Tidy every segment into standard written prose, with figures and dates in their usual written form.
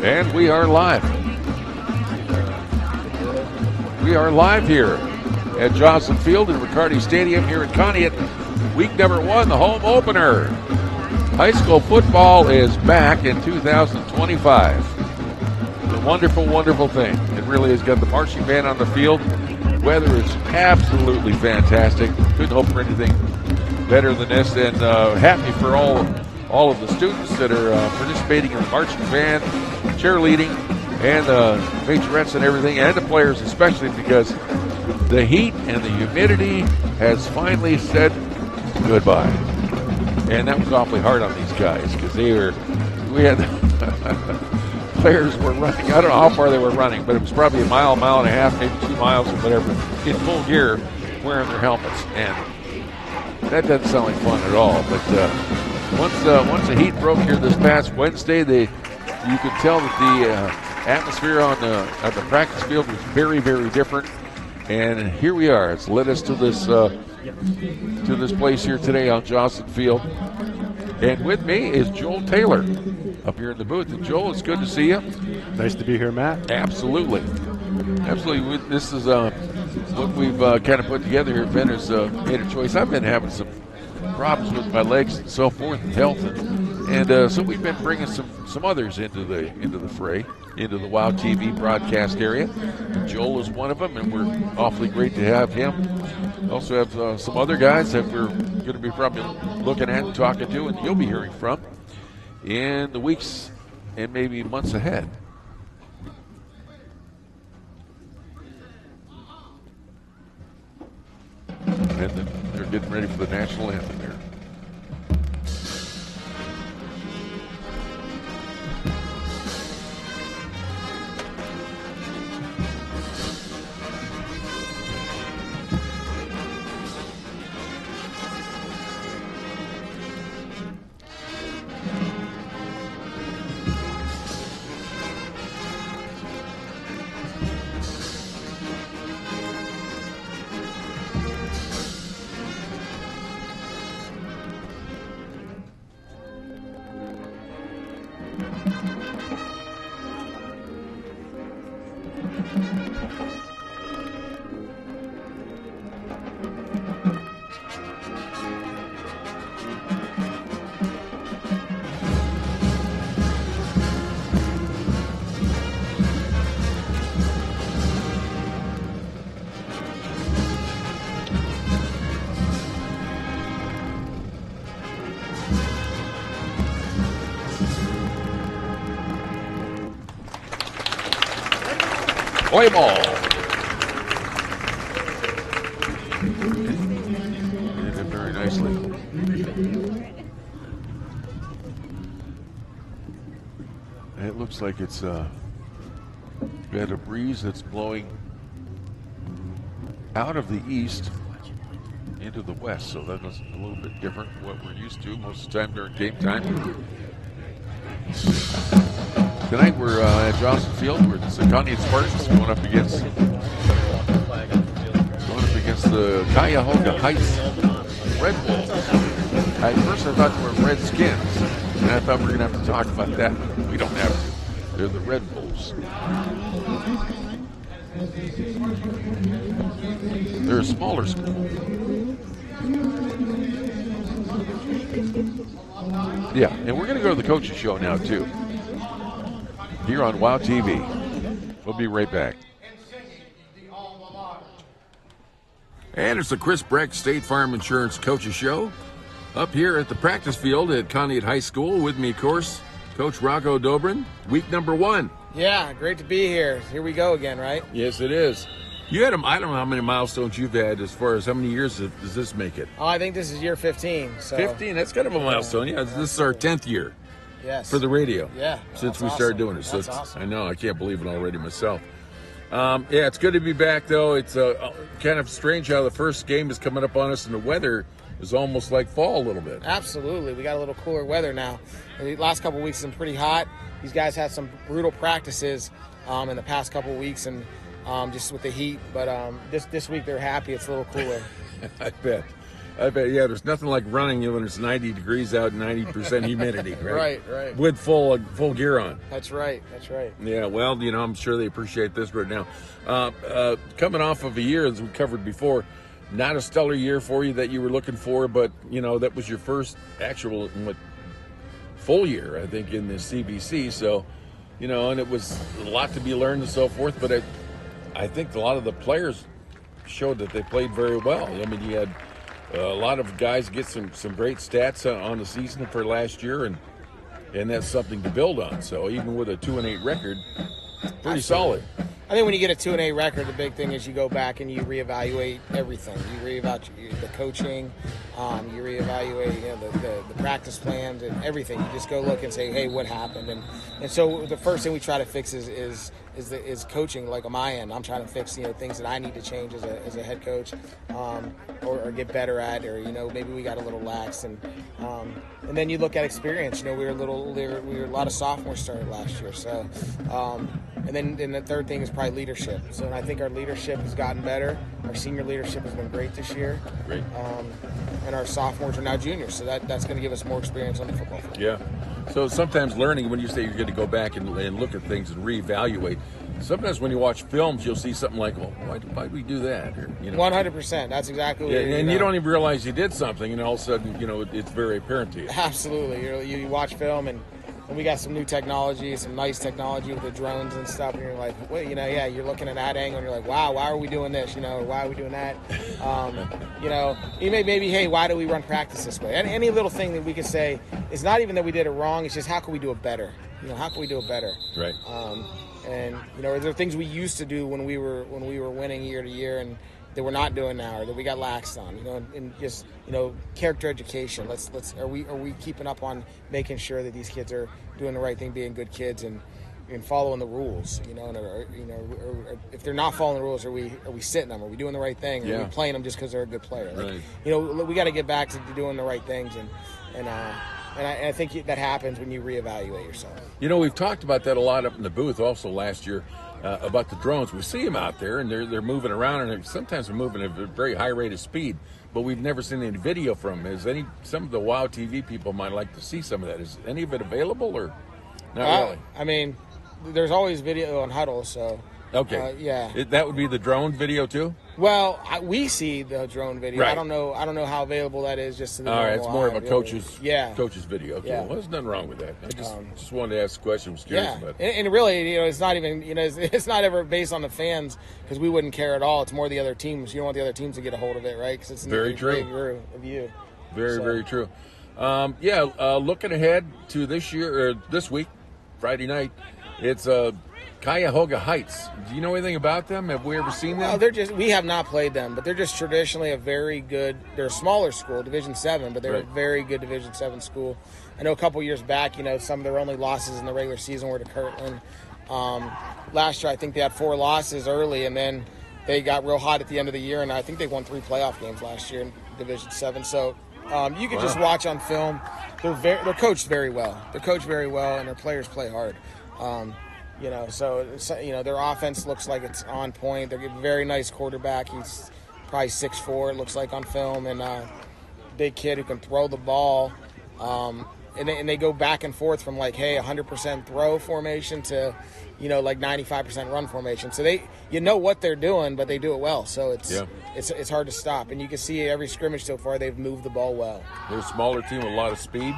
And we are live. We are live here at Johnson Field in Riccardi Stadium here at Conneaut. Week number 1, the home opener. High school football is back in 2025. It's a wonderful, wonderful thing. It really has got the marching band on the field. Weather is absolutely fantastic. Couldn't hope for anything better than this. And happy for all of the students that are participating in the marching band, cheerleading, and the majorettes and everything, and the players especially, because the heat and the humidity has finally said goodbye. And that was awfully hard on these guys, because we had players were running. I don't know how far they were running, but it was probably a mile and a half, maybe 2 miles or whatever, in full gear, wearing their helmets. And that doesn't sound like fun at all. But once the heat broke here this past Wednesday, you could tell that the atmosphere on the practice field was very, very different. And here we are. It's led us to this place here today on Johnson Field. And with me is Joel Taylor up here in the booth. And Joel, it's good to see you. Nice to be here, Matt. Absolutely. Absolutely. This is what we've kind of put together here. Ben has made a choice. I've been having some problems with my legs and so forth and health. And so we've been bringing some others into the fray, into the WOW TV broadcast area. And Joel is one of them, and we're awfully great to have him. Also have some other guys that we're going to be probably looking at and talking to, and you'll be hearing from in the weeks and maybe months ahead. And then they're getting ready for the national anthem there. Play ball. Did it very nicely. And it looks like it's got a breeze that's blowing out of the east into the west, so that was a little bit different from what we're used to most of the time during game time. Tonight we're at Johnson Field. We're the Conneaut Spartans going up against the Cuyahoga Heights Red Wolves. At first I thought they were Redskins, and I thought we were going to have to talk about that. We don't have to. They're the Red Wolves. They're a smaller school. Yeah, and we're going to go to the coaches show now too, here on WOW TV. We'll be right back. And it's the Chris Breck State Farm Insurance Coaches Show up here at the practice field at Conneaut High School. With me, of course, Coach Rocco Dobrin. Week number 1. Yeah, great to be here. Here we go again, right? Yes, it is. You had I don't know how many milestones you've had as far as how many years does this make it? Oh, I think this is year 15. So 15? That's kind of a milestone. Yeah, this is our 10th year. Yes. For the radio. Yeah. Since we started doing it. So That's awesome. I know, I can't believe it already myself. Yeah, it's good to be back, though. It's kind of strange how the first game is coming up on us, and the weather is almost like fall a little bit. Absolutely. We got a little cooler weather now. The last couple of weeks have been pretty hot. These guys had some brutal practices in the past couple of weeks, and just with the heat. But this week they're happy. It's a little cooler. I bet. I bet, yeah, there's nothing like running when it's 90 degrees out and 90% humidity, right? Right. With full gear on. That's right. Yeah, well, I'm sure they appreciate this right now. Coming off of a year, as we covered before, not a stellar year for you that you were looking for, but, that was your first actual full year, I think, in the CBC. So, and it was a lot to be learned and so forth, but I think a lot of the players showed that they played very well. I mean, you had a lot of guys get some great stats on the season for last year, and that's something to build on. So even with a 2-8 record, pretty solid. I think when you get a 2-8 record, the big thing is you go back and you reevaluate everything. You reevaluate the coaching, you reevaluate the practice plans and everything. You just go look and say, hey, what happened? And so the first thing we try to fix is coaching. Like on my end, I'm trying to fix things that I need to change as a head coach, or get better at, or maybe we got a little lax. And then you look at experience. We were a lot of sophomores started last year, so. And then the third thing is probably leadership. So I think our leadership has gotten better. Our senior leadership has been great this year. Great. And our sophomores are now juniors, so that's going to give us more experience on the football field. Yeah. So sometimes learning, when you say you're going to go back and look at things and reevaluate, sometimes when you watch films, you'll see something like, well, why did we do that? Or, 100%. That's exactly what and you don't even realize you did something, and all of a sudden, it's very apparent to you. Absolutely. You watch film, and we got some new technology, some nice technology with the drones and stuff, and you're like, wait, you're looking at that angle, and you're like, wow, why are we doing this? Why are we doing that? Maybe, hey, why do we run practice this way? Any little thing that we could say, it's not even that we did it wrong, it's just how can we do it better? How can we do it better? Right. And are there things we used to do when we were winning year to year and that we're not doing now, or that we got laxed on, and just, character education. Are we keeping up on making sure that these kids are doing the right thing, being good kids, and following the rules, or if they're not following the rules, are we sitting them? Are we doing the right thing? Are we playing them just because they're a good player? Right. We got to get back to doing the right things, and I think that happens when you reevaluate yourself. We've talked about that a lot up in the booth also last year. About the drones, we see them out there, and they're moving around, and sometimes they're moving at a very high rate of speed. But we've never seen any video from them. Some of the WOW TV people might like to see some of that. Is any of it available, or not really? I mean, there's always video on Huddle, so. Okay. Yeah. That would be the drone video too? Well, we see the drone video. Right. I don't know how available that is. Just in the all right, it's more of a coach's video. Okay. Yeah. Well, there's nothing wrong with that. I just wanted to ask a question. I was curious about it. And really, it's not even, it's not ever based on the fans, because we wouldn't care at all. It's more the other teams. You don't want the other teams to get a hold of it, right? Because it's very true. Of you. Very true. Looking ahead to this year, or this week, Friday night, it's Cuyahoga Heights. Do you know anything about them? Have we ever seen them? We have not played them, but they're just traditionally they're a smaller school, Division 7, but they're a very good Division 7 school. I know a couple years back, some of their only losses in the regular season were to Kirtland. Last year, I think they had 4 losses early, and then they got real hot at the end of the year, and I think they won 3 playoff games last year in Division 7. So you can just watch on film. They're coached very well. They're coached very well, and their players play hard. Their offense looks like it's on point. They're a very nice quarterback. He's probably 6'4", it looks like on film, and big kid who can throw the ball. And they go back and forth from 100% throw formation to, 95% run formation. So what they're doing, but they do it well. So it's hard to stop. And you can see every scrimmage so far they've moved the ball well. They're a smaller team with a lot of speed.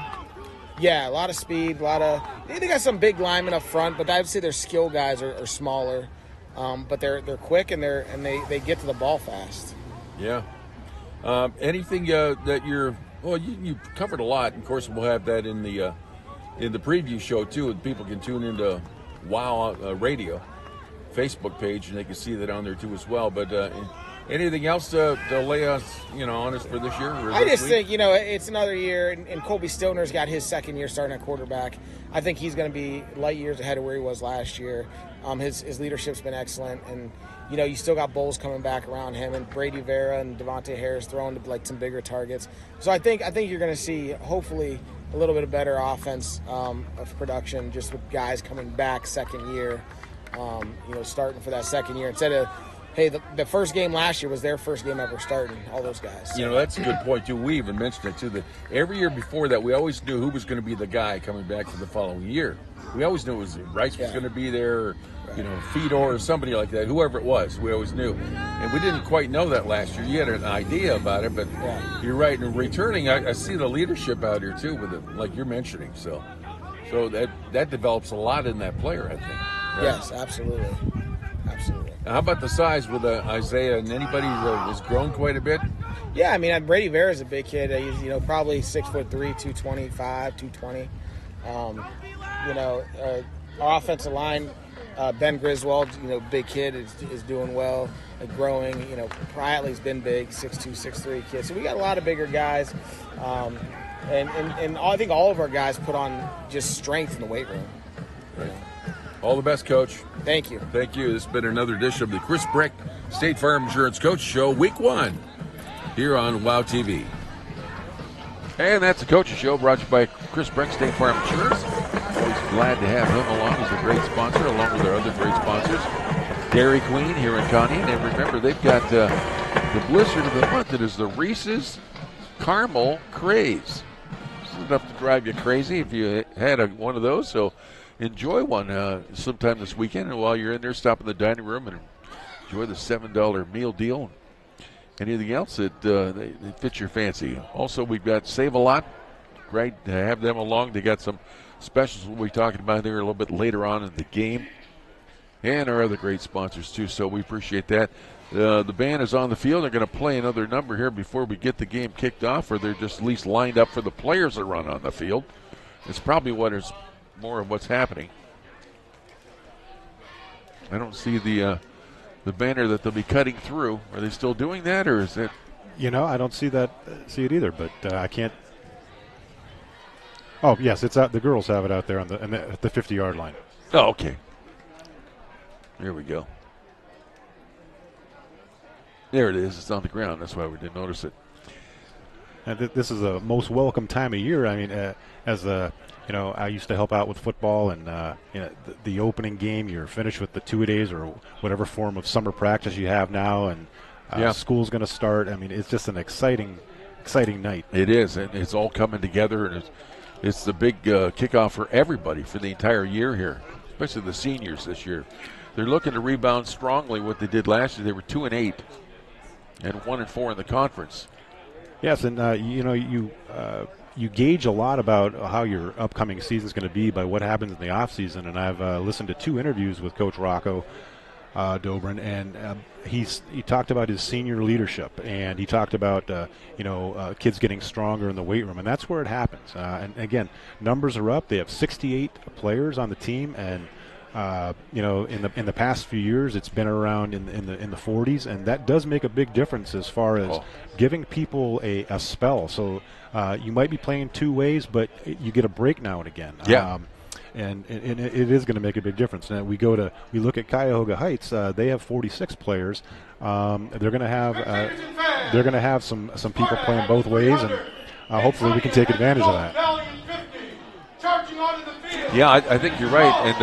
Yeah, a lot of speed, they got some big linemen up front, but I would say their skill guys are smaller, but they're quick and they get to the ball fast. Yeah. Anything that you covered a lot. Of course, we'll have that in the preview show too, and people can tune into WOW Radio Facebook page, and they can see that on there too as well. But anything else to lay us, on us for this year? I just think, it's another year, and Colby Stilner's got his second year starting at quarterback. I think he's going to be light years ahead of where he was last year. His leadership's been excellent, and you still got Bowles coming back around him, and Brady Vera and Devontae Harris throwing some bigger targets. So I think you're going to see hopefully a little bit of better offense of production, just with guys coming back second year, starting for that second year instead of hey, the first game last year was their first game ever starting, all those guys. So. That's a good point, too. We even mentioned it, too, that every year before that, we always knew who was going to be the guy coming back for the following year. We always knew it was Rice was going to be there, Fedor or somebody like that, whoever it was, we always knew. And we didn't quite know that last year. You had an idea about it, but you're right. And returning, I see the leadership out here, too, with it, like you're mentioning. So that develops a lot in that player, I think. Right? Yes, absolutely. Absolutely. How about the size with Isaiah and anybody has grown quite a bit? Yeah, I mean, Brady Vera's a big kid. He's, probably 6'3", 225, 220. Our offensive line, Ben Griswold, big kid, is doing well, growing. Priatley's been big, 6'2", 6'3" kid. So we got a lot of bigger guys. And I think all of our guys put on just strength in the weight room. Right. All the best, Coach. Thank you. Thank you. This has been another edition of the Chris Breck State Farm Insurance Coach Show, Week 1, here on WOW TV. And that's the Coaches Show, brought to you by Chris Breck State Farm Insurance. Always glad to have him along. He's a great sponsor, along with our other great sponsors. Dairy Queen here in Conneaut. And remember, they've got the blizzard of the month. It is the Reese's Caramel Craze. This is enough to drive you crazy if you had one of those. So enjoy one sometime this weekend. And while you're in there, stop in the dining room and enjoy the $7 meal deal. Anything else that they fit your fancy. Also, we've got Save a Lot. Great to have them along. They got some specials we'll be talking about there a little bit later on in the game. And our other great sponsors, too, so we appreciate that. The band is on the field. They're going to play another number here before we get the game kicked off, or they're just at least lined up for the players that run on the field. It's probably what is more of what's happening. I don't see the banner that they'll be cutting through. Are they still doing that, or is it? I don't see it either, but I can't. Oh, yes, it's out. The girls have it out there at the 50-yard line. Oh, okay. Here we go. There it is. It's on the ground. That's why we didn't notice it. And this is a most welcome time of year. I mean, I used to help out with football, and the opening game, you're finished with the 2-a-days or whatever form of summer practice you have now, and school's going to start. I mean, it's just an exciting night. It is, and it's all coming together, and it's the big kickoff for everybody for the entire year here, especially the seniors this year. They're looking to rebound strongly what they did last year. They were 2-8 and 1-4 in the conference. Yes, and you gauge a lot about how your upcoming season is going to be by what happens in the offseason. And I've listened to 2 interviews with Coach Rocco Dobrin, and he talked about his senior leadership, and he talked about kids getting stronger in the weight room, and that's where it happens. And again, numbers are up. They have 68 players on the team, and in the past few years, it's been around in the 40s, and that does make a big difference as far as giving people a spell. So you might be playing 2 ways, but you get a break now and again. Yeah. And it is going to make a big difference. Now we look at Cuyahoga Heights. They have 46 players. They're going to have some people playing both ways, and hopefully we can take advantage of that. Yeah, I think you're right, and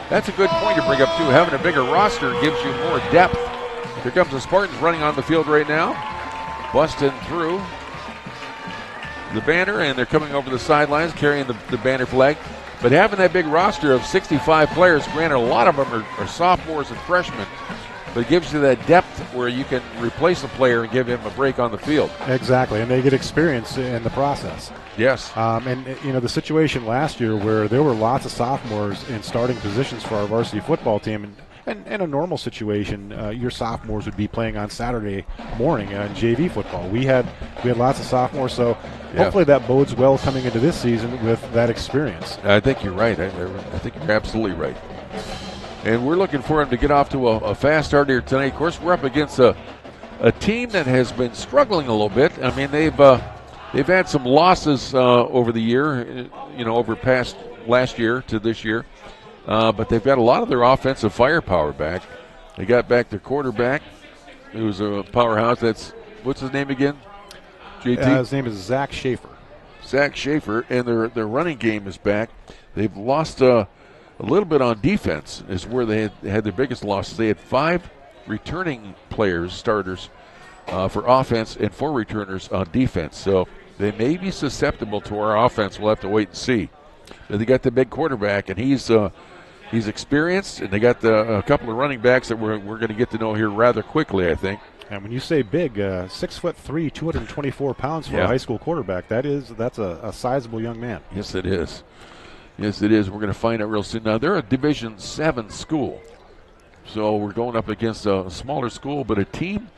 that's a good point to bring up, too. Having a bigger roster gives you more depth. Here comes the Spartans running on the field right now, busting through the banner, and they're coming over the sidelines carrying the banner flag. But having that big roster of 65 players, granted a lot of them are sophomores and freshmen, but it gives you that depth where you can replace a player and give him a break on the field. Exactly, and they get experience in the process. Yes. And the situation last year where there were lots of sophomores in starting positions for our varsity football team, and in a normal situation, your sophomores would be playing on Saturday morning in JV football. We had lots of sophomores, so hopefully that bodes well coming into this season with that experience. I think you're right. I think you're absolutely right. And we're looking for him to get off to a fast start here tonight. Of course, we're up against a team that has been struggling a little bit. I mean, they've had some losses over the year, over past last year to this year. But they've got a lot of their offensive firepower back. They got back their quarterback, who's a powerhouse. What's his name again? JT? His name is Zach Schaefer. Zach Schaefer, and their running game is back. They've lost a little bit on defense is where they had their biggest losses. They had 5 returning players, starters, for offense and 4 returners on defense. So they may be susceptible to our offense. We'll have to wait and see. But they got the big quarterback, and he's experienced, and they got a couple of running backs that we're going to get to know here rather quickly, I think. And when you say big, 6'3", 224 pounds for a high school quarterback, that's a sizable young man. Yes, it is. Yes, it is. We're going to find out real soon. Now, they're a Division 7 school, so we're going up against a smaller school, but a team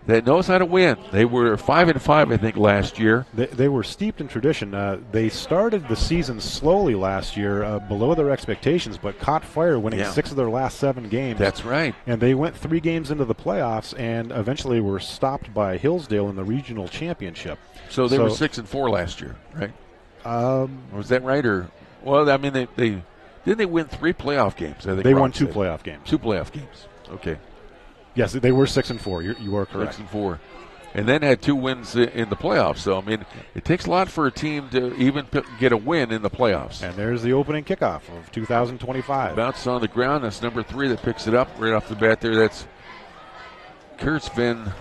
that knows how to win. They were 5-5, I think, last year. They were steeped in tradition. They started the season slowly last year, below their expectations, but caught fire, winning 6 of their last 7 games. That's right. And they went 3 games into the playoffs and eventually were stopped by Hillsdale in the regional championship. So they were 6-4 last year, right? Was that right? Or well, I mean, they didn't they win 3 playoff games? I think they won 2 playoff games. 2 playoff games. Okay. Yes, they were 6-4. You are correct. 6-4, and then had 2 wins in the playoffs. So I mean, it takes a lot for a team to even get a win in the playoffs. And there's the opening kickoff of 2025. Bounce on the ground. That's number 3 that picks it up right off the bat there. That's Kurtzvin.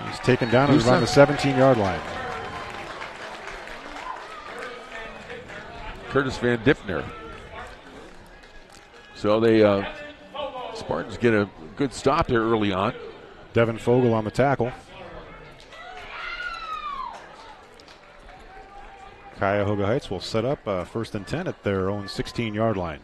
He's taken down around the 17-yard line. Curtis Van Diffner. So they Spartans get a good stop there early on. Devin Fogel on the tackle. Cuyahoga Heights will set up 1st and 10 at their own 16-yard line.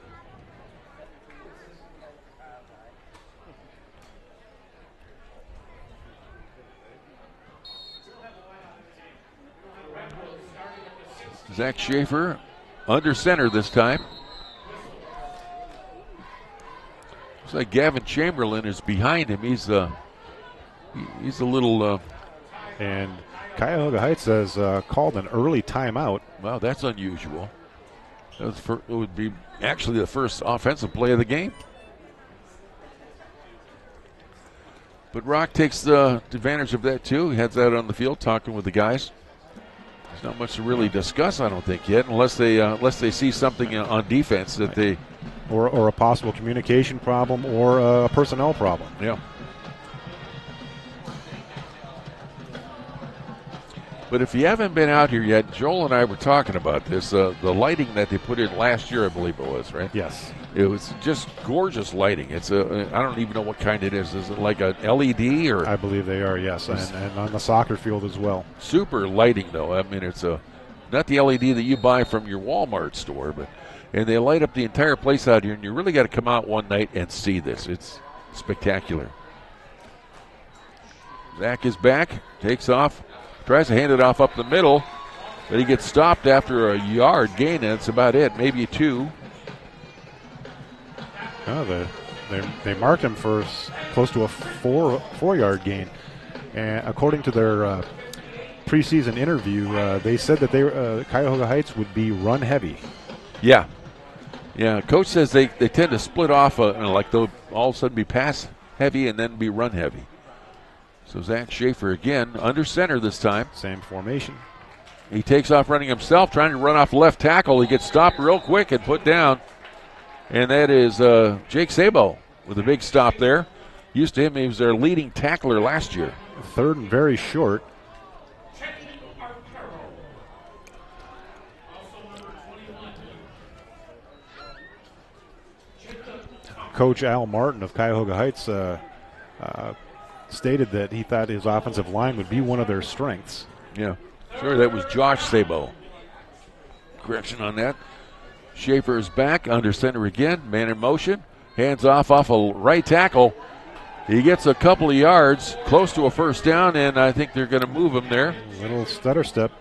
Zach Schaefer under center this time. Looks like Gavin Chamberlain is behind him. He's a little. And Cuyahoga Heights has called an early timeout. Wow, that's unusual. It would be actually the first offensive play of the game. But Rock takes the advantage of that too. He heads out on the field talking with the guys. There's not much to really discuss, I don't think, yet, unless they see something on defense that they. Or a possible communication problem or a personnel problem. Yeah. But if you haven't been out here yet, Joel and I were talking about this. The lighting that they put in last year, I believe it was, right? Yes. It was just gorgeous lighting. It's I don't even know what kind it is. Is it like an LED or? I believe they are, yes, and on the soccer field as well. Super lighting, though. I mean, it's not the LED that you buy from your Walmart store, and they light up the entire place out here, and you really got to come out one night and see this. It's spectacular. Zach is back, takes off, tries to hand it off up the middle, but he gets stopped after a yard gain, and that's about it, maybe 2. Oh, they marked him for close to a 4-yard gain. And according to their preseason interview, they said that Cuyahoga Heights would be run heavy. Yeah. Yeah, Coach says they tend to split off, like they'll all of a sudden be pass heavy and then be run heavy. So Zach Schaefer again, under center this time. Same formation. He takes off running himself, trying to run off left tackle. He gets stopped real quick and put down. And that is Jake Sabo with a big stop there. Used to him, he was their leading tackler last year. 3rd and very short. Coach Al Martin of Cuyahoga Heights stated that he thought his offensive line would be one of their strengths. Yeah, sure, that was Josh Sabo. Correction on that. Schaefer is back, under center again, man in motion, hands off a right tackle. He gets a couple of yards, close to a 1st down, and I think they're going to move him there. A little stutter step.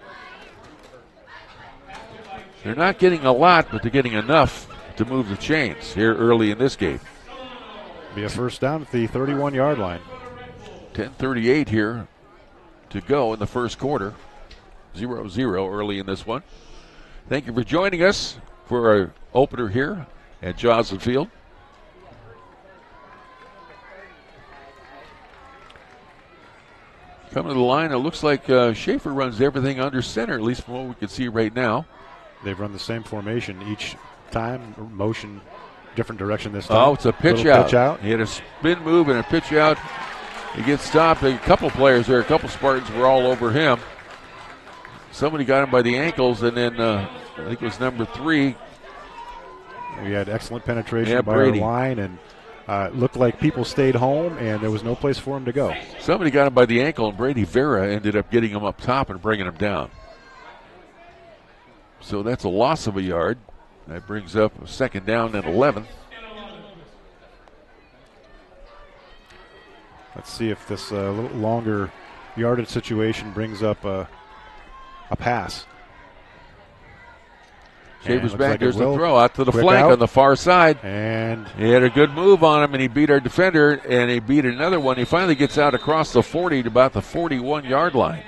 They're not getting a lot, but they're getting enough to move the chains here early in this game. Be a 1st down at the 31-yard line. 10:38 here to go in the 1st quarter. 0-0 early in this one. Thank you for joining us for our opener here at Joslyn Field. Coming to the line, it looks like Schaefer runs everything under center, at least from what we can see right now. They've run the same formation each time, motion, different direction this time. Oh, it's a pitch out. He had a spin move and a pitch out. He gets stopped. A couple players there, a couple Spartans were all over him. Somebody got him by the ankles, and then I think it was number 3. We had excellent penetration by Brady. our line, and it looked like people stayed home, and there was no place for him to go. Somebody got him by the ankle, and Brady Vera ended up getting him up top and bringing him down. So that's a loss of a yard. That brings up a second down and 11. Let's see if this little longer yardage situation brings up a pass. Schaefer's back. Like There's the throw out to the Quick flank out. on the far side. And he had a good move on him, and he beat our defender, and he beat another one. He finally gets out across the 40 to about the 41-yard line.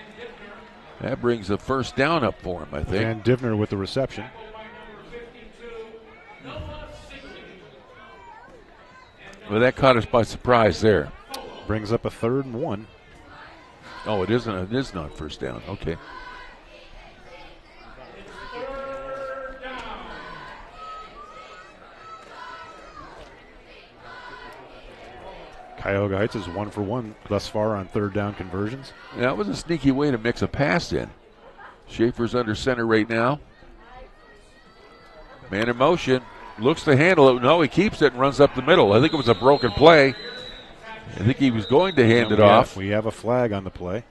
That brings a first down up for him, I think. And Divner with the reception. Well, that caught us by surprise there. Brings up a 3rd and 1. Oh, it isn't. It is not first down. Okay. Cuyahoga Heights is 1 for 1 thus far on 3rd down conversions. That was a sneaky way to mix a pass in. Schaefer's under center right now. Man in motion. Looks to handle it. No, he keeps it and runs up the middle. I think it was a broken play. I think he was going to hand it off. We have a flag on the play.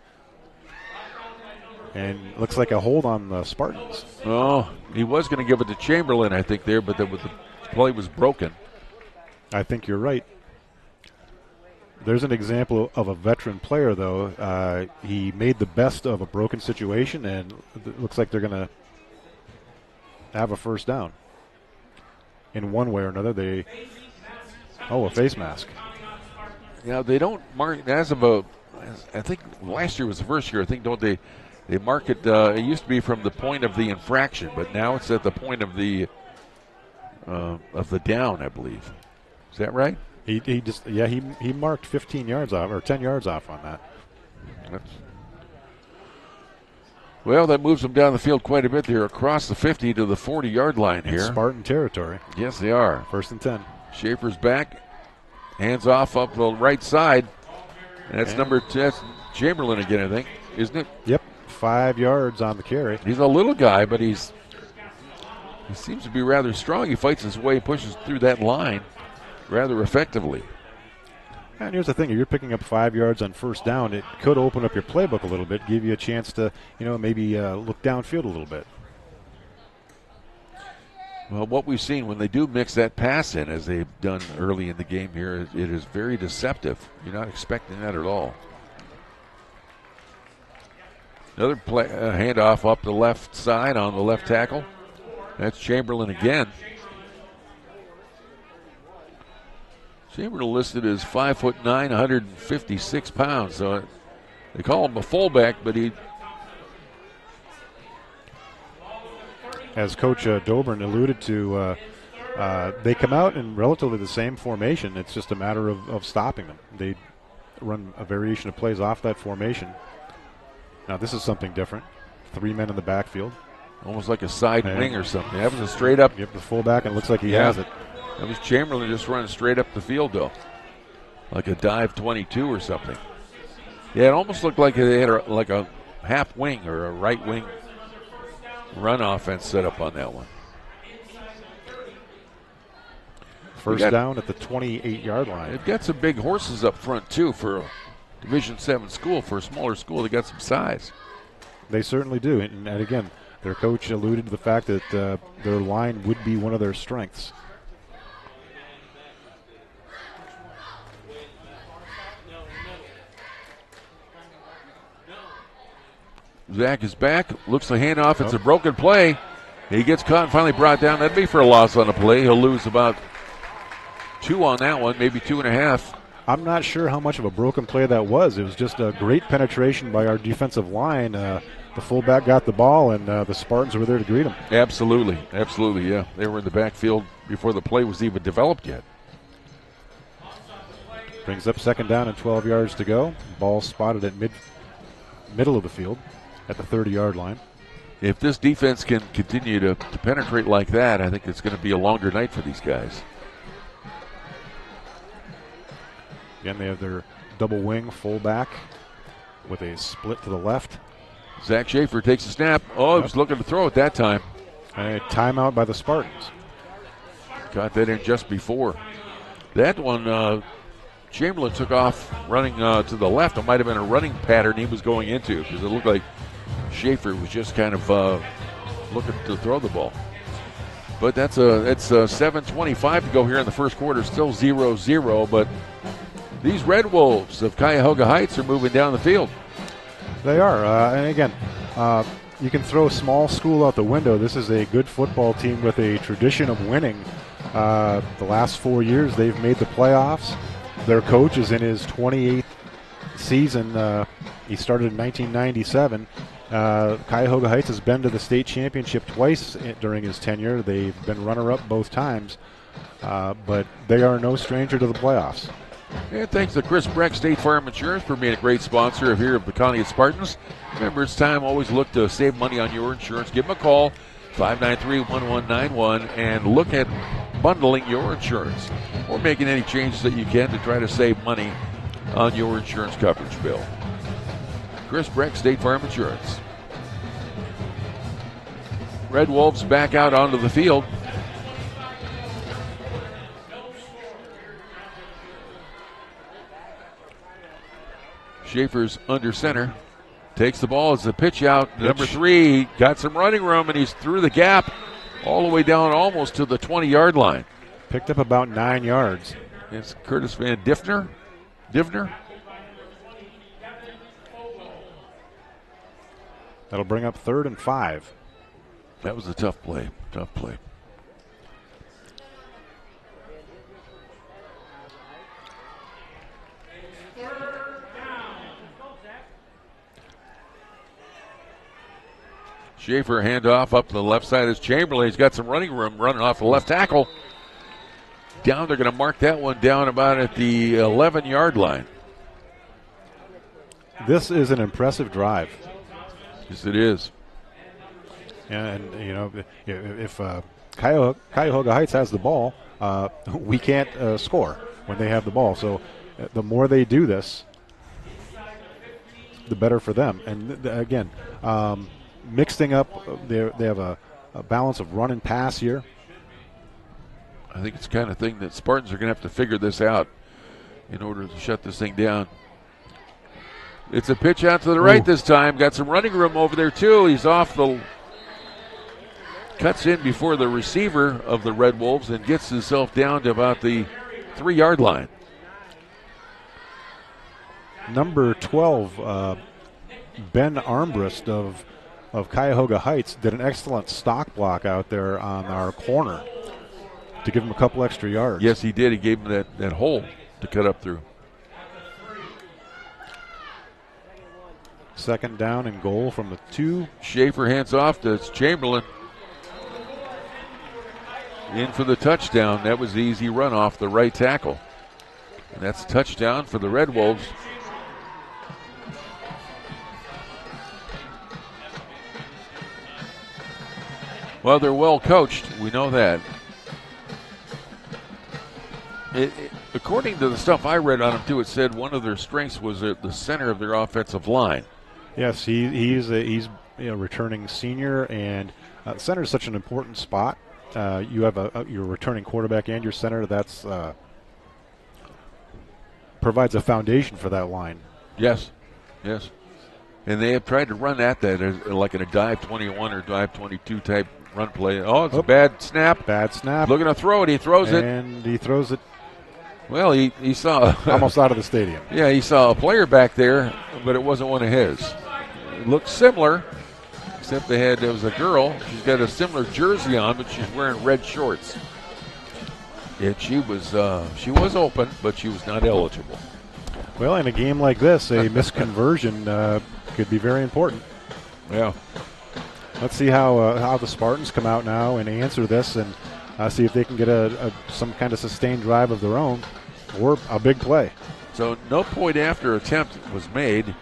And looks like a hold on the Spartans. Oh, he was going to give it to Chamberlain, I think, there, but the play was broken. I think you're right. There's an example of a veteran player, though. He made the best of a broken situation, and it looks like they're going to have a first down. In one way or another, a face mask. Yeah, they don't mark as of a. I think last year was the first year. I think don't they mark it? It used to be from the point of the infraction, but now it's at the point of the down, I believe. Is that right? He marked 15 yards off or 10 yards off on that. Well, that moves them down the field quite a bit. They're across the 50 to the 40-yard line here. Spartan territory. Yes, they are. 1st and 10. Schaefer's back. Hands off up the right side. And that's Chamberlain again, I think, isn't it? Yep. 5 yards on the carry. He's a little guy, but he seems to be rather strong. He fights his way, pushes through that line rather effectively. And here's the thing, if you're picking up 5 yards on first down, it could open up your playbook a little bit, give you a chance to, maybe look downfield a little bit. Well, what we've seen when they do mix that pass in, as they've done early in the game here, it is very deceptive. You're not expecting that at all. Another handoff up the left side on the left tackle. That's Chamberlain again. Chamberlain listed as 5'9", 156 pounds. So they call him a fullback, but he. As Coach Dobrin alluded to, they come out in relatively the same formation. It's just a matter of stopping them. They run a variation of plays off that formation. Now this is something different. 3 men in the backfield. Almost like a side wing or something. That was a straight up. Yep, the fullback, and it looks like he has it. That was Chamberlain just running straight up the field, though. Like a dive 22 or something. Yeah, it almost looked like they had like a half wing or a right wing run offense set up on that one. First down at the 28-yard line. They've got some big horses up front, too, for a Division 7 school. For a smaller school, they got some size. They certainly do. And again, their coach alluded to the fact that their line would be one of their strengths. Zach is back. Looks the handoff. It's a broken play. He gets caught and finally brought down. That'd be for a loss on the play. He'll lose about 2 on that one, maybe 2.5. I'm not sure how much of a broken play that was. It was just a great penetration by our defensive line. The fullback got the ball, and the Spartans were there to greet him. Absolutely, yeah. They were in the backfield before the play was even developed yet. Brings up second down and 12 yards to go. Ball spotted at middle of the field at the 30-yard line. If this defense can continue to penetrate like that, I think it's going to be a longer night for these guys. Again, they have their double wing fullback with a split to the left. Zach Schaefer takes a snap. Oh, he was looking to throw it that time. A timeout by the Spartans. Got that in just before. That one, Chamberlain took off running to the left. It might have been a running pattern he was going into because it looked like Schaefer was just kind of looking to throw the ball. But it's 7:25 to go here in the first quarter. Still 0-0, but these Red Wolves of Cuyahoga Heights are moving down the field. They are. And again, you can throw small school out the window. This is a good football team with a tradition of winning. The last 4 years, they've made the playoffs. Their coach is in his 28th season. He started in 1997. Cuyahoga Heights has been to the state championship twice during his tenure. They've been runner-up both times, but they are no stranger to the playoffs. And thanks to Chris Breck, State Farm Insurance, for being a great sponsor of the Conneaut Spartans. Remember, it's time. Always look to save money on your insurance. Give them a call, 593-1191, and look at bundling your insurance or making any changes that you can to try to save money on your insurance coverage bill. Chris Breck, State Farm Insurance. Red Wolves back out onto the field. Schaefer's under center. Takes the ball as the pitch out. Number 3 got some running room, and he's through the gap all the way down almost to the 20-yard line. Picked up about 9 yards. It's Curtis Van Divner. That'll bring up 3rd and 5. That was a tough play. Schaefer handoff up to the left side is Chamberlain. He's got some running room running off the left tackle. Down, they're going to mark that one down about at the 11-yard line. This is an impressive drive. Yes, it is. And, you know, if Cuyahoga Heights has the ball, we can't score when they have the ball. So the more they do this, the better for them. And, again, mixing up, they have a balance of run and pass here. I think it's the kind of thing that Spartans are going to have to figure this out in order to shut this thing down. It's a pitch out to the right this time. Got some running room over there, too. He's off the... Cuts in before the receiver of the Red Wolves and gets himself down to about the 3-yard line. Number 12, Ben Armbrust of Cuyahoga Heights did an excellent stock block out there on our corner to give him a couple extra yards. Yes, he did. He gave him that hole to cut up through. 2nd down and goal from the 2. Schaefer hands off to Chamberlain. In for the touchdown. That was the easy run off the right tackle. And that's a touchdown for the Red Wolves. Well, they're well coached. We know that. According to the stuff I read on them, too, it said one of their strengths was at the center of their offensive line. Yes, he's returning senior, and center is such an important spot. You have your returning quarterback and your center. That's provides a foundation for that line. Yes. And they have tried to run at that like in a dive 21 or dive 22 type run play. Oh, it's a bad snap. Looking to throw it. He throws it. And he throws it. Well, he saw... almost out of the stadium. Yeah, he saw a player back there, but it wasn't one of his. It looked similar, except there was a girl. She's got a similar jersey on, but she's wearing red shorts. And she was open, but she was not eligible. Well, in a game like this, a misconversion could be very important. Yeah. Let's see how the Spartans come out now and answer this, and see if they can get some kind of sustained drive of their own or a big play. So no point after attempt was made.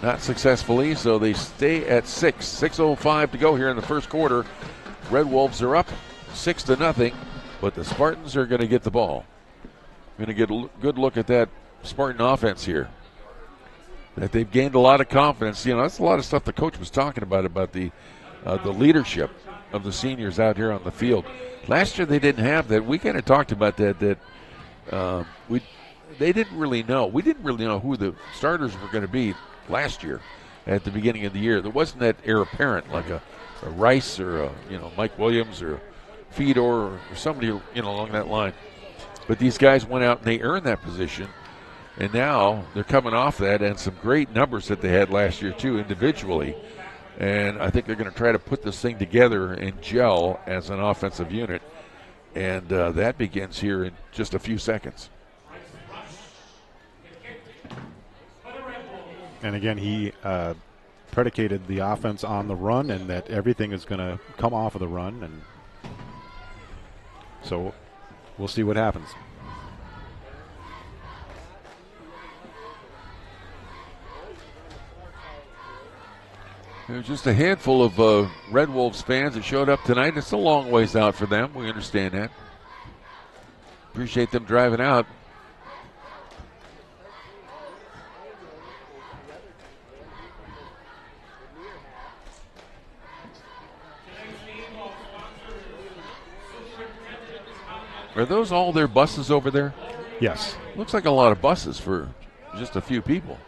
Not successfully, so they stay at 6. 6:05 to go here in the first quarter. Red Wolves are up 6-0, but the Spartans are going to get the ball. Going to get a good look at that Spartan offense here. That they've gained a lot of confidence. You know, that's a lot of stuff the coach was talking about the leadership of the seniors out here on the field. Last year they didn't have that. We kind of talked about that. They didn't really know. We didn't really know who the starters were going to be last year at the beginning of the year. There wasn't that heir apparent like a Rice or a, Mike Williams or Fedor or somebody along that line. But these guys went out and they earned that position, and now they're coming off that and some great numbers that they had last year too individually. And I think they're going to try to put this thing together and gel as an offensive unit, and that begins here in just a few seconds. And again, he predicated the offense on the run, and that everything is going to come off of the run, and so we'll see what happens. There's just a handful of Red Wolves fans that showed up tonight. It's a long ways out for them. We understand that. Appreciate them driving out. Are those all their buses over there? Yes. Looks like a lot of buses for just a few people.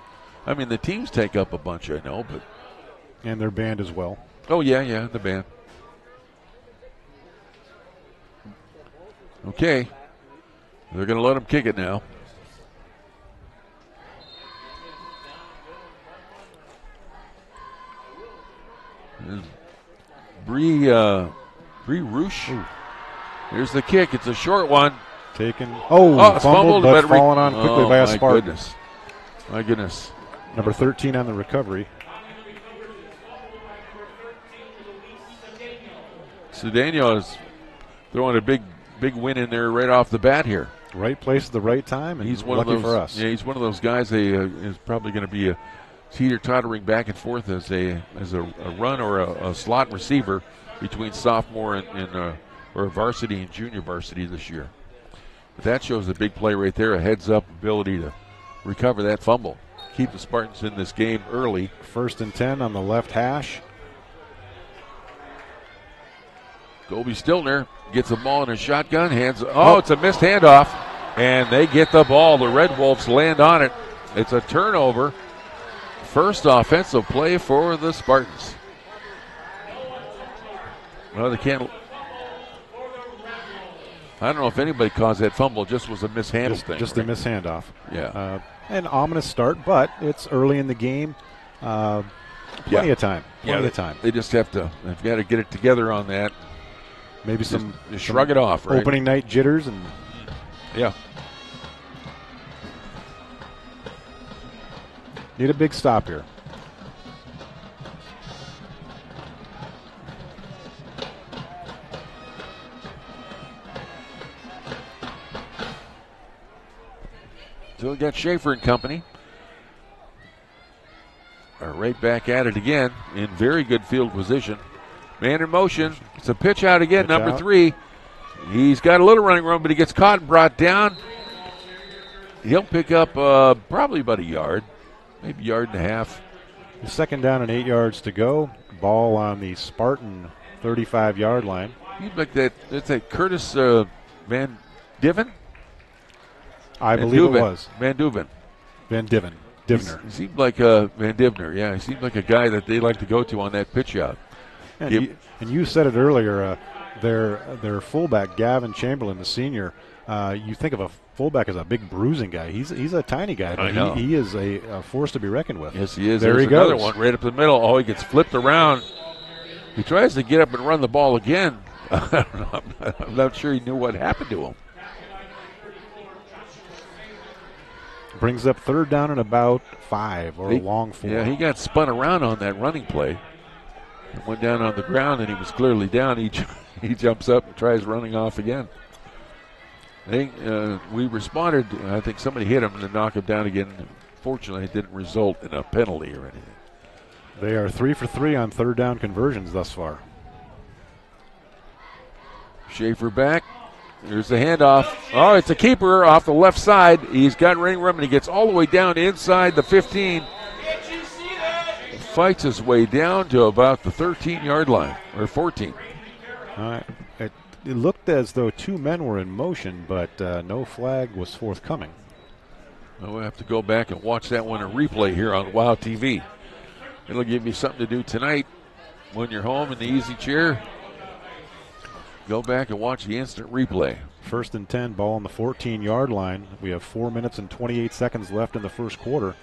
I mean, the teams take up a bunch, I know, but. And their band as well. Oh, yeah, the band. Okay. They're going to let them kick it now. Bree Roosh. Here's the kick. It's a short one. Taken. Oh, it's fumbled, but fallen on quickly by a Spartan. My goodness. Number 13 on the recovery. Cedeno is throwing a big win in there right off the bat here. Right place at the right time, and he's one lucky of those, for us. Yeah, he's one of those guys. Is probably going to be a teeter-tottering back and forth as a run or a slot receiver between sophomore and or varsity and junior varsity this year. But that shows a big play right there, a heads-up ability to recover that fumble. Keep the Spartans in this game early. 1st and 10 on the left hash. Colby Stiltner gets the ball in a shotgun. It's a missed handoff. And they get the ball. The Red Wolves land on it. It's a turnover. First offensive play for the Spartans. Well, they can't. I don't know if anybody caused that fumble. Just was a mishandle thing. Just a mishandoff. Yeah. An ominous start, but it's early in the game. Plenty of time. Plenty of time. They just they've got to get it together on that. Maybe just shrug it off, right? Opening night jitters and. Yeah. Need a big stop here. So we got Schaefer and company. Are right back at it again in very good field position. Man in motion. It's a pitch out again, number 3. He's got a little running room, but he gets caught and brought down. He'll pick up probably about a yard, maybe a yard and a half. 2nd down and 8 yards to go. Ball on the Spartan 35-yard line. You'd like that. That's that Curtis Van Diven? I believe it was. Van Duven. Van Diven. Divner. He seemed like Van Divner, yeah. He seemed like a guy that they like to go to on that pitch out. And you said it earlier, their fullback, Gavin Chamberlain, the senior, you think of a fullback as a big bruising guy. He's a tiny guy, but he is a force to be reckoned with. Yes, he is. There There's he goes. Another one right up the middle. Oh, he gets flipped around. He tries to get up and run the ball again. I'm not sure he knew what happened to him. Brings up 3rd down and about 5 or a long 4. Yeah, he got spun around on that running play. It went down on the ground, and he was clearly down. He jumps up and tries running off again. We responded. I think somebody hit him to knock him down again. Fortunately, it didn't result in a penalty or anything. They are 3 for 3 on 3rd down conversions thus far. Schaefer back. Here's the handoff. Oh, it's a keeper off the left side. He's got running room, and he gets all the way down inside the 15. Fights his way down to about the 13-yard line, or 14. All right. It looked as though two men were in motion, but no flag was forthcoming. Well, we'll have to go back and watch that one in replay here on WOW TV. It'll give you something to do tonight when you're home in the easy chair. Go back and watch the instant replay. 1st and 10, ball on the 14-yard line. We have 4 minutes and 28 seconds left in the first quarter.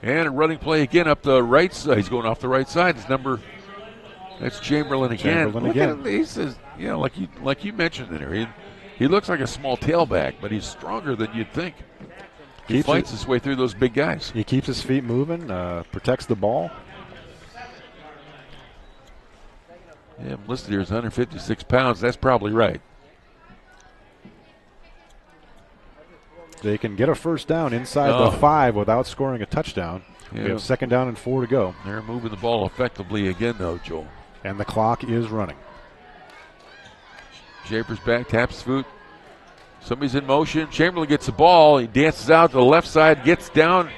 And a running play again up the right side. He's going off the right side. That's Chamberlain again. Look at him. He says, like you mentioned in there, he looks like a small tailback, but he's stronger than you'd think. He fights his way through those big guys. He keeps his feet moving, protects the ball. Yeah, I'm listed here as 156 pounds. That's probably right. They can get a first down inside the 5 without scoring a touchdown. Yeah. We have 2nd down and 4 to go. They're moving the ball effectively again, though, Joel. And the clock is running. Schaefer's back, taps his foot. Somebody's in motion. Chamberlain gets the ball. He dances out to the left side, gets down.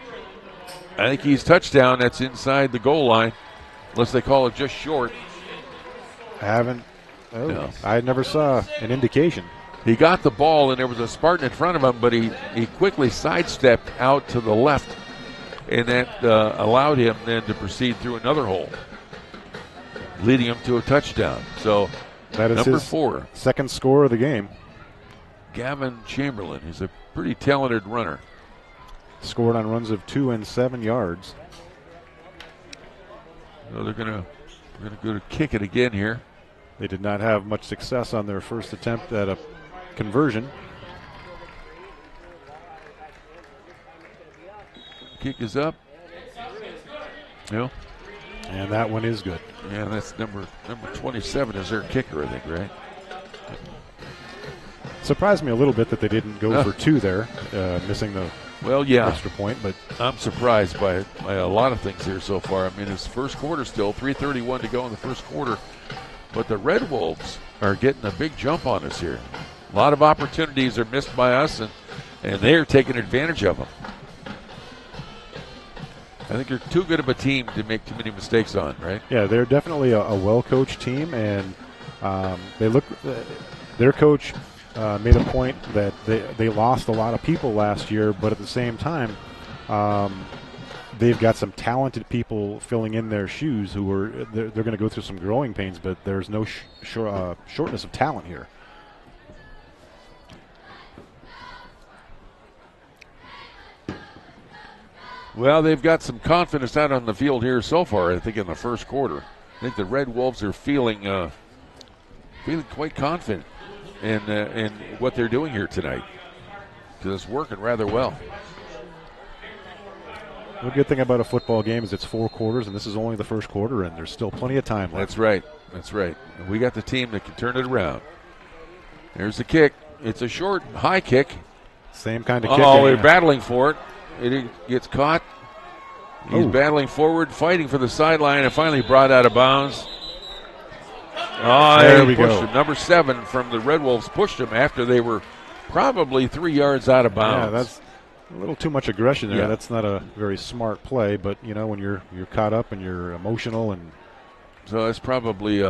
I think he's touchdown. That's inside the goal line, unless they call it just short. I never saw an indication. He got the ball, and there was a Spartan in front of him, but he quickly sidestepped out to the left, and that allowed him then to proceed through another hole, leading him to a touchdown. So that is number his 4. Second score of the game. Gavin Chamberlain. He's a pretty talented runner. Scored on runs of 2 and 7 yards. So they're going to go to kick it again here. They did not have much success on their first attempt at a conversion. Kick is up. Yeah. And that one is good. Yeah, that's number 27 is their kicker, I think, right? Surprised me a little bit that they didn't go for 2 there, missing the extra point. But I'm surprised by a lot of things here so far. I mean, it's first quarter still, 3:31 to go in the first quarter. But the Red Wolves are getting a big jump on us here. A lot of opportunities are missed by us, and they are taking advantage of them. I think you're too good of a team to make too many mistakes on, right? Yeah, they're definitely a well-coached team, and their coach made a point that they lost a lot of people last year, but at the same time, they've got some talented people filling in their shoes they're going to go through some growing pains, but there's no shortness of talent here. Well, they've got some confidence out on the field here so far, I think, in the first quarter. I think the Red Wolves are feeling quite confident in what they're doing here tonight, because it's working rather well. The good thing about a football game is it's 4 quarters, and this is only the first quarter, and there's still plenty of time left. That's right. And we got the team that can turn it around. There's the kick. It's a short, high kick. Same kind of kick. Oh, they're battling for it. It gets caught. He's battling forward, fighting for the sideline, and finally brought out of bounds. Oh, there we go. Him. Number 7 from the Red Wolves pushed him after they were probably 3 yards out of bounds. Yeah, that's a little too much aggression there. Yeah. That's not a very smart play, but when you're caught up and you're emotional, and so that's probably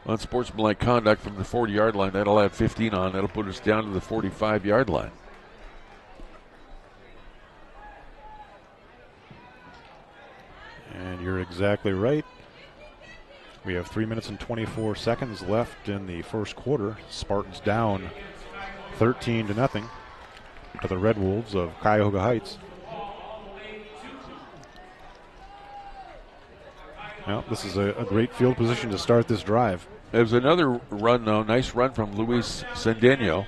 unsportsmanlike conduct from the 40-yard line. That'll add 15 on. That'll put us down to the 45-yard line. And you're exactly right. We have 3 minutes and 24 seconds left in the first quarter. Spartans down 13-0 to the Red Wolves of Cuyahoga Heights. Well, this is a great field position to start this drive. There's another run, though. Nice run from Luis Cendeno.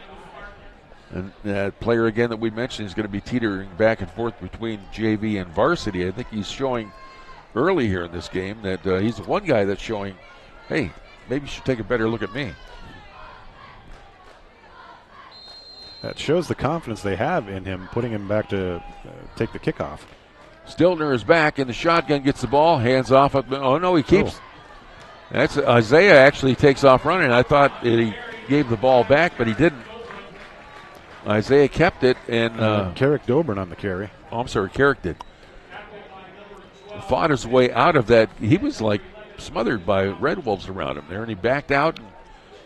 And that player, again, that we mentioned is going to be teetering back and forth between JV and varsity. I think he's showing early here in this game that he's the one guy that's showing, hey, maybe you should take a better look at me. That shows the confidence they have in him, putting him back to take the kickoff. Stiltner is back in the shotgun, gets the ball, hands off. Oh, no, he keeps. That's Isaiah actually takes off running. I thought he gave the ball back, but he didn't. Isaiah kept it, and Carrick Dobrin on the carry. Oh, I'm sorry, Carrick did. Fought his way out of that. He was like smothered by Red Wolves around him there, and he backed out and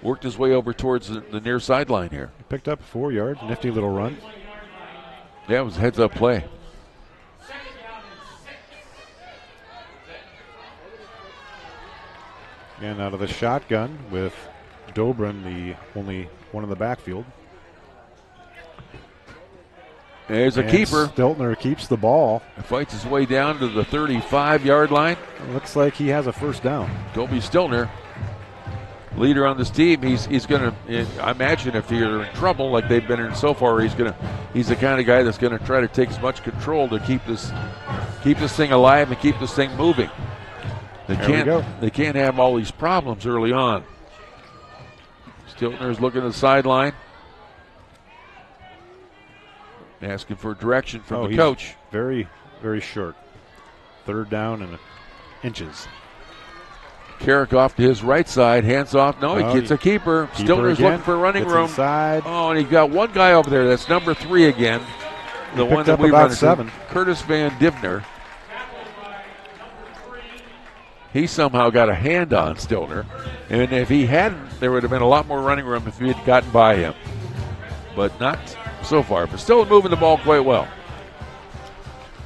worked his way over towards the near sideline here. He picked up 4 yards, nifty little run. Yeah, it was a heads-up play. And out of the shotgun with Dobrin, the only one in the backfield. There's a keeper. Stiltner keeps the ball. Fights his way down to the 35-yard line. Looks like he has a first down. Toby Stiltner, leader on this team, he's going to, I imagine if you're in trouble like they've been in so far, he's the kind of guy that's going to try to take as much control to keep this thing alive and keep this thing moving. They can't have all these problems early on. Stiltner's looking at the sideline, asking for direction from the coach. Very, very short. Third down and inches. Carrick off to his right side, hands off. No, he gets a keeper. Stiltner's again. looking for running Gets room. Inside. Oh, and he got one guy over there. That's number 3 again. The one that we about run 7. into, Curtis Van Divner. He somehow got a hand on Stiltner. And if he hadn't, there would have been a lot more running room if he had gotten by him. But not so far. But still moving the ball quite well.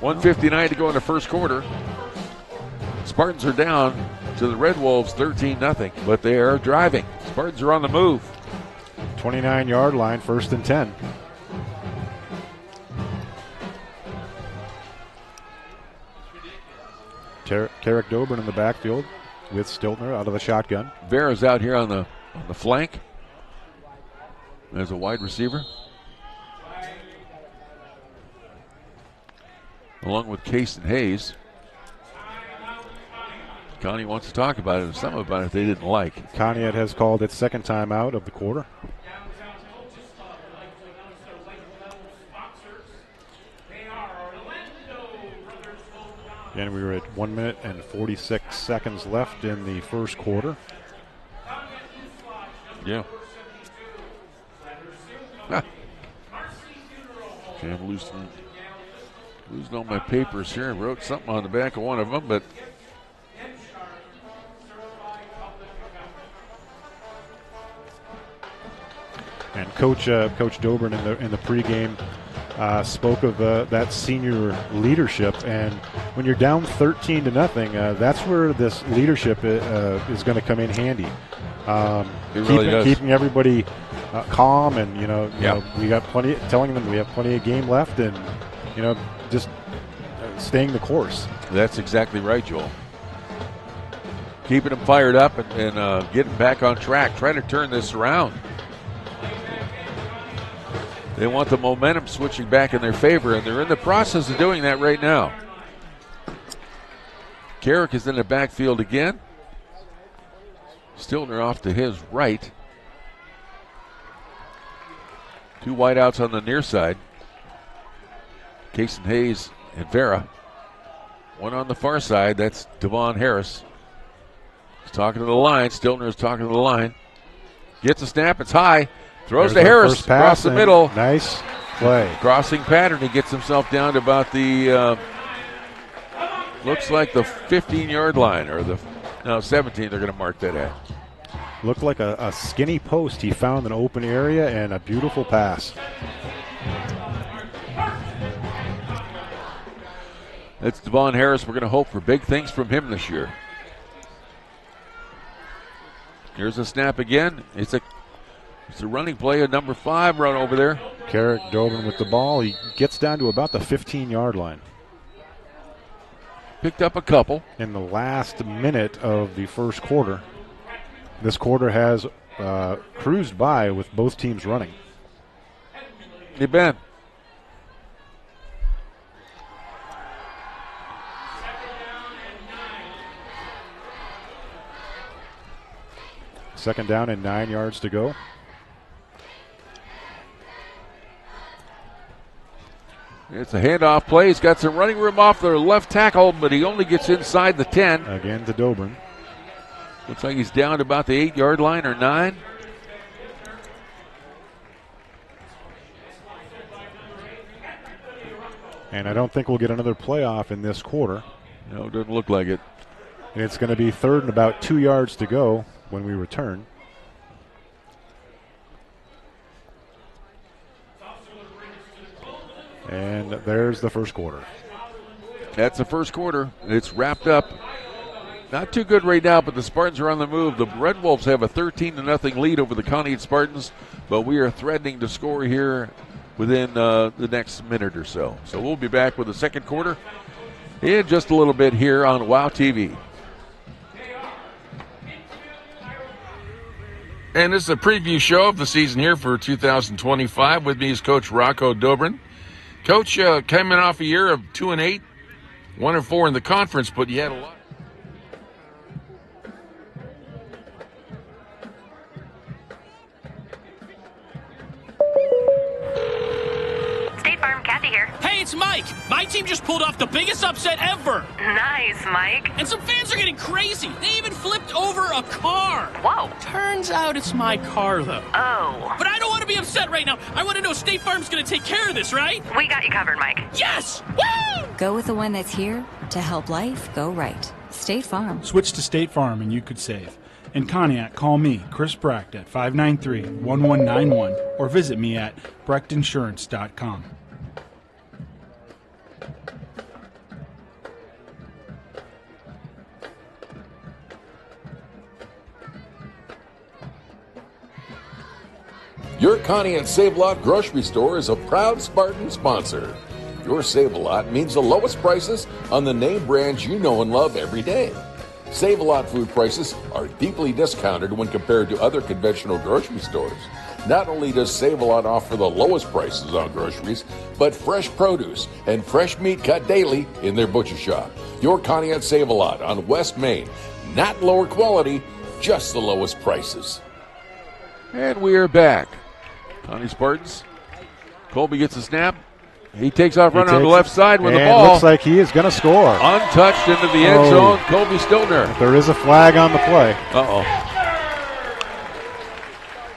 1:59 to go in the first quarter. Spartans are down to the Red Wolves 13-0, but they are driving. Spartans are on the move. 29-yard line, 1st and 10. Carrick Dobrin in the backfield with Stiltner out of the shotgun. Vera's out here on the flank as a wide receiver, along with Case and Hayes. Connie wants to talk about it, and some about it they didn't like. Conneaut has called its second time out of the quarter. And we were at 1 minute and 46 seconds left in the first quarter. Yeah. Okay, I'm losing all my papers here. I wrote something on the back of one of them, but and Coach Dobrin in the pregame spoke of that senior leadership, and when you're down 13-0, that's where this leadership is going to come in handy. Keeping everybody calm, and we got plenty. Telling them we have plenty of game left, and just staying the course. That's exactly right, Joel. Keeping them fired up and getting back on track. Trying to turn this around. They want the momentum switching back in their favor, and they're in the process of doing that right now. Carrick is in the backfield again. Stiltner off to his right. 2 wideouts on the near side. Case and Hayes and Vera. One on the far side, that's Devon Harris. He's talking to the line. Stiltner is talking to the line. Gets a snap, it's high. Throws to Harris across the middle. Nice play. Crossing pattern. He gets himself down to about the, looks like the 15-yard line, or 17 they're going to mark that at. Looked like a skinny post. He found an open area and a beautiful pass. That's Devon Harris. We're going to hope for big things from him this year. Here's a snap again. It's a running play, a number 5 run over there. Carrick Dobrin with the ball. He gets down to about the 15-yard line. Picked up a couple. In the last minute of the first quarter. This quarter has cruised by with both teams running. Hey, Ben. Second down and 9 yards to go. It's a handoff play. He's got some running room off their left tackle, but he only gets inside the 10. Again to Dobrin. Looks like he's down to about the 8-yard line or 9. And I don't think we'll get another playoff in this quarter. No, it doesn't look like it. And it's going to be 3rd and about 2 yards to go when we return. And there's the first quarter. That's the first quarter. It's wrapped up. Not too good right now, but the Spartans are on the move. The Red Wolves have a 13-0 lead over the Conneaut Spartans, but we are threatening to score here within the next minute or so. So we'll be back with the second quarter in just a little bit here on WOW TV. And this is a preview show of the season here for 2025. With me is Coach Rocco Dobrin. Coach, coming off a year of 2-8, 1-4 in the conference, but you had a lot. State Farm, Kathy here. Hey, it's Mike. My team just pulled off the biggest upset ever. Nice, Mike. And some fans are getting crazy. They even flipped over a car. Whoa. Turns out it's my car, though. Oh. But I don't want to be upset right now. I want to know State Farm's going to take care of this, right? We got you covered, Mike. Yes! Woo! Go with the one that's here to help life go right. State Farm. Switch to State Farm and you could save. In Conneaut, call me, Chris Brecht, at 593-1191 or visit me at brechtinsurance.com. Your Conneaut Save-A-Lot grocery store is a proud Spartan sponsor. Your Save-A-Lot means the lowest prices on the name brands you know and love every day. Save-A-Lot food prices are deeply discounted when compared to other conventional grocery stores. Not only does Save-A-Lot offer the lowest prices on groceries, but fresh produce and fresh meat cut daily in their butcher shop. Your Conneaut Save-A-Lot on West Main. Not lower quality, just the lowest prices. And we are back. Conneaut Spartans. Colby gets a snap. He takes off running on the left side with the ball. Looks like he is going to score. Untouched into the end zone. Colby Stiltner. There is a flag on the play. Uh-oh.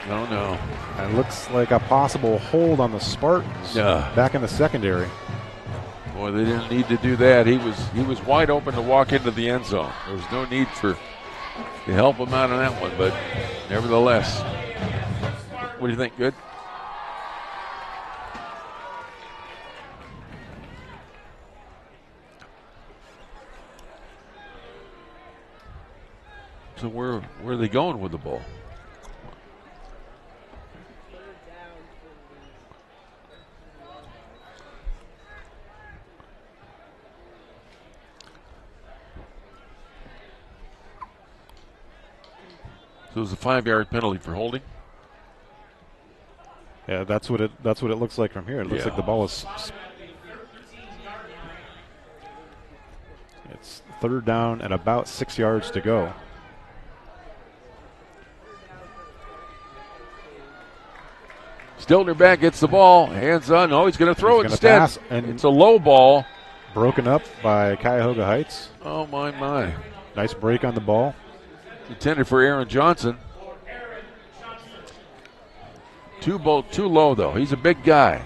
No. It looks like a possible hold on the Spartans back in the secondary. Boy, they didn't need to do that. He was wide open to walk into the end zone. There was no need to help him out on that one, but nevertheless. What do you think? Good? So where are they going with the ball? So it was a 5-yard penalty for holding. Yeah, that's what it looks like from here. It looks like the ball is. It's 3rd down and about 6 yards to go. Stiltner back, gets the ball, hands on. No, he's going to throw it instead. Pass, and it's a low ball. Broken up by Cuyahoga Heights. Oh, my. Nice break on the ball. Intended for Aaron Johnson. Too low, though. He's a big guy.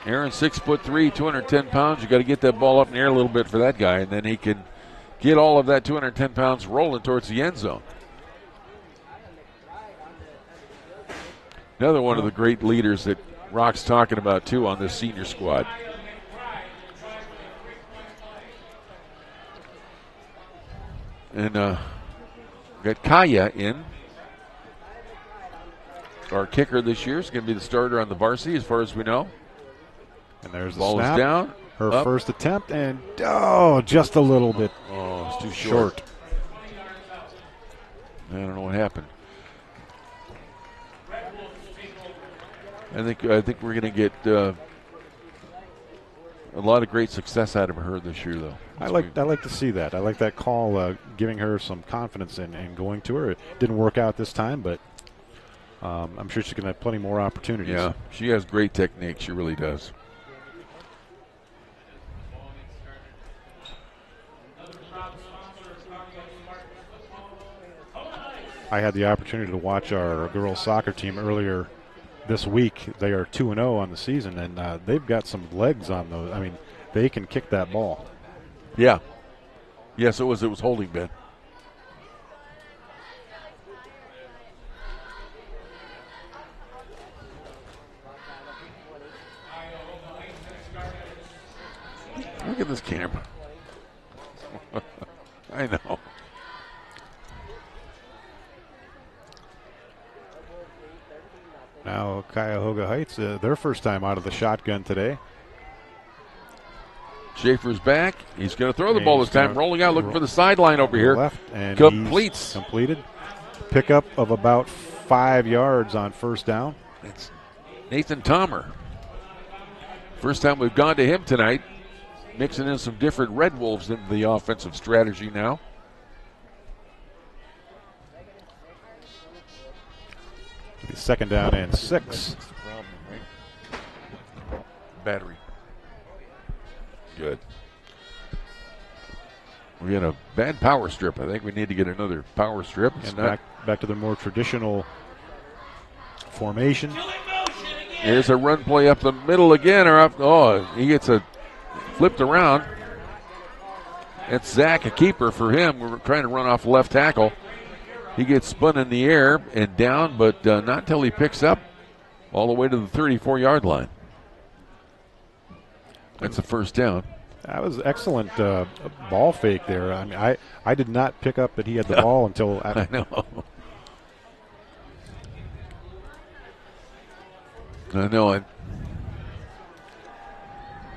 Aaron, 6'3", 210 pounds. You got to get that ball up in the air a little bit for that guy, and then he can get all of that 210 pounds rolling towards the end zone. Another one of the great leaders that Rock's talking about, too, on this senior squad. And got Kaya in. Our kicker this year is going to be the starter on the varsity, as far as we know. And there's the ball snap. Is down. Her up. First attempt, and just a little bit. Oh, it's too short. I don't know what happened. I think we're going to get a lot of great success out of her this year, though. I like to see that. I like that call, giving her some confidence in going to her. It didn't work out this time, but I'm sure she's going to have plenty more opportunities. Yeah, she has great technique. She really does. I had the opportunity to watch our girls soccer team earlier this week. They are 2-0 on the season, and they've got some legs on those. I mean, they can kick that ball. Yeah. Yes, it was holding, Ben. Look at this camera. I know. Now Cuyahoga Heights, their first time out of the shotgun today. Schaefer's back. He's going to throw the ball this time. Rolling out, looking for the sideline over here. Left and completes. Completed. Pickup of about 5 yards on first down. It's Nathan Tomer. First time we've gone to him tonight. Mixing in some different Red Wolves into the offensive strategy now. Second down and 6. That's the problem, right? Battery. Good. We got a bad power strip. I think we need to get another power strip. And back to the more traditional formation. Here's a run play up the middle again. He gets a flipped around. It's Zach, a keeper for him. We're trying to run off left tackle. He gets spun in the air and down, but not until he picks up all the way to the 34-yard line. That's a first down. That was excellent ball fake there. I mean, I did not pick up that he had the ball until I know. I know.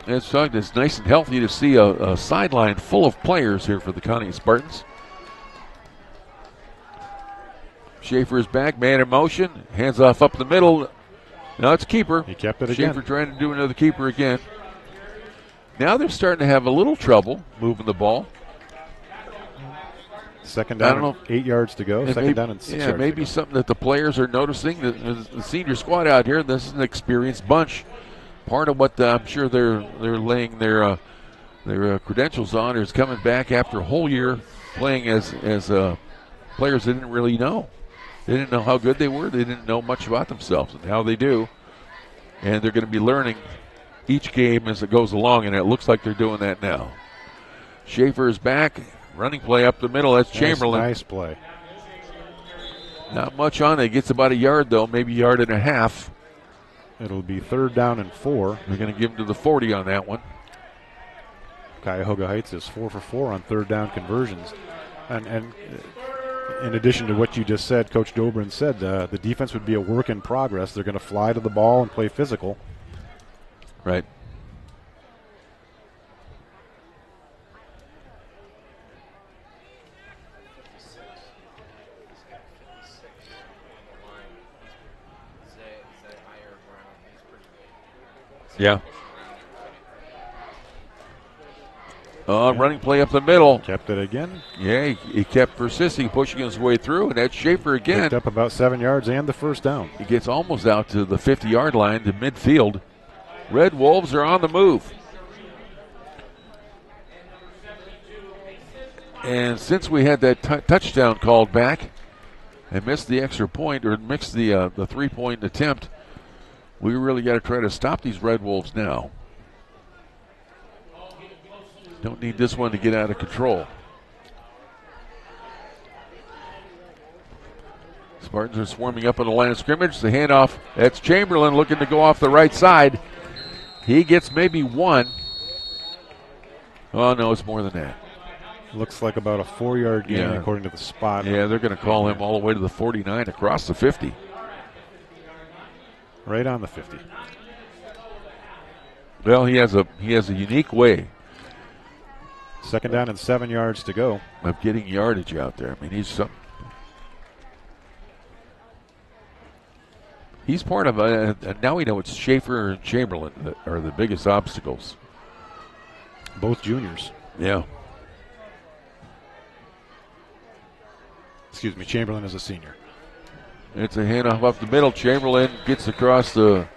It's nice and healthy to see a sideline full of players here for the Conneaut Spartans. Schaefer is back, man in motion, hands off up the middle. Now it's keeper. He kept it again. Schaefer trying to do another keeper again. Now they're starting to have a little trouble moving the ball. Second down, I don't know, 8 yards to go. Second down and 6 yards. Yeah, maybe something that the players are noticing. The senior squad out here, this is an experienced bunch. Part of what I'm sure they're laying their credentials on is coming back after a whole year playing as players they didn't really know. They didn't know how good they were. They didn't know much about themselves and how they do. And they're going to be learning each game as it goes along, and it looks like they're doing that now. Schaefer is back. Running play up the middle. That's Chamberlain. Nice play. Not much on it. Gets about a yard, though, maybe a yard and a half. It'll be 3rd down and 4. They're going to give him to the 40 on that one. Cuyahoga Heights is 4 for 4 on 3rd down conversions. And in addition to what you just said, Coach Dobrin said the defense would be a work in progress. They're going to fly to the ball and play physical. Right. Yeah. Running play up the middle. Kept it again. Yeah, he kept persisting, pushing his way through, and that's Schaefer again. Picked up about 7 yards and the first down. He gets almost out to the 50-yard line to midfield. Red Wolves are on the move. And since we had that touchdown called back and missed the extra point, or missed the 3-point attempt, we really got to try to stop these Red Wolves now. Don't need this one to get out of control. Spartans are swarming up on the line of scrimmage. The handoff, that's Chamberlain looking to go off the right side. He gets maybe one. Oh, no, it's more than that. Looks like about a 4-yard gain according to the spot. Yeah, they're going to call him all the way to the 49 across the 50. Right on the 50. Well, he has a unique way. Second down and 7 yards to go. Of getting yardage out there. I mean, he's part of now we know it's Schaefer and Chamberlain that are the biggest obstacles. Both juniors. Yeah. Excuse me, Chamberlain is a senior. It's a handoff up the middle. Chamberlain gets across the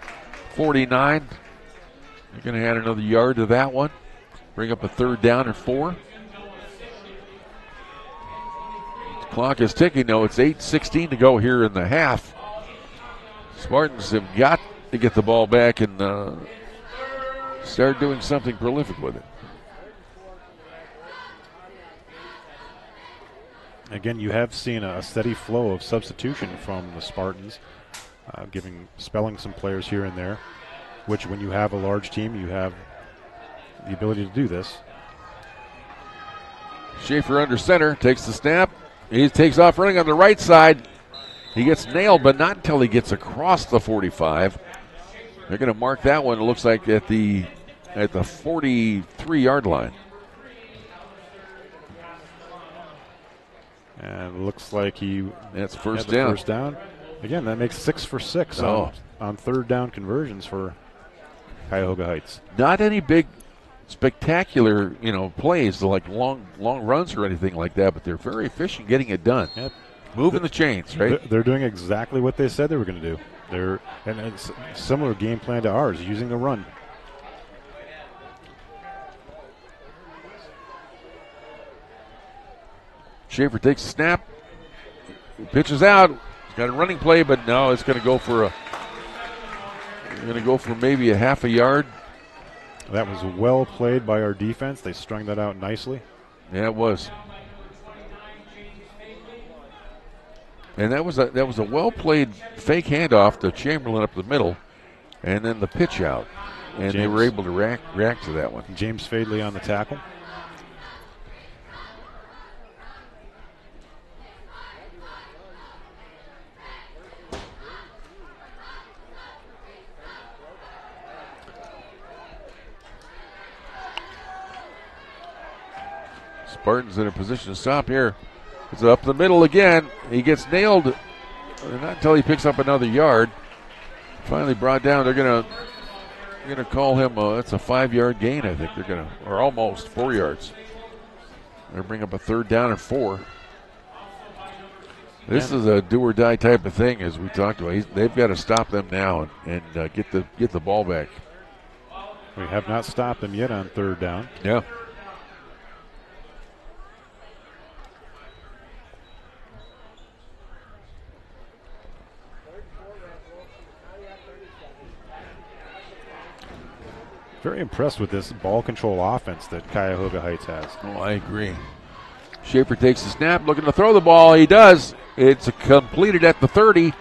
49. They're going to add another yard to that one. Bring up a 3rd down and 4. Clock is ticking, though. It's 8:16 to go here in the half. Spartans have got to get the ball back and start doing something prolific with it. Again, you have seen a steady flow of substitution from the Spartans, spelling some players here and there, which when you have a large team, you have the ability to do this. Schaefer under center, takes the snap. He takes off running on the right side. He gets nailed, but not until he gets across the 45. They're going to mark that one, it looks like, at the 43-yard line. And it looks like that's first down. First down. Again, that makes 6 for 6 on third down conversions for Cuyahoga Heights. Not any big, spectacular, plays like long runs or anything like that, but they're very efficient getting it done. Yep. Moving the chains, right? They're doing exactly what they said they were going to do. And it's a similar game plan to ours, using the run. Schaefer takes a snap, pitches out. He's got a running play, but no, it's going to go for maybe a half a yard. That was well played by our defense. They strung that out nicely. Yeah, it was. And that was a well played fake handoff to Chamberlain up the middle, and then the pitch out, and they were able to react to that one. James Fadley on the tackle. Spartans in a position to stop here. It's up the middle again. He gets nailed, not until he picks up another yard. Finally brought down. They're gonna call him. It's a 5-yard gain, I think. Or almost 4 yards. They're bring up a third down and 4. This is a do or die type of thing, as we talked about. They've got to stop them now and get the ball back. We have not stopped them yet on third down. Yeah. Very impressed with this ball control offense that Cuyahoga Heights has. Oh, I agree. Schaefer takes the snap, looking to throw the ball. He does. It's completed at the 30,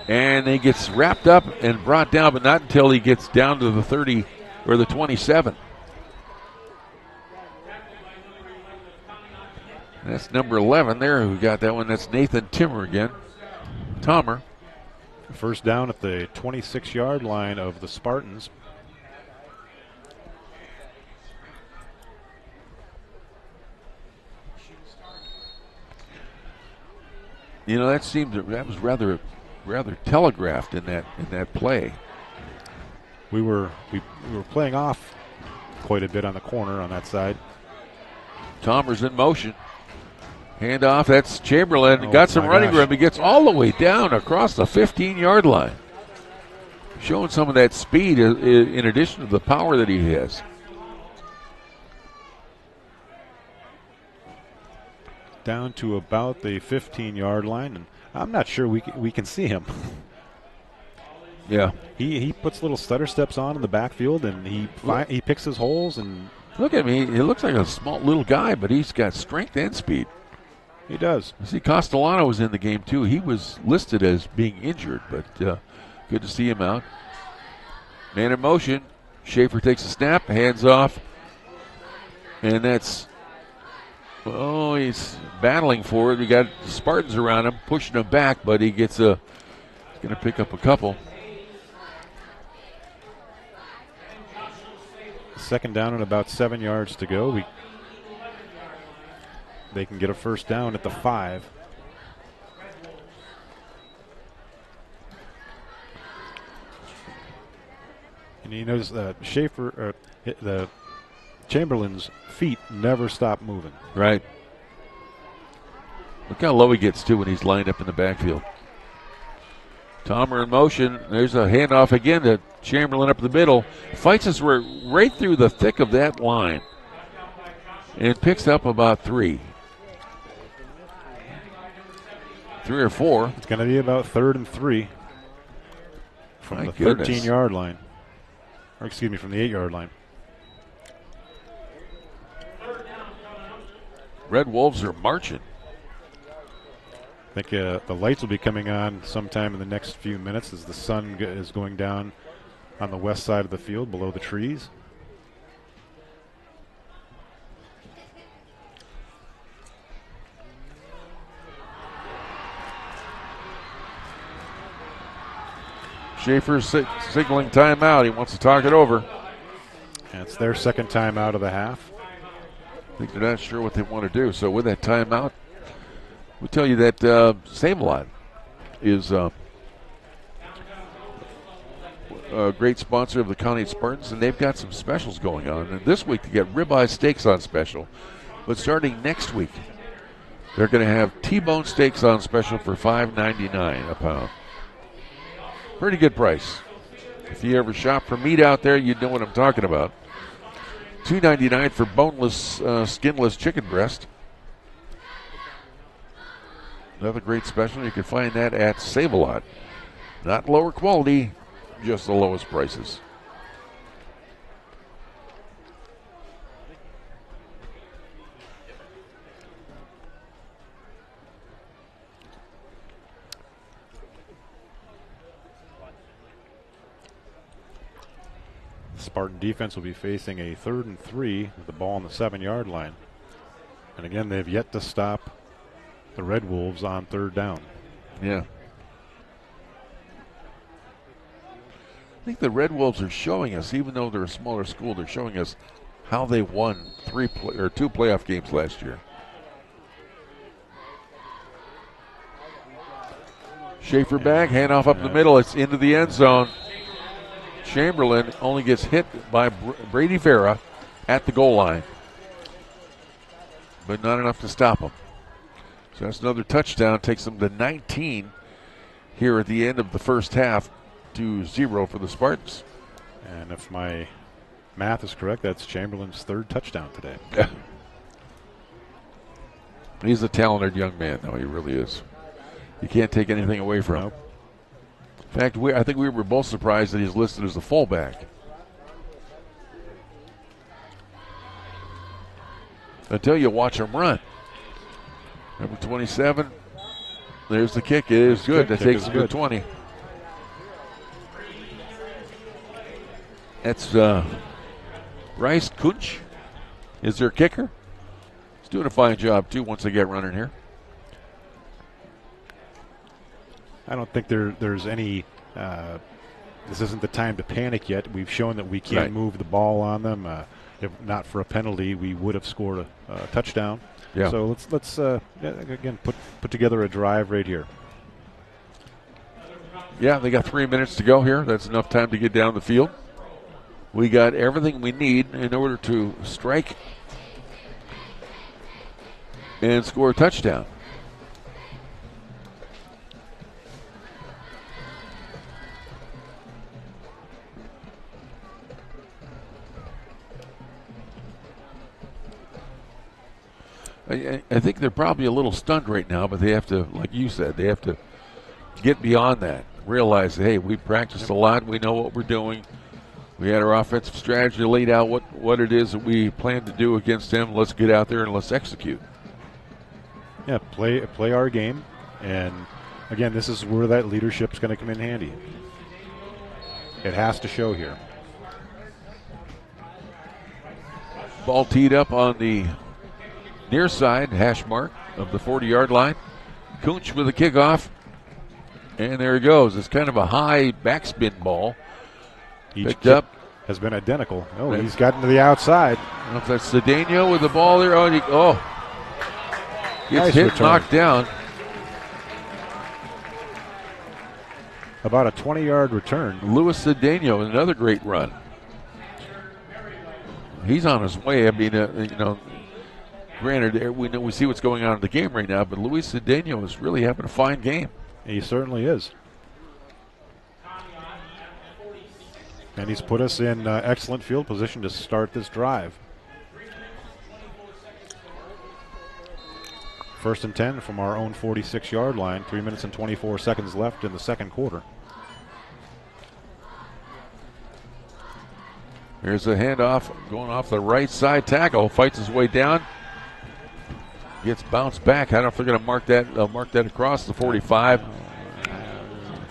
and he gets wrapped up and brought down, but not until he gets down to the 30 or the 27. That's number 11 there who got that one. That's Nathan Timmer again. Tomer. First down at the 26-yard line of the Spartans. That was rather telegraphed in that play. We were playing off quite a bit on the corner on that side. Tomer's in motion. Handoff, that's Chamberlain. Oh, got some running gosh. room. He gets all the way down across the 15-yard line. Showing some of that speed in addition to the power that he has. Down to about the 15-yard line, and I'm not sure we can see him. Yeah. He puts little stutter steps on in the backfield, and he picks his holes. And look at me. He looks like a small little guy, but he's got strength and speed. He does. I see Castellano was in the game, too. He was listed as being injured, but good to see him out. Man in motion. Schaefer takes a snap, hands off, and that's... Oh, he's battling for it. We got Spartans around him, pushing him back, but he gets going to pick up a couple. Second down and about 7 yards to go. They can get a first down at the 5. And you notice that the Chamberlain's feet never stop moving. Right. Look how low he gets, too, when he's lined up in the backfield. Tomer in motion. There's a handoff again to Chamberlain up the middle. Fights his way right through the thick of that line. And picks up about 3. 3 or 4. It's going to be about 3rd and 3 from the 13-yard line. Or excuse me, from the 8-yard line. Red Wolves are marching. I think the lights will be coming on sometime in the next few minutes as the sun is going down on the west side of the field below the trees. Schaefer's signaling timeout. He wants to talk it over. And it's their second timeout of the half. I think they're not sure what they want to do. So with that timeout, we tell you that Save-A-Lot is a great sponsor of the Conneaut Spartans, and they've got some specials going on. And this week they get ribeye steaks on special, but starting next week, they're going to have T-bone steaks on special for $5.99 a pound. Pretty good price. If you ever shop for meat out there, you know what I'm talking about. $2.99 for boneless, skinless chicken breast. Another great special. You can find that at Save-A-Lot. Not lower quality, just the lowest prices. Spartan defense will be facing a 3rd and 3 with the ball on the 7-yard line. And again, they've yet to stop the Red Wolves on 3rd down. Yeah. I think the Red Wolves are showing us, even though they're a smaller school, they're showing us how they won 2 playoff games last year. Schaefer back, handoff up the middle. It's into the end zone. Chamberlain only gets hit by Brady Vera at the goal line, but not enough to stop him. So that's another touchdown. Takes them to 19 here at the end of the first half to 0 for the Spartans. And if my math is correct, that's Chamberlain's 3rd touchdown today. He's a talented young man, though. He really is. You can't take anything away from him. In fact, I think we were both surprised that he's listed as a fullback. Until you watch him run. Number 27. There's the kick. It is good. That takes him to 20. That's Bryce Kunch is their kicker. He's doing a fine job, too, once they get running here. I don't think there's any this isn't the time to panic yet. We've shown that we can move the ball on them. If not for a penalty, we would have scored a touchdown. Yeah. So let's again put together a drive right here. Yeah, they got 3 minutes to go here. That's enough time to get down the field. We got everything we need in order to strike and score a touchdown. I think they're probably a little stunned right now, but they have to, like you said, they have to get beyond that. Realize, hey, we practiced a lot. We know what we're doing. We had our offensive strategy laid out, what it is that we plan to do against them. Let's get out there and let's execute. Yeah, play our game. And, again, this is where that leadership's going to come in handy. It has to show here. Ball teed up on the near side hash mark of the 40-yard line. Kunch with a kickoff. And there he goes. It's kind of a high backspin ball. Each picked up. Has been identical. Oh, he's gotten to the outside. I don't know if that's Cedeno with the ball there. Gets nice hit, return. knocked down. About a 20-yard return. Louis Cedeno, another great run. He's on his way. I mean, granted, we see what's going on in the game right now, but Luis Cedeno is really having a fine game. He certainly is. And he's put us in excellent field position to start this drive. First and 10 from our own 46-yard line. 3 minutes and 24 seconds left in the second quarter. Here's a handoff going off the right side tackle. Fights his way down. Gets bounced back. I don't know if they're going to mark that. They'll mark that across the 45,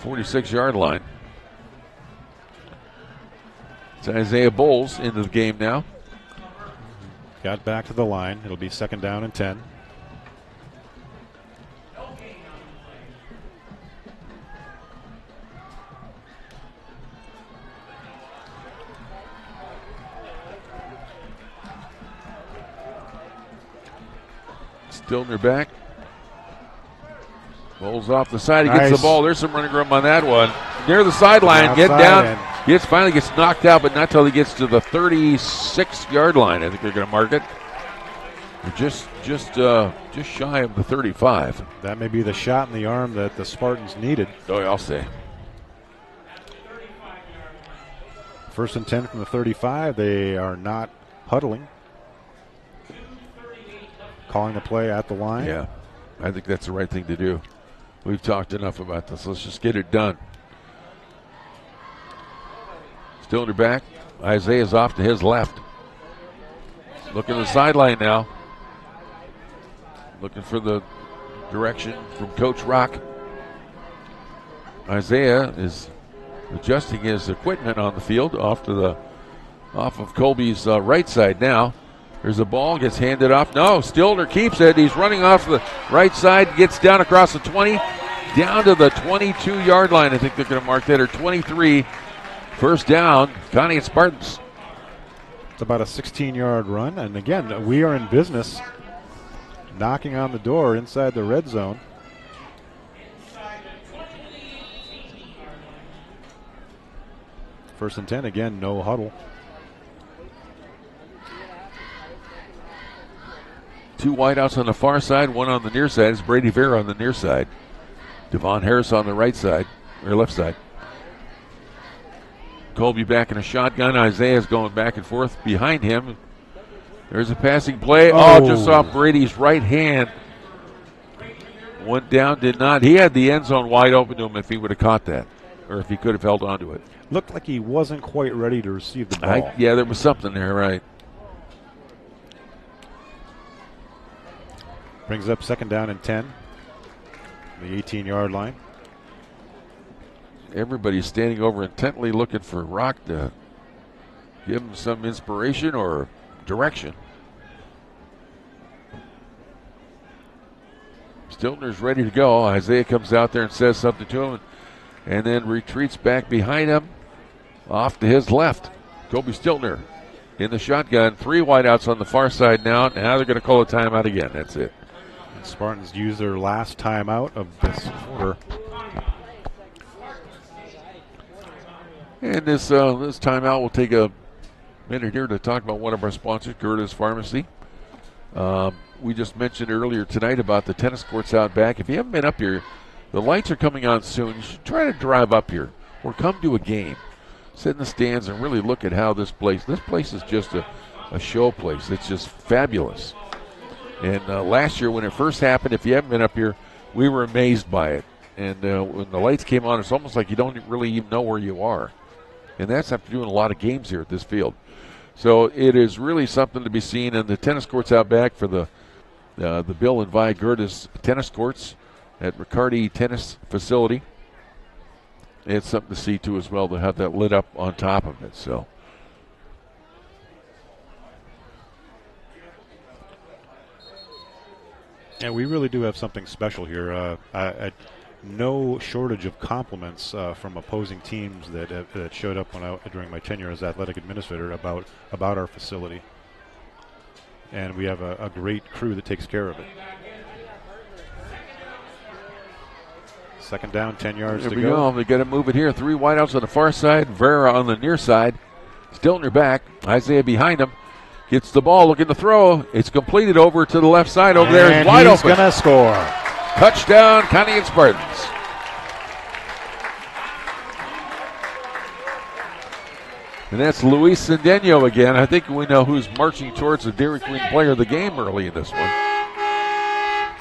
46-yard line. It's Isaiah Bowles into the game now. Got back to the line. It'll be second down and 10. Stiltner back. Bowles off the side. He gets the ball. There's some running room on that one. Near the sideline. Get down. Finally gets knocked out, but not till he gets to the 36-yard line. I think they're going to mark it. Just shy of the 35. That may be the shot in the arm that the Spartans needed. Oh, I'll say. First and 10 from the 35. They are not huddling. Calling the play at the line. Yeah, I think that's the right thing to do. We've talked enough about this. Let's just get it done. Stiltner back. Isaiah's off to his left. Looking at the sideline now. Looking for the direction from Coach Rock. Isaiah is adjusting his equipment on the field off of Colby's right side now. There's a ball, gets handed off. No, Stiltner keeps it. He's running off the right side, gets down across the 20, down to the 22-yard line. I think they're going to mark that, or 23. First down, Conneaut Spartans. It's about a 16-yard run. And again, we are in business knocking on the door inside the red zone. First and 10, again, no huddle. Two wideouts on the far side, one on the near side. It's Brady Vera on the near side. Devon Harris on the right side, or left side. Colby back in a shotgun. Isaiah's going back and forth behind him. There's a passing play. Just off Brady's right hand. Went down, did not. He had the end zone wide open to him if he would have caught that, or if he could have held on to it. Looked like he wasn't quite ready to receive the ball. Yeah, there was something there, right. Brings up second down and 10. The 18-yard line. Everybody's standing over intently looking for Rock to give him some inspiration or direction. Stiltner's ready to go. Isaiah comes out there and says something to him and then retreats back behind him off to his left. Kobe Stiltner in the shotgun. Three wideouts on the far side now. Now they're going to call a timeout again. That's it. Spartans use their last timeout of this quarter. And this timeout will take a minute here to talk about one of our sponsors, Gerda's Pharmacy. We just mentioned earlier tonight about the tennis courts out back. If you haven't been up here, the lights are coming on soon. You should try to drive up here or come to a game. Sit in the stands and really look at how this place is just a show place. It's just fabulous. And last year when it first happened, if you haven't been up here, we were amazed by it. And when the lights came on, it's almost like you don't really even know where you are. And that's after doing a lot of games here at this field. So it is really something to be seen. And the tennis courts out back for the Bill and Vi Gerda's tennis courts at Riccardi Tennis Facility. It's something to see, too, as well, to have that lit up on top of it. So. Yeah, we really do have something special here. No shortage of compliments from opposing teams that showed up during my tenure as athletic administrator about our facility. And we have a great crew that takes care of it. Second down, 10 yards to go. There we go. They got to move it here. Three wideouts on the far side. Vera on the near side. Stiltner back. Isaiah behind him. Gets the ball, looking to throw. It's completed over to the left side. Over there is wide open. He's going to score. Touchdown, Conneaut Spartans. And that's Luis Cedeno again. I think we know who's marching towards the Dairy Queen player of the game early in this one.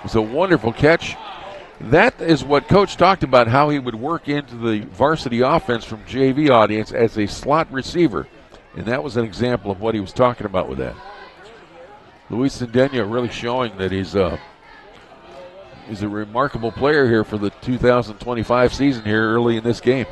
was a wonderful catch. That is what Coach talked about, how he would work into the varsity offense from JV audience as a slot receiver. And that was an example of what he was talking about with that. Luis Cendeno really showing that he's a remarkable player here for the 2025 season here early in this game.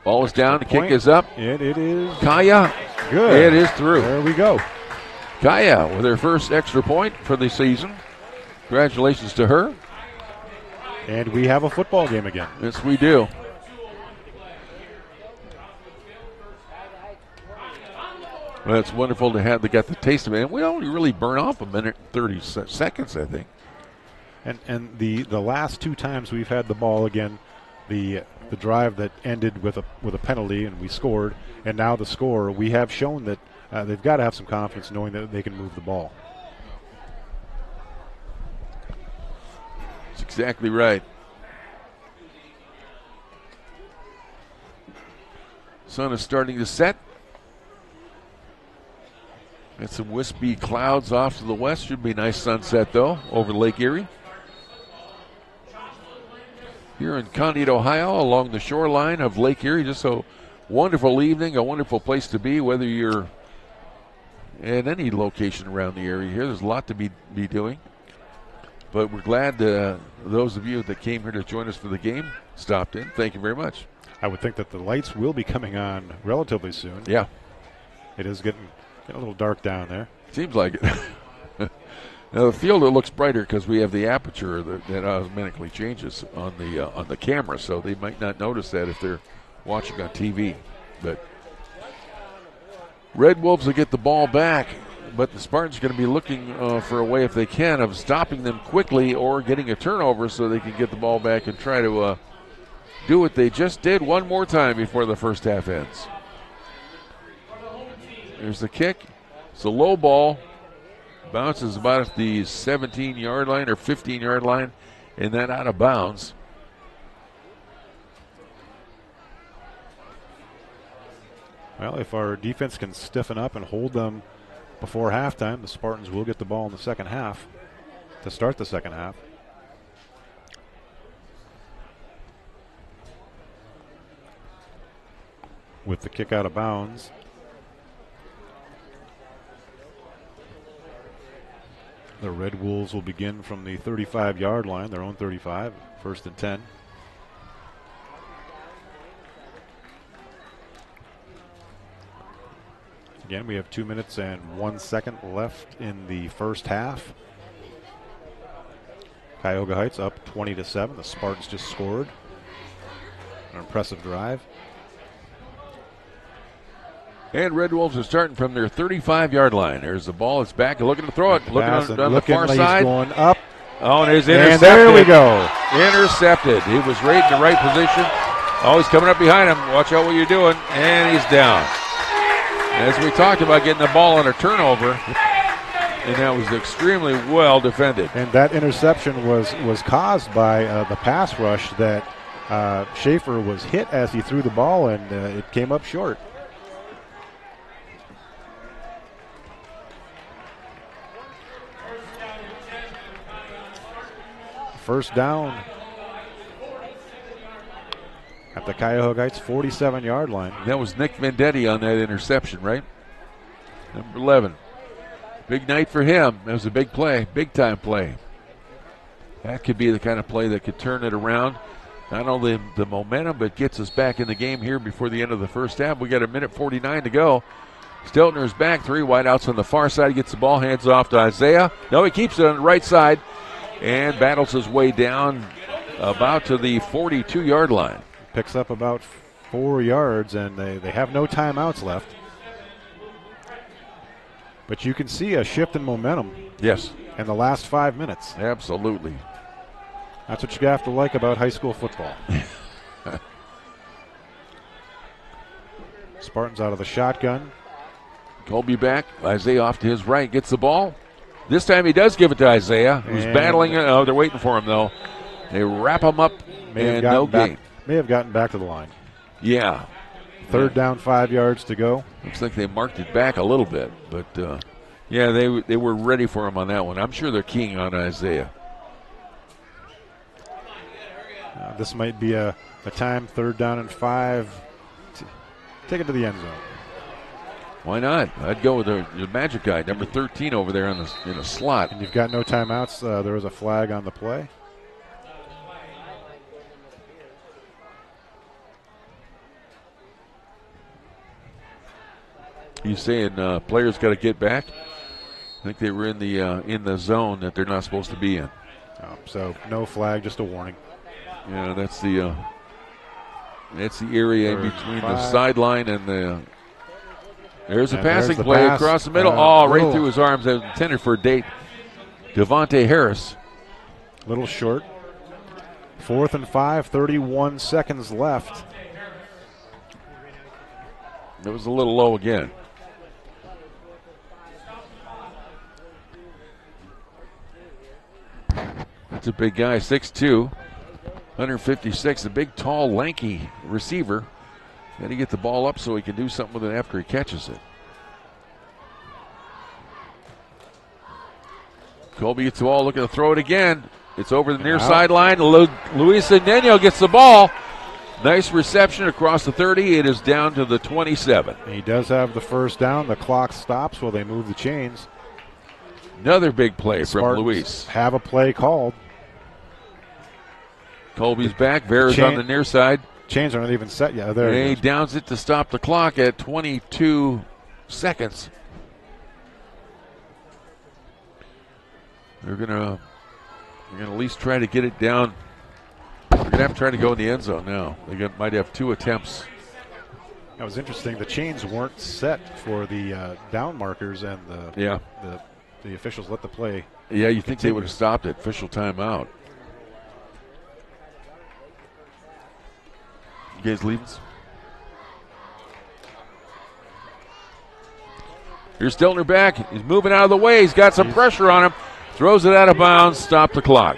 Ball is down, the kick is up. It is. Kaya, good. It is through. There we go. Kaya with her first extra point for the season. Congratulations to her. And we have a football game again. Yes, we do. Well, it's wonderful to have get the taste of it. And we only really burn off a minute and 30 seconds, I think. And the last two times we've had the ball again, the drive that ended with a penalty and we scored, and now the score, we have shown that they've got to have some confidence knowing that they can move the ball. That's exactly right. Sun is starting to set. Got some wispy clouds off to the west. Should be a nice sunset, though, over Lake Erie. Here in Conneaut, Ohio, along the shoreline of Lake Erie. Just a wonderful evening, a wonderful place to be, whether you're at any location around the area here. There's a lot to be doing. But we're glad those of you that came here to join us for the game stopped in. Thank you very much. I would think that the lights will be coming on relatively soon. Yeah. It is getting a little dark down there. Seems like it. Now the field, it looks brighter because we have the aperture that automatically changes on the camera, so they might not notice that if they're watching on TV. But Red Wolves will get the ball back, but the Spartans are going to be looking for a way, if they can, of stopping them quickly or getting a turnover so they can get the ball back and try to do what they just did one more time before the first half ends. There's the kick. It's a low ball. Bounces about at the 17-yard line or 15-yard line, and then out of bounds. Well, if our defense can stiffen up and hold them before halftime, the Spartans will get the ball in the second half to start the second half. With the kick out of bounds. The Red Wolves will begin from the 35-yard line, their own 35, 1st and 10. Again, we have 2 minutes and 1 second left in the first half. Cuyahoga Heights up 20-7. The Spartans just scored. An impressive drive. And Red Wolves are starting from their 35-yard line. There's the ball. It's back. Looking to throw it. Looking on the far side. Going up. Oh, and it's intercepted. And there we go. Intercepted. He was right in the right position. Oh, he's coming up behind him. Watch out what you're doing. And he's down. As we talked about getting the ball on a turnover, and that was extremely well defended. And that interception was caused by the pass rush that Schaefer was hit as he threw the ball, and it came up short. First down at the Cuyahoga Heights 47-yard line. That was Nick Vendetti on that interception, right? Number 11. Big night for him. That was a big play, big-time play. That could be the kind of play that could turn it around. Not only the momentum, but gets us back in the game here before the end of the first half. We got 1:49 to go. Steltner's back, 3 wideouts on the far side. He gets the ball, hands off to Isaiah. No, he keeps it on the right side and battles his way down about to the 42-yard line. Picks up about 4 yards, and they have no timeouts left. But you can see a shift in momentum. Yes. In the last 5 minutes. Absolutely. That's what you have to like about high school football. Spartans out of the shotgun. Colby back. Isaiah off to his right. Gets the ball. This time he does give it to Isaiah, who's battling. Oh, they're waiting for him, though. They wrap him up, and no gain. May have gotten back to the line. Yeah. Third down, 5 yards to go. Looks like they marked it back a little bit, but yeah, they were ready for him on that one. I'm sure they're keying on Isaiah. This might be a time, 3rd down and 5. Take it to the end zone. Why not? I'd go with the magic guy, number 13 over there in the slot. And you've got no timeouts. There was a flag on the play. He's saying players got to get back. I think they were in the zone that they're not supposed to be in. So no flag, just a warning. Yeah, that's the area in between the sideline and the. There's a passing play across the middle. Right through his arms. That was intended for a date. Devontae Harris. Little short. 4th and 5, 31 seconds left. It was a little low again. That's a big guy, 6'2", 156, a big, tall, lanky receiver. Got to get the ball up so he can do something with it after he catches it. Colby gets the ball, looking to throw it again. It's over the near sideline. Luis Neno gets the ball. Nice reception across the 30. It is down to the 27. He does have the first down. The clock stops while they move the chains. Another big play from Spartans Luis. Have a play called. Colby's back. Vera's on the near side. Chains aren't even set yet. There he downs it to stop the clock at 22 seconds. They're gonna at least try to get it down. They're gonna have to try to go in the end zone now. They might have 2 attempts. That was interesting. The chains weren't set for the down markers, and the officials let the play. Yeah, you think they would have stopped it? Official timeout. You guys leaving? Here's Stiltner back. He's moving out of the way. He's got some pressure on him. Throws it out of bounds. Stop the clock.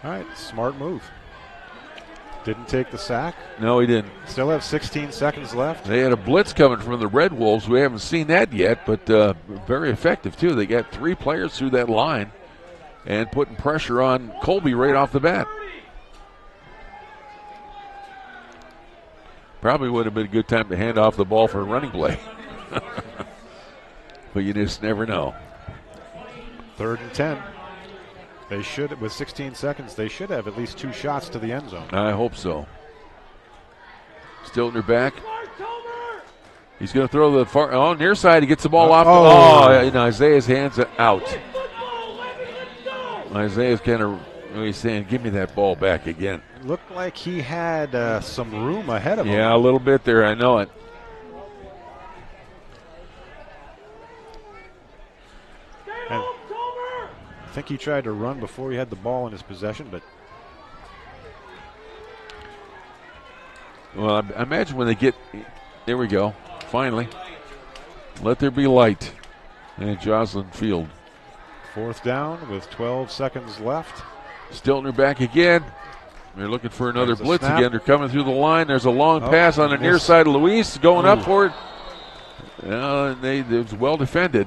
All right, smart move. Didn't take the sack. No, he didn't. Still have 16 seconds left. They had a blitz coming from the Red Wolves. We haven't seen that yet, but very effective, too. They got 3 players through that line and putting pressure on Colby right off the bat. Probably would have been a good time to hand off the ball for a running play. But you just never know. 3rd and 10. They should, with 16 seconds, they should have at least 2 shots to the end zone. I hope so. Stiltner back. He's going to throw the far, near side. He gets the ball off. And Isaiah's hands are out. Isaiah's kind of he's saying, give me that ball back again. Looked like he had some room ahead of him. Yeah, a little bit there. I know it. And I think he tried to run before he had the ball in his possession, but. Well, I imagine when they get, there we go, finally. Let there be light in Joslyn Field. 4th down with 12 seconds left. Stiltner back again. They're looking for another blitz again. They're coming through the line. There's a long pass on the near side of Luis going up for it. It was well defended.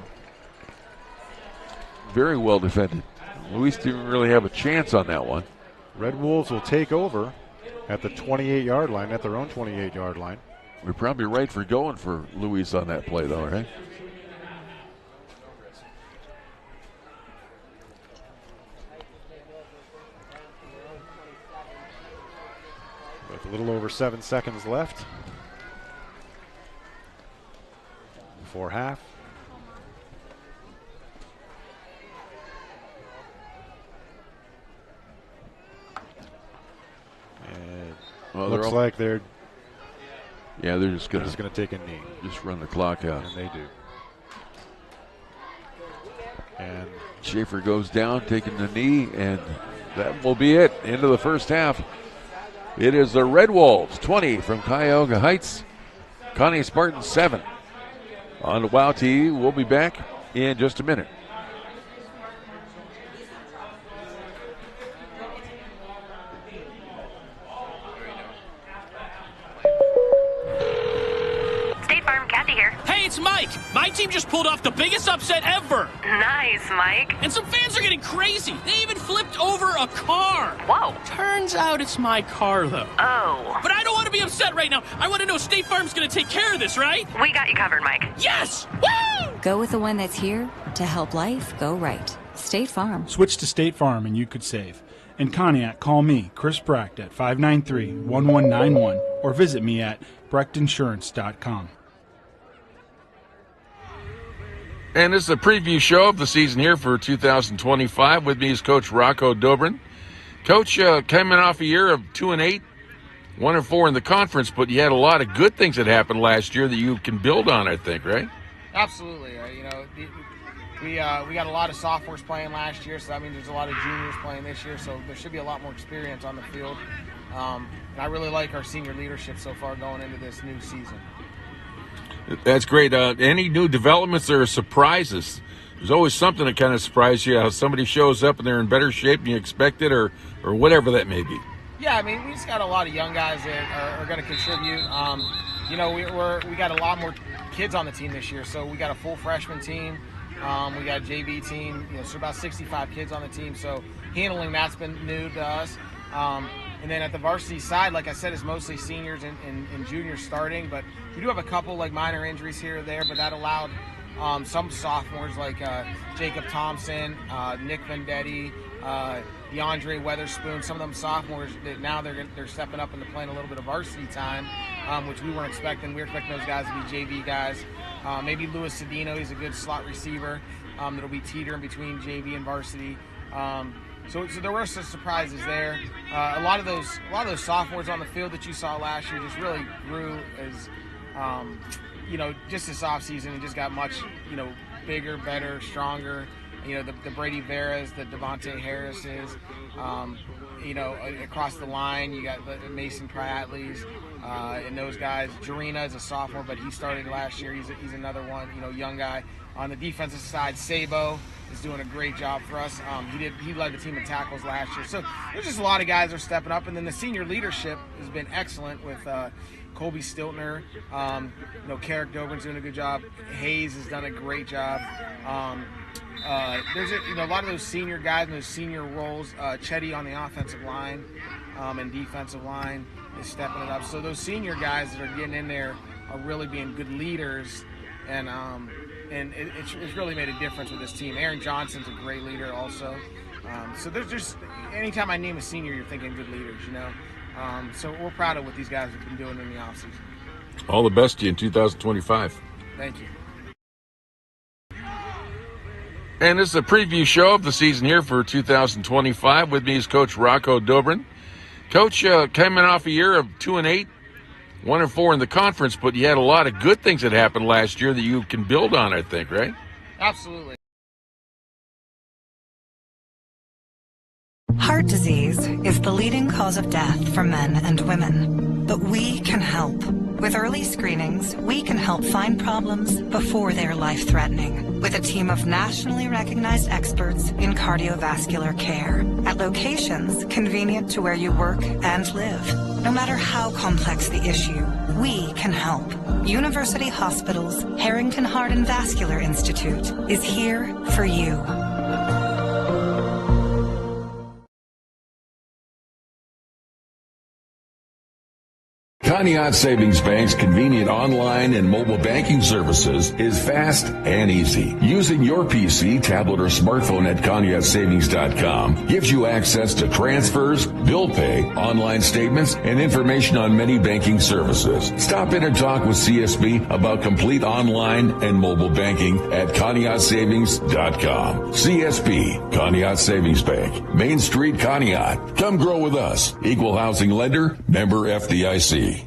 Very well defended. Luis didn't really have a chance on that one. Red Wolves will take over at the 28-yard line, at their own 28-yard line. We're probably right for going for Luis on that play, though, right? With a little over 7 seconds left before half. And looks like they're just going to take a knee. Just run the clock out. And they do. And Schaefer goes down, taking the knee, and that will be it. End of the first half. It is the Red Wolves 20 from Cuyahoga Heights. Conneaut Spartans 7. On the WOW TV, we'll be back in just a minute. Mike, my team just pulled off the biggest upset ever. Nice, Mike. And some fans are getting crazy. They even flipped over a car. Whoa. Turns out it's my car, though. Oh. But I don't want to be upset right now. I want to know State Farm's going to take care of this, right? We got you covered, Mike. Yes! Woo! Go with the one that's here to help life go right. State Farm. Switch to State Farm and you could save. In Conneaut, call me, Chris Brecht, at 593-1191 or visit me at brechtinsurance.com. And this is a preview show of the season here for 2025. With me is Coach Rocco Dobrin. Coach, coming off a year of 2-8, 1-4 in the conference, but you had a lot of good things that happened last year that you can build on, I think, right? Absolutely. We got a lot of sophomores playing last year, so that means there's a lot of juniors playing this year, so there should be a lot more experience on the field. And I really like our senior leadership so far going into this new season. That's great. Any new developments or surprises? There's always something that kind of surprises you, how somebody shows up and they're in better shape than you expected, or whatever that may be. Yeah, I mean, we just got a lot of young guys that are going to contribute. We got a lot more kids on the team this year, so we got a full freshman team. We got a JV team, so about 65 kids on the team. So handling that's been new to us. And then at the varsity side, like I said, it's mostly seniors and juniors starting. But we do have a couple like minor injuries here or there, but that allowed some sophomores like Jacob Thompson, Nick Vendetti, DeAndre Weatherspoon, some of them sophomores that now they're stepping up and playing a little bit of varsity time, which we weren't expecting. We were expecting those guys to be JV guys. Maybe Louis Cedino, he's a good slot receiver that'll be teetering between JV and varsity. So there were some surprises there. A lot of those sophomores on the field that you saw last year just really grew as just this offseason and just got much bigger, better, stronger. The Brady Veras, the Devontae Harrises, across the line, you got the Mason Pratleys, and those guys. Jarena is a sophomore, but he started last year. He's another one, young guy. On the defensive side, Sabo is doing a great job for us. He led the team in tackles last year. So there's just a lot of guys that are stepping up. And then the senior leadership has been excellent with Colby Stiltner. Carrick Dobrin's doing a good job. Hayes has done a great job. There's a lot of those senior guys in those senior roles. Chetty on the offensive line and defensive line is stepping it up. So those senior guys that are getting in there are really being good leaders, and it's really made a difference with this team. Aaron Johnson's a great leader also. So there's just, anytime I name a senior, you're thinking good leaders, So we're proud of what these guys have been doing in the offseason. All the best to you in 2025. Thank you. And this is a preview show of the season here for 2025. With me is Coach Rocco Dobrin. Coach, coming off a year of 2-8, 1-4 in the conference, but you had a lot of good things that happened last year that you can build on, I think, right? Absolutely. Heart disease is the leading cause of death for men and women, but we can help. With early screenings, we can help find problems before they're life-threatening. With a team of nationally recognized experts in cardiovascular care at locations convenient to where you work and live. No matter how complex the issue, we can help. University Hospital's Harrington Heart and Vascular Institute is here for you. Conneaut Savings Bank's convenient online and mobile banking services is fast and easy. Using your PC, tablet, or smartphone at ConneautSavings.com gives you access to transfers, bill pay, online statements, and information on many banking services. Stop in and talk with CSB about complete online and mobile banking at ConneautSavings.com. CSB, Conneaut Savings Bank, Main Street, Conneaut. Come grow with us. Equal housing lender, member FDIC.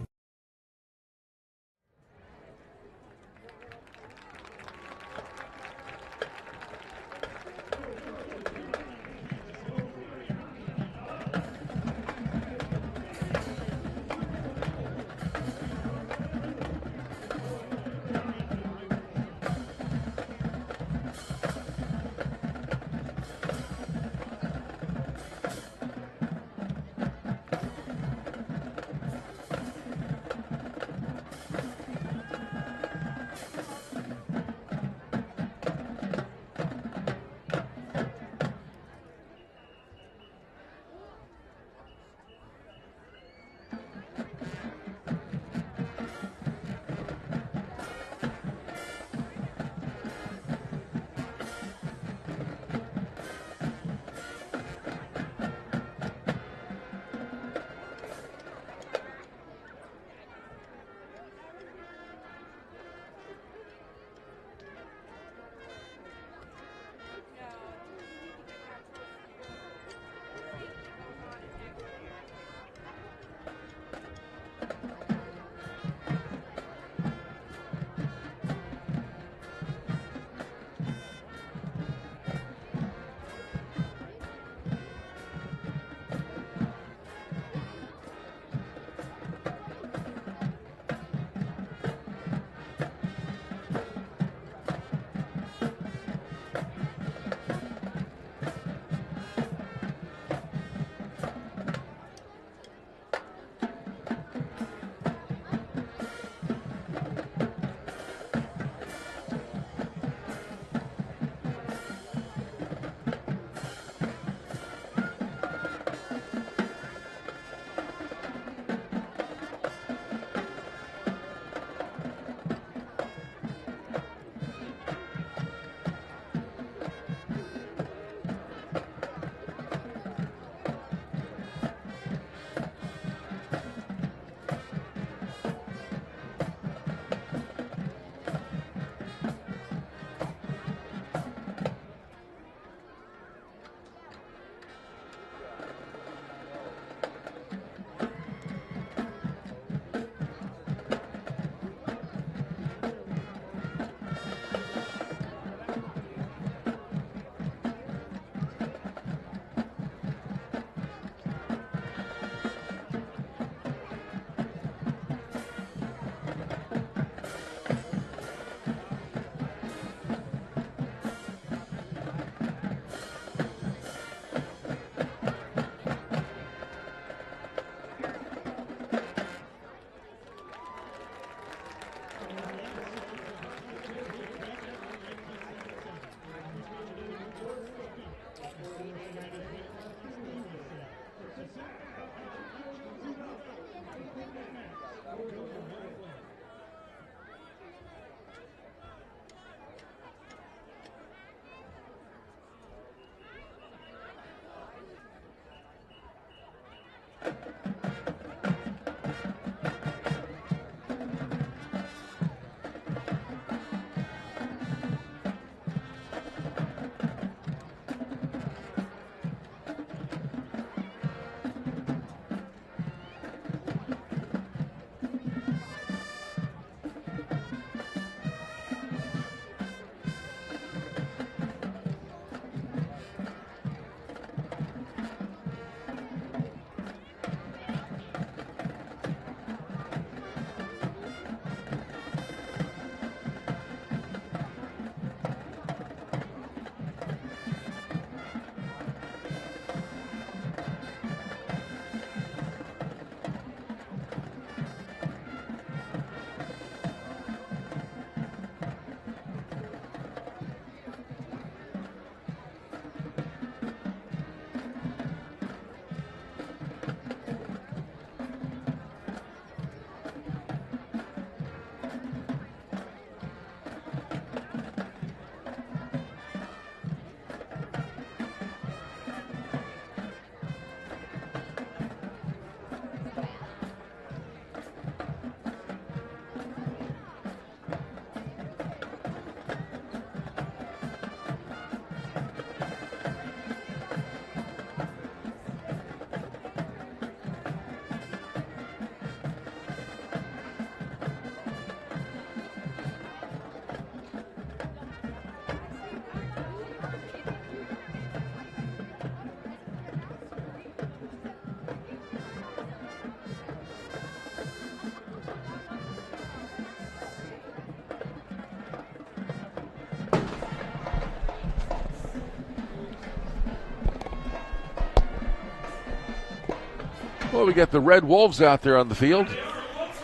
Well, we got the Red Wolves out there on the field,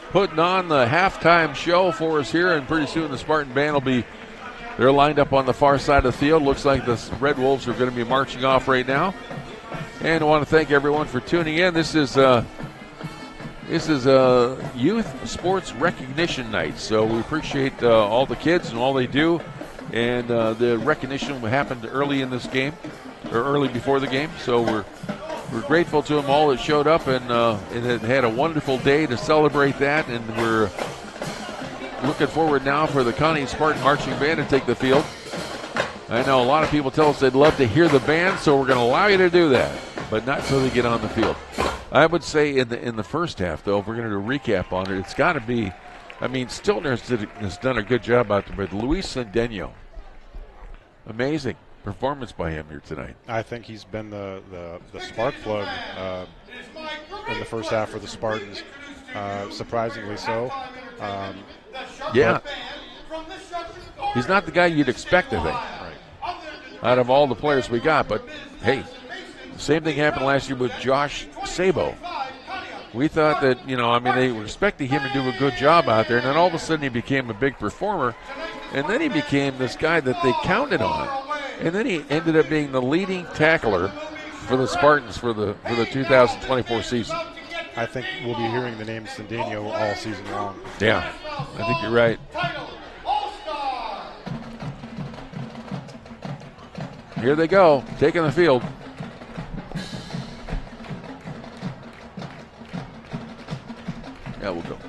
putting on the halftime show for us here, and pretty soon the Spartan band will be, they're lined up on the far side of the field. Looks like the Red Wolves are going to be marching off right now. And I want to thank everyone for tuning in. This is Youth Sports Recognition Night, so we appreciate all the kids and all they do. And the recognition happened early in this game, or early before the game, so we're grateful to them all that showed up, and had a wonderful day to celebrate that. And we're looking forward now for the Conneaut Spartan Marching Band to take the field. I know a lot of people tell us they'd love to hear the band, so we're going to allow you to do that, but not until they get on the field. I would say in the first half, though, if we're going to do a recap on it, it's got to be, I mean, Stiltner has done a good job out there, but Luis Cendeno, amazing performance by him here tonight. I think he's been the spark plug in the first half for the Spartans, surprisingly so. Yeah. He's not the guy you'd expect, I think, out of all the players we got. But, hey, same thing happened last year with Josh Sabo. We thought that, they were expecting him to do a good job out there, and then all of a sudden he became a big performer, and then he became this guy that they counted on. And then he ended up being the leading tackler for the Spartans for the 2024 season. I think we'll be hearing the name Cendeno all season long. Yeah, I think you're right. Here they go, taking the field. Yeah, we'll go.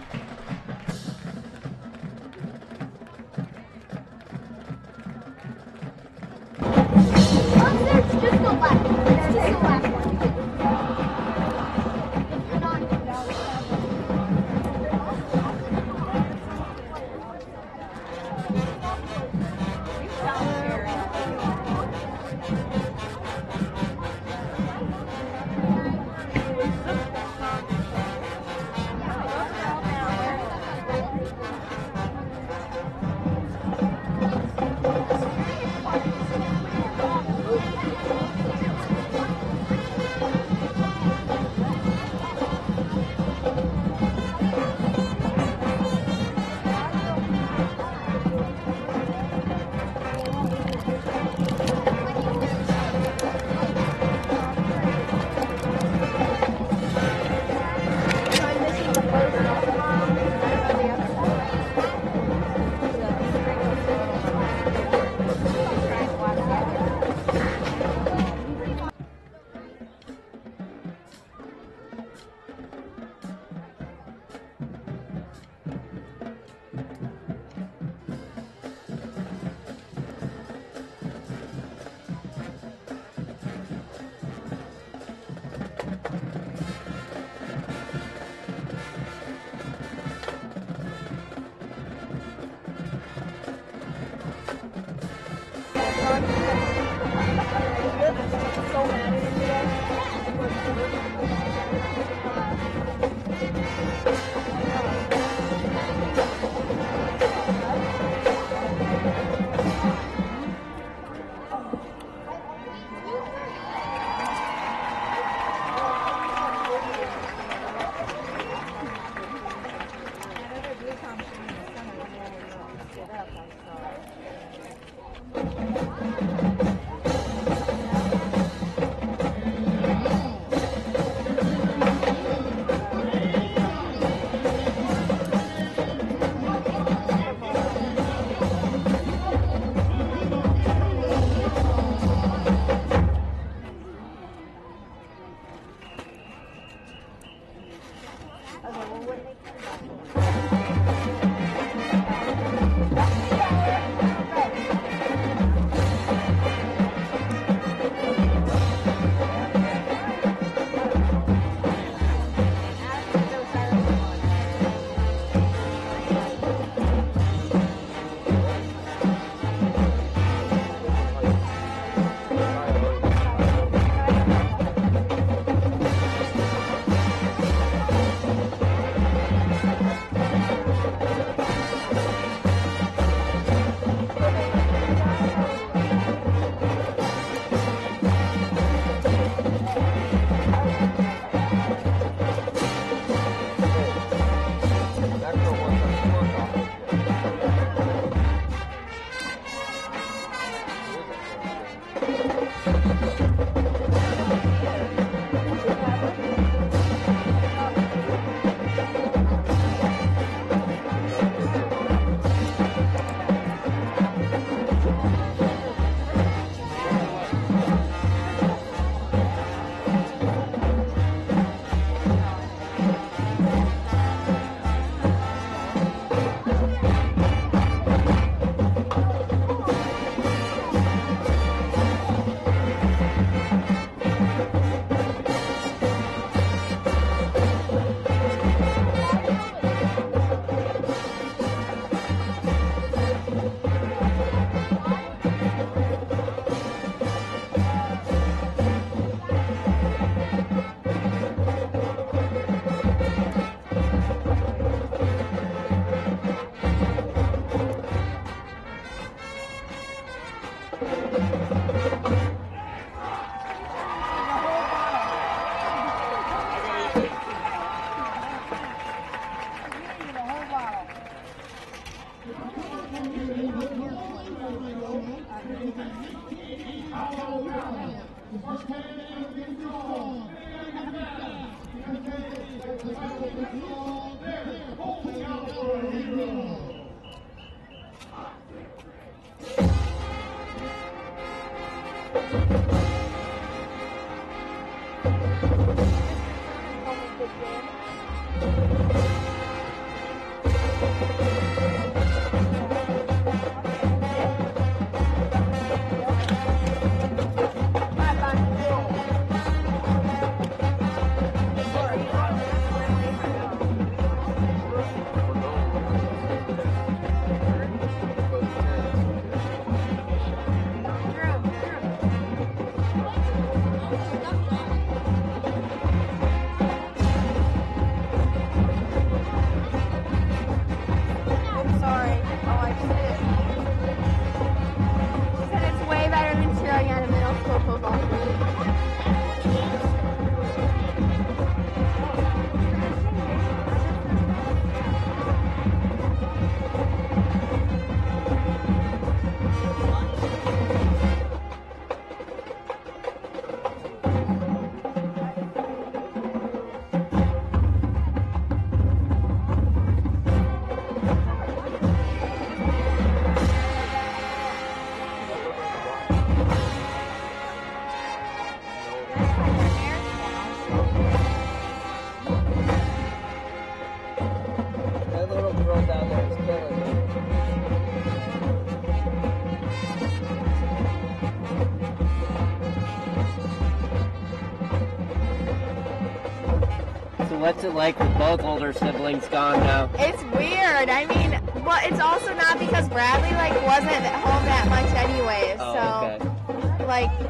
What's it like with both older siblings gone now? It's weird. I mean, well, it's also not because Bradley wasn't home that much anyways. Okay.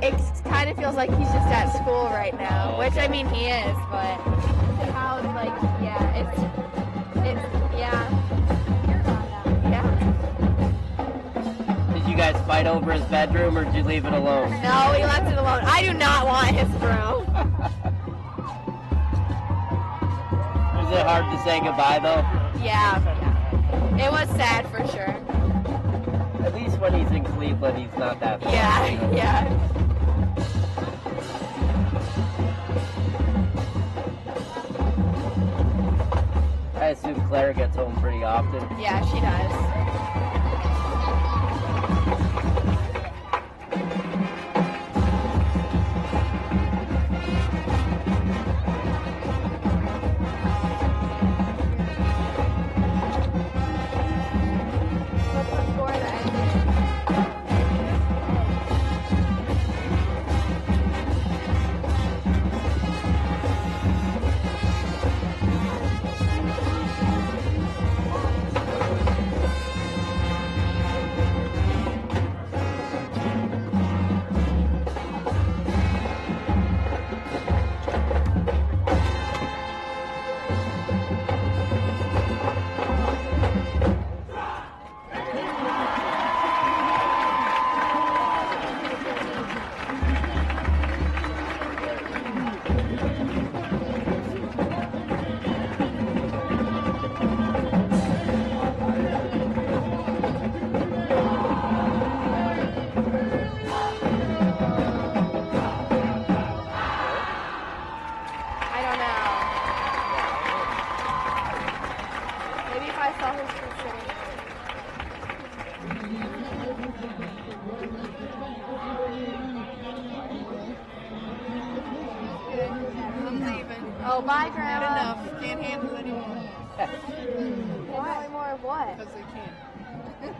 It kind of feels like he's just at school right now, which I mean he is, but how Did you guys fight over his bedroom, or did you leave it alone? No, we left it alone. I do not want his room. Is it hard to say goodbye, though? Yeah. It was sad for sure. At least when he's in Cleveland, he's not that far. Yeah. I assume Claire gets home pretty often. Yeah, she does. Oh, bye, Grandma. Not enough. Can't handle anymore. Why? More of what? Because they can't.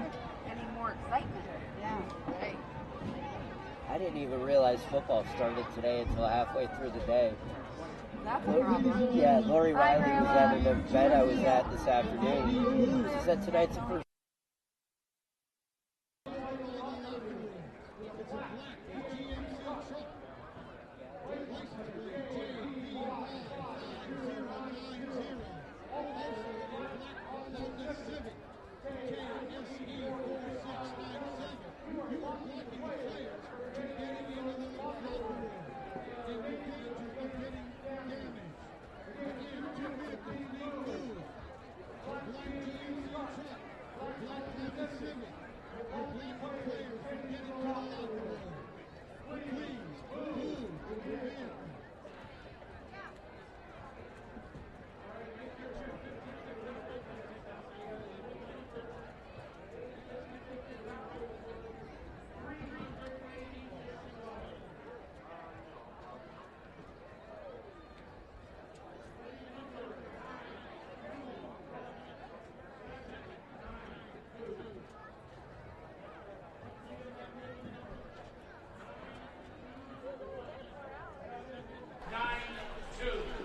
Any more excitement? Yeah. Right. I didn't even realize football started today until halfway through the day. That's a problem. Yeah, Lori Riley was at an event I was at this afternoon. She said tonight's the first.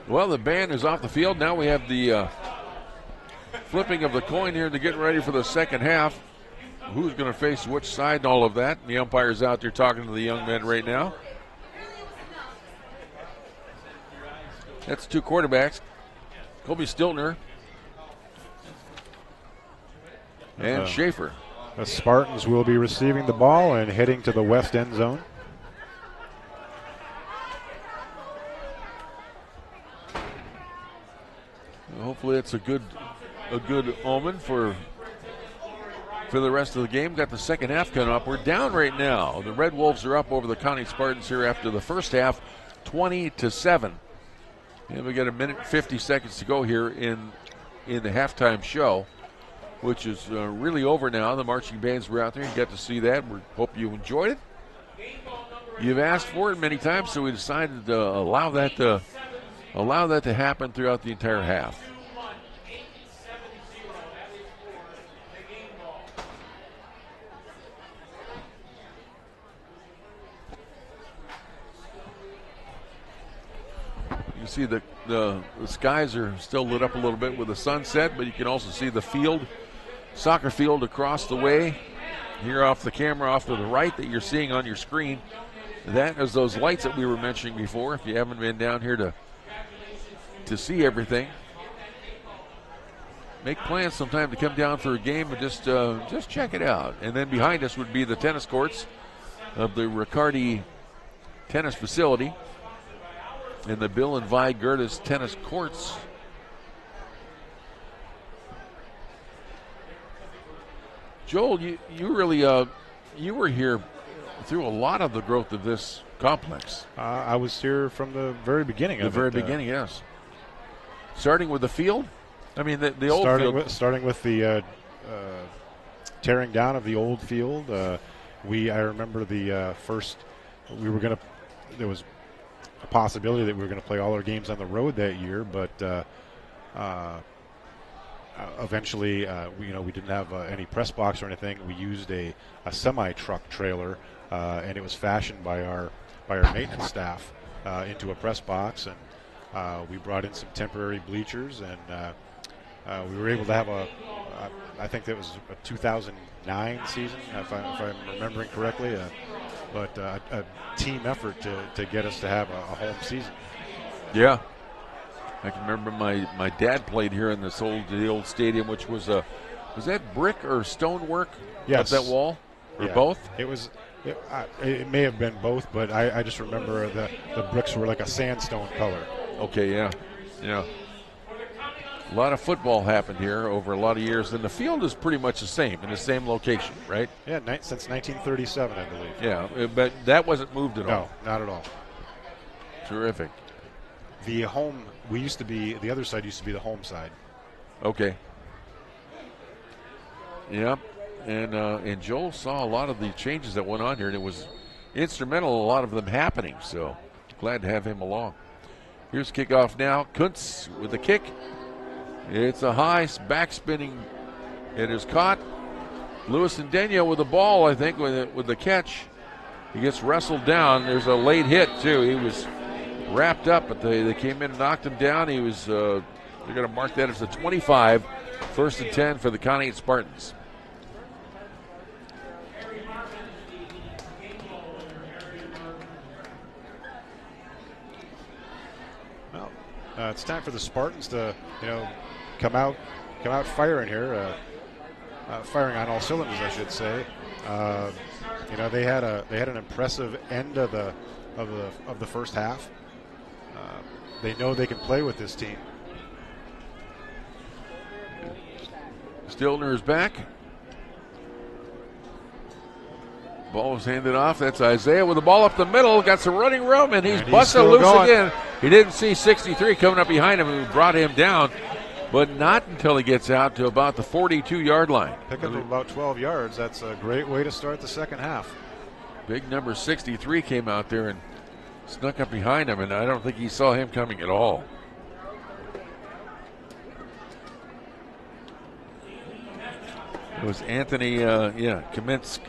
Well, the band is off the field. Now we have the flipping of the coin here to get ready for the second half. Who's going to face which side and all of that. And the umpire's out there talking to the young men right now. That's two quarterbacks. Kobe Stiltner and Schaefer. The Spartans will be receiving the ball and heading to the west end zone. Hopefully it's a good omen for the rest of the game. Got the second half coming up. We're down right now. The Red Wolves are up over the Conneaut Spartans here after the first half, 20-7. And we got a minute and 50 seconds to go here in the halftime show, which is really over now. The marching bands were out there. You got to see that. We hope you enjoyed it. You've asked for it many times, so we decided to allow that to happen throughout the entire half. You see the skies are still lit up a little bit with the sunset, but you can also see the field, soccer field across the way here off the camera off to the right that you're seeing on your screen. That is those lights that we were mentioning before. If you haven't been down here to see everything, make plans sometime to come down for a game and just check it out. And then behind us would be the tennis courts of the Riccardi tennis facility and the Bill and Vi Gertis tennis courts. Joel, you really you were here through a lot of the growth of this complex. I was here from the very beginning. Beginning, yes. Starting with the field. I mean, the old field. Starting with the tearing down of the old field. I remember the first. There was a possibility that we were going to play all our games on the road that year, but eventually, we didn't have any press box or anything. We used a semi-truck trailer, and it was fashioned by our maintenance staff into a press box, and we brought in some temporary bleachers, and we were able to have I think that was a 2009 season, if I'm remembering correctly. But a team effort to get us to have a home season. Yeah. I can remember my dad played here in the old stadium, which was that brick or stonework? Yes. Up that wall? Or both? It may have been both, but I just remember the bricks were like a sandstone color. Okay, yeah. A lot of football happened here over a lot of years, and the field is pretty much the same, in the same location, right? Yeah, since 1937, I believe. Yeah, but that wasn't moved at all. No, not at all. Terrific. The other side used to be the home side. Okay. Yep, and Joel saw a lot of the changes that went on here, and it was instrumental in a lot of them happening, so glad to have him along. Here's kickoff now. Kuntz with the kick. It's a high backspinning. It is caught. Lewis Ndenya with the ball, I think, with the catch. He gets wrestled down. There's a late hit, too. He was wrapped up, but they came in and knocked him down. He was, they're going to mark that as a 25. First and 10 for the Conneaut Spartans. Well, it's time for the Spartans to, come out firing here, firing on all cylinders, I should say. They had an impressive end of the first half. They know they can play with this team. Stiltner is back. Ball was handed off. That's Isaiah with the ball up the middle. Got some running room, and he's busted loose again. He didn't see 63 coming up behind him, who brought him down, but not until he gets out to about the 42-yard line. Pick up about 12 yards. That's a great way to start the second half. Big number 63 came out there and snuck up behind him, and I don't think he saw him coming at all. It was Anthony Kaminsk.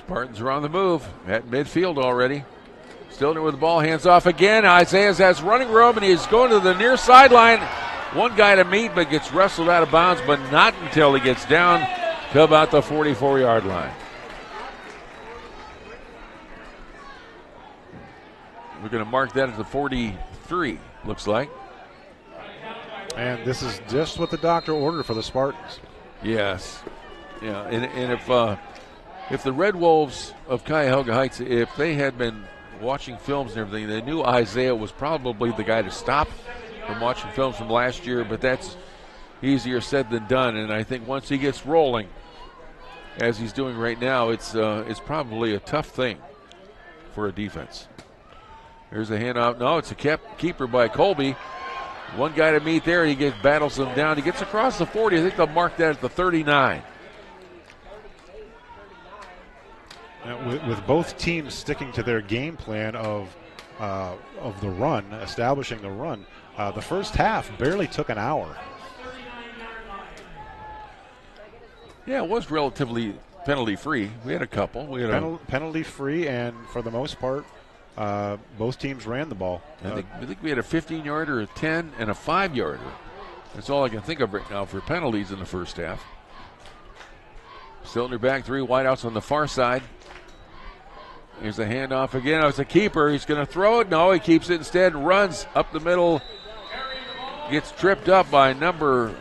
Spartans are on the move at midfield already. Stiltner with the ball, hands off again. Isaiah has running room, and he's going to the near sideline. One guy to meet, but gets wrestled out of bounds, but not until he gets down to about the 44-yard line. We're going to mark that at the 43, looks like. And this is just what the doctor ordered for the Spartans. Yes. Yeah, and if the Red Wolves of Cuyahoga Heights, if they had been watching films and everything, they knew Isaiah was probably the guy to stop from watching films from last year, but that's easier said than done. And I think once he gets rolling, as he's doing right now, it's probably a tough thing for a defense. There's a handoff. No, it's a keeper by Colby. One guy to meet there. He battles him down. He gets across the 40. I think they'll mark that at the 39. Now, with both teams sticking to their game plan of the run, establishing the run, the first half barely took an hour. Yeah, it was relatively penalty-free. We had a couple. We had penalty-free, and for the most part, both teams ran the ball. I think we had a 15-yarder, a 10, and a 5-yarder. That's all I can think of right now for penalties in the first half. Stiltner back, 3 wideouts on the far side. Here's a handoff again. Oh, it's a keeper. He's going to throw it. No, he keeps it instead and runs up the middle. Gets tripped up by number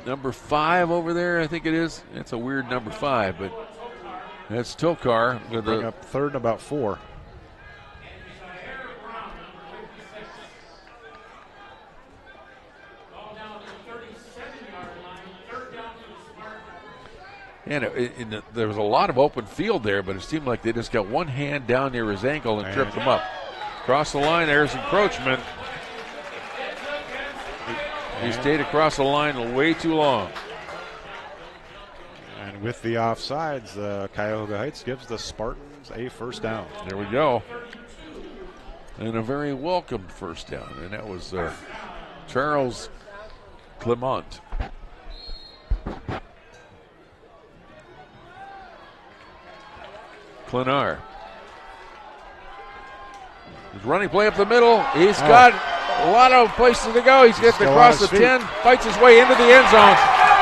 5 over there, I think it is. It's a weird number 5, but that's Tokar. Bring up third and about 4. And there was a lot of open field there, but it seemed like they just got one hand down near his ankle and tripped him up. Across the line, there's encroachment. He stayed across the line way too long. And with the offsides, Cuyahoga Heights gives the Spartans a first down. There we go. And a very welcome first down. And that was Charles Clement. Klenar. His running play up the middle. He's got a lot of places to go. He's getting across the 10, fights his way into the end zone.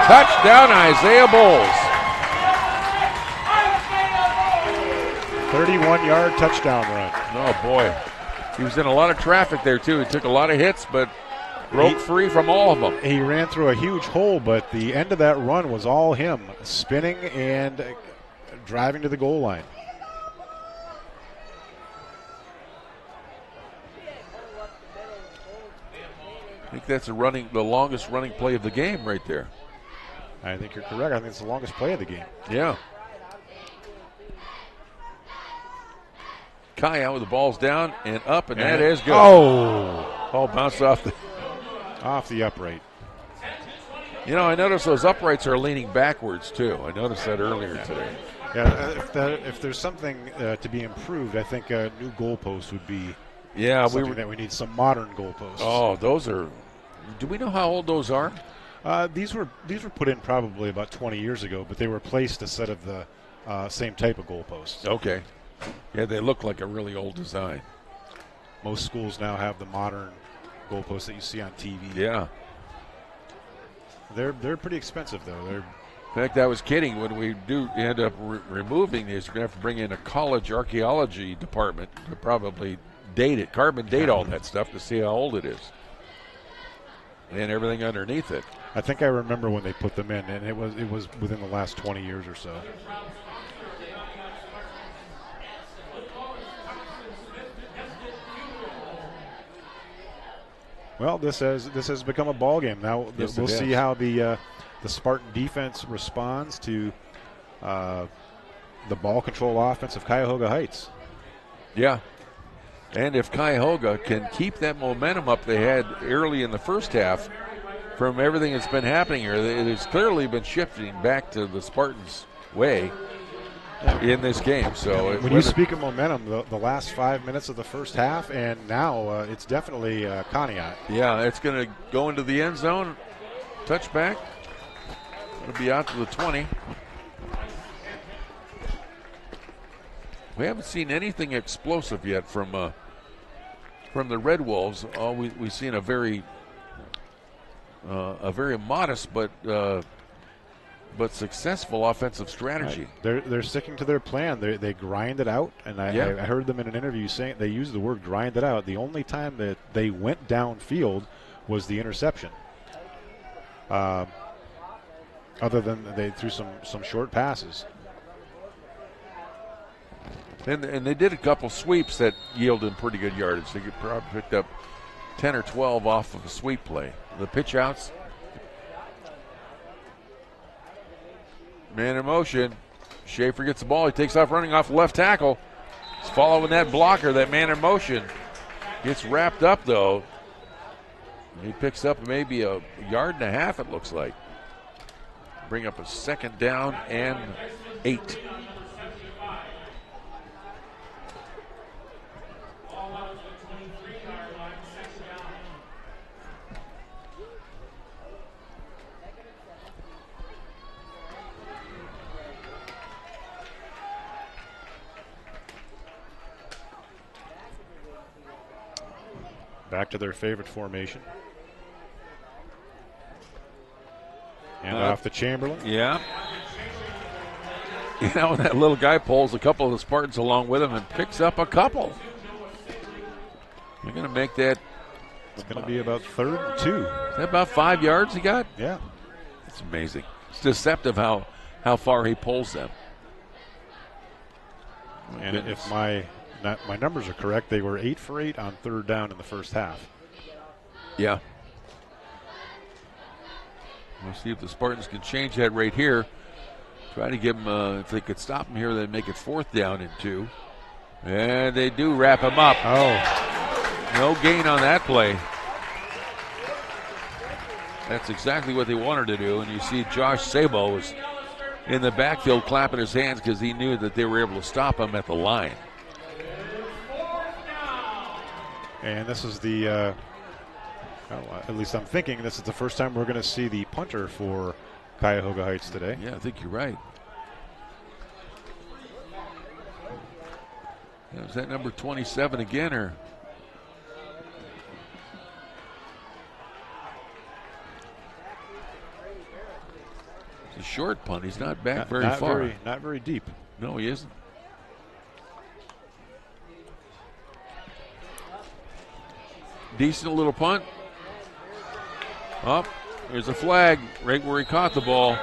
Touchdown, Isaiah Bowles. 31-yard touchdown run. Oh, boy. He was in a lot of traffic there, too. He took a lot of hits, but broke free from all of them. He ran through a huge hole, but the end of that run was all him, spinning and driving to the goal line. I think that's the longest running play of the game right there. I think you're correct. I think it's the longest play of the game. Yeah. Kaya with the ball's down and up, and that is good. Oh! Ball bounced off the upright. You know, I noticed those uprights are leaning backwards, too. I noticed that earlier today. Yeah, if there's something to be improved, I think a new goalpost would be something that we need, some modern goalposts. Oh, those are – do we know how old those are? These were put in probably about 20 years ago, but they replaced a set of the same type of goalposts. Okay. Yeah, they look like a really old design. Most schools now have the modern goalposts that you see on TV. Yeah. They're pretty expensive, though. In fact, I was kidding. When we do end up removing these, we're going to have to bring in a college archaeology department to probably date it, carbon date all that stuff to see how old it is. And everything underneath it. I think I remember when they put them in, and it was within the last 20 years or so. Well, this has become a ball game. Now we'll see how the Spartan defense responds to the ball control offense of Cuyahoga Heights. Yeah. And if Cuyahoga can keep that momentum up they had early in the first half from everything that's been happening here, it has clearly been shifting back to the Spartans' way in this game. So when you speak of momentum, the last 5 minutes of the first half, and now it's definitely Conneaut. Yeah, it's going to go into the end zone. Touchback. It'll be out to the 20. We haven't seen anything explosive yet from the Red Wolves. All we've seen a very modest but successful offensive strategy. They're sticking to their plan. They grind it out, and I heard them in an interview saying they used the word grind it out. The only time that they went downfield was the interception. Other than they threw some short passes. And they did a couple sweeps that yielded pretty good yardage. They probably picked up 10 or 12 off of a sweep play. The pitch outs. Man in motion. Schaefer gets the ball. He takes off running off left tackle. He's following that blocker, that man in motion. Gets wrapped up, though. He picks up maybe a yard and a half, it looks like. Bring up a 2nd down and 8. Back to their favorite formation. And off to Chamberlain. Yeah. You know, that little guy pulls a couple of the Spartans along with him and picks up a couple. You're going to make that. It's going to be about 3rd and 2. Is that about 5 yards he got? Yeah. It's amazing. It's deceptive how far he pulls them. And if my numbers are correct, they were 8 for 8 on 3rd down in the first half. Yeah. We'll see if the Spartans can change that right here. Try to give them, if they could stop them here, they'd make it 4th down and 2. And they do wrap him up. Oh. No gain on that play. That's exactly what they wanted to do. And you see Josh Sabo was in the backfield clapping his hands because he knew that they were able to stop him at the line. And this is the, at least I'm thinking this is the first time we're going to see the punter for Cuyahoga Heights today. Yeah, I think you're right. Is that number 27 again, or? It's a short punt. He's not back very far. Not very deep. No, he isn't. Decent little punt. Up. There's a flag right where he caught the ball.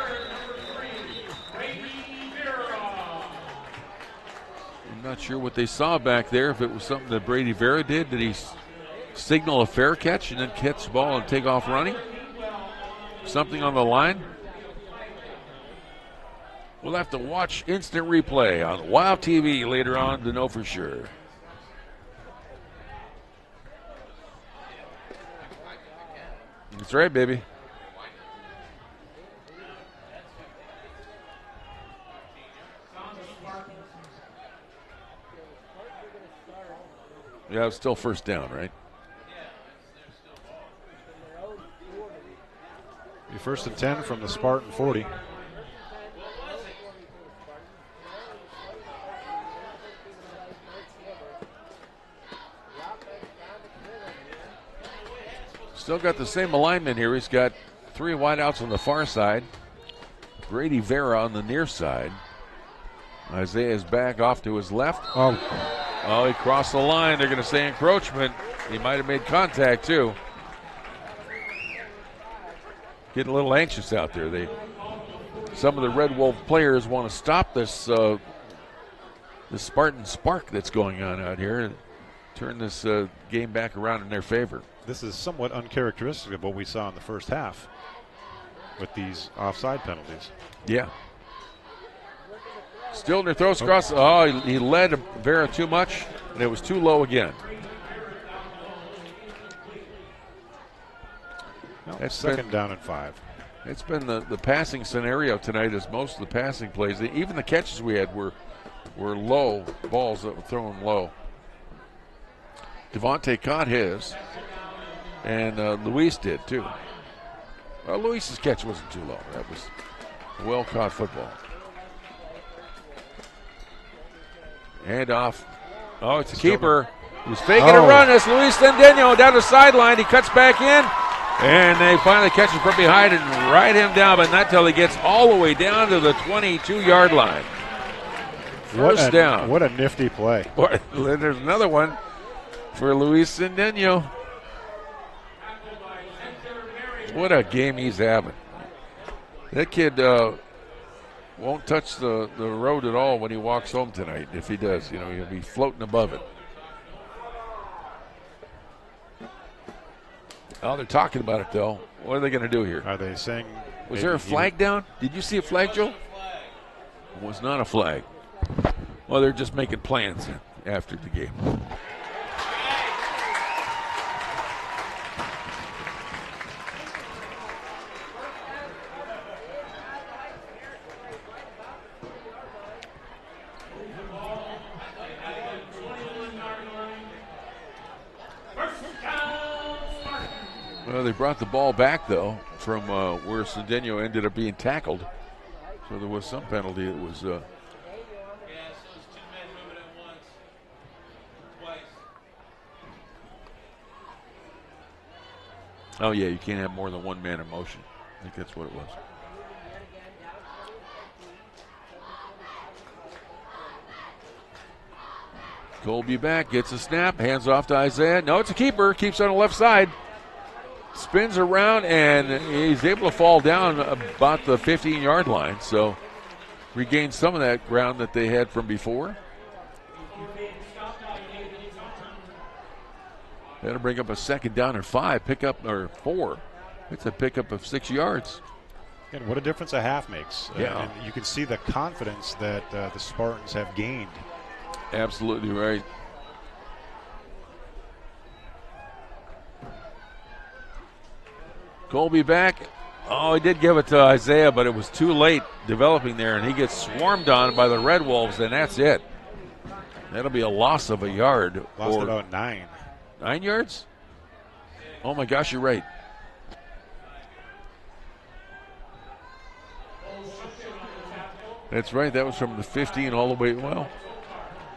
I'm not sure what they saw back there. If it was something that Brady Vera did. Did he signal a fair catch and then catch the ball and take off running? Something on the line? We'll have to watch instant replay on Wild TV later on to know for sure. That's right, baby. Yeah, it's still 1st down, right? Be 1st and 10 from the Spartan 40. Still got the same alignment here. He's got 3 wideouts on the far side. Brady Vera on the near side. Isaiah's back off to his left. Oh, he crossed the line. They're going to say encroachment. He might have made contact, too. Getting a little anxious out there. Some of the Red Wolf players want to stop this Spartan spark that's going on out here and turn this game back around in their favor. This is somewhat uncharacteristic of what we saw in the first half with these offside penalties. Yeah. Stillner throws across. Oh, he led Vera too much, and it was too low again. That's 2nd down and 5. It's been the passing scenario tonight as most of the passing plays. Even the catches we had were low balls that were thrown low. Devontae caught his, and Luis did too. Well, Luis's catch wasn't too low. That was a well-caught football. Hand off. Oh, it's a keeper. He's faking a run. That's Luis Cendeno down the sideline. He cuts back in, and they finally catch him from behind and ride him down, but not till he gets all the way down to the 22-yard line. First down. What a nifty play. Boy, there's another one for Luis Cendeno. What a game he's having. That kid won't touch the road at all when he walks home tonight. If he does, he'll be floating above it. Oh, they're talking about it, though. What are they going to do here? Are they saying... Was there a flag down? Did you see a flag, Joe? It was not a flag. Well, they're just making plans after the game. Well, they brought the ball back, though, from where Cendeno ended up being tackled. So there was some penalty. It was... Oh, yeah, you can't have more than one man in motion. I think that's what it was. Colby back, gets a snap, hands off to Isaiah. No, it's a keeper, keeps on the left side. Spins around, and he's able to fall down about the 15-yard line. So regains some of that ground that they had from before. That'll bring up a second down and 5, or 4. It's a pickup of 6 yards. And what a difference a half makes. Yeah. And you can see the confidence that the Spartans have gained. Absolutely right. Colby back. Oh, he did give it to Isaiah, but it was too late developing there, and he gets swarmed on by the Red Wolves, and that's it. That'll be a loss of a yard. Lost about 9. 9 yards? Oh, my gosh, you're right. That's right. That was from the 15 all the way. Well,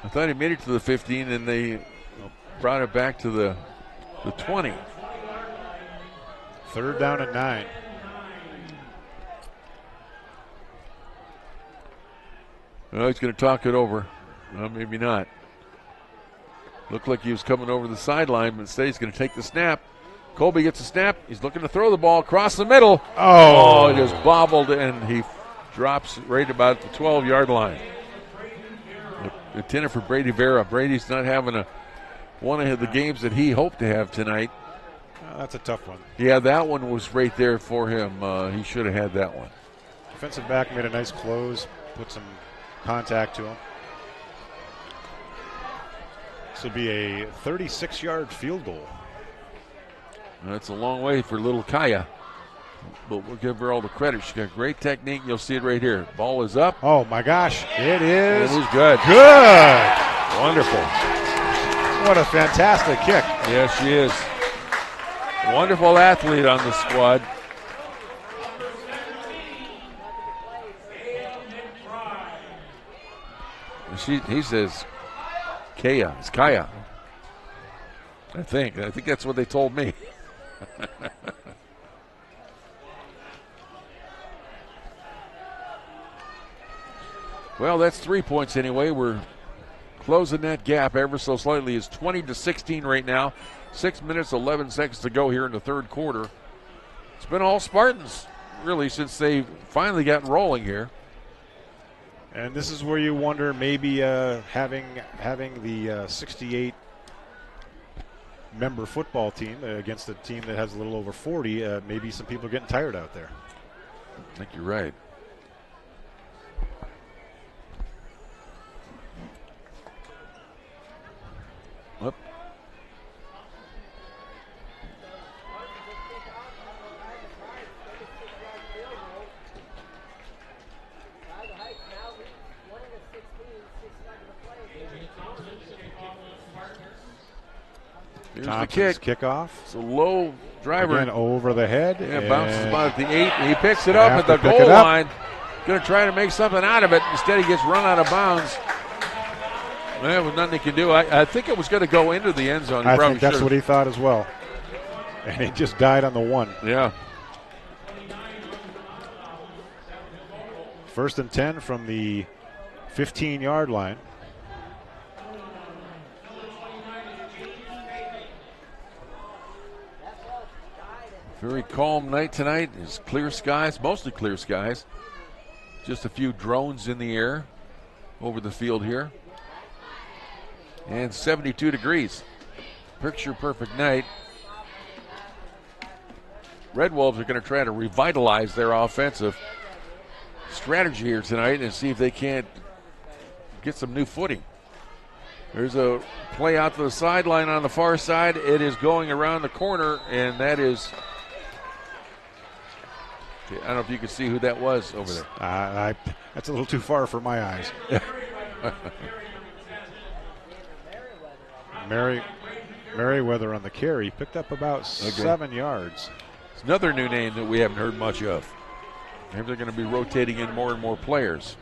I thought he made it to the 15, and they brought it back to the 20. 3rd down and 9. Well, he's going to talk it over. Well, maybe not. Looked like he was coming over the sideline, but instead he's going to take the snap. Colby gets a snap. He's looking to throw the ball across the middle. Oh, it just bobbled, and he drops right about the 12-yard line. Intended for Brady Vera. Brady's not having one of the games that he hoped to have tonight. That's a tough one. Yeah, that one was right there for him. He should have had that one. Defensive back made a nice close, put some contact to him. This will be a 36-yard field goal. That's a long way for little Kaya, but we'll give her all the credit. She's got great technique. You'll see it right here. Ball is up. Oh, my gosh. It is. It is good. Good. Wonderful. What a fantastic kick. Yes, she is. Wonderful athlete on the squad. He says Kaya. It's Kaya. I think that's what they told me. Well, that's 3 points anyway. We're closing that gap ever so slightly. It's 20-16 right now. 6 minutes, 11 seconds to go here in the third quarter. It's been all Spartans, really, since they finally got rolling here. And this is where you wonder maybe having the 68 member football team against a team that has a little over 40, maybe some people are getting tired out there. I think you're right. Whoop. Here's Thompson's the kick. Kickoff. It's a low driver. Again, over the head. Yeah, bounces about at the 8. He picks it up at the goal line. Going to try to make something out of it. Instead, he gets run out of bounds. There was nothing he can do. I think it was going to go into the end zone. I think that's what he thought as well. And he just died on the one. Yeah. 1st and 10 from the 15-yard line. Very calm night tonight. It's clear skies, mostly clear skies. Just a few drones in the air over the field here. And 72 degrees. Picture perfect night. Red Wolves are going to try to revitalize their offensive strategy here tonight and see if they can't get some new footing. There's a play out to the sideline on the far side. It is going around the corner, and that is, I don't know if you can see who that was over there. That's a little too far for my eyes. Merriweather on the carry, picked up about 7 yards. It's another new name that we haven't heard much of. Maybe they're going to be rotating in more and more players.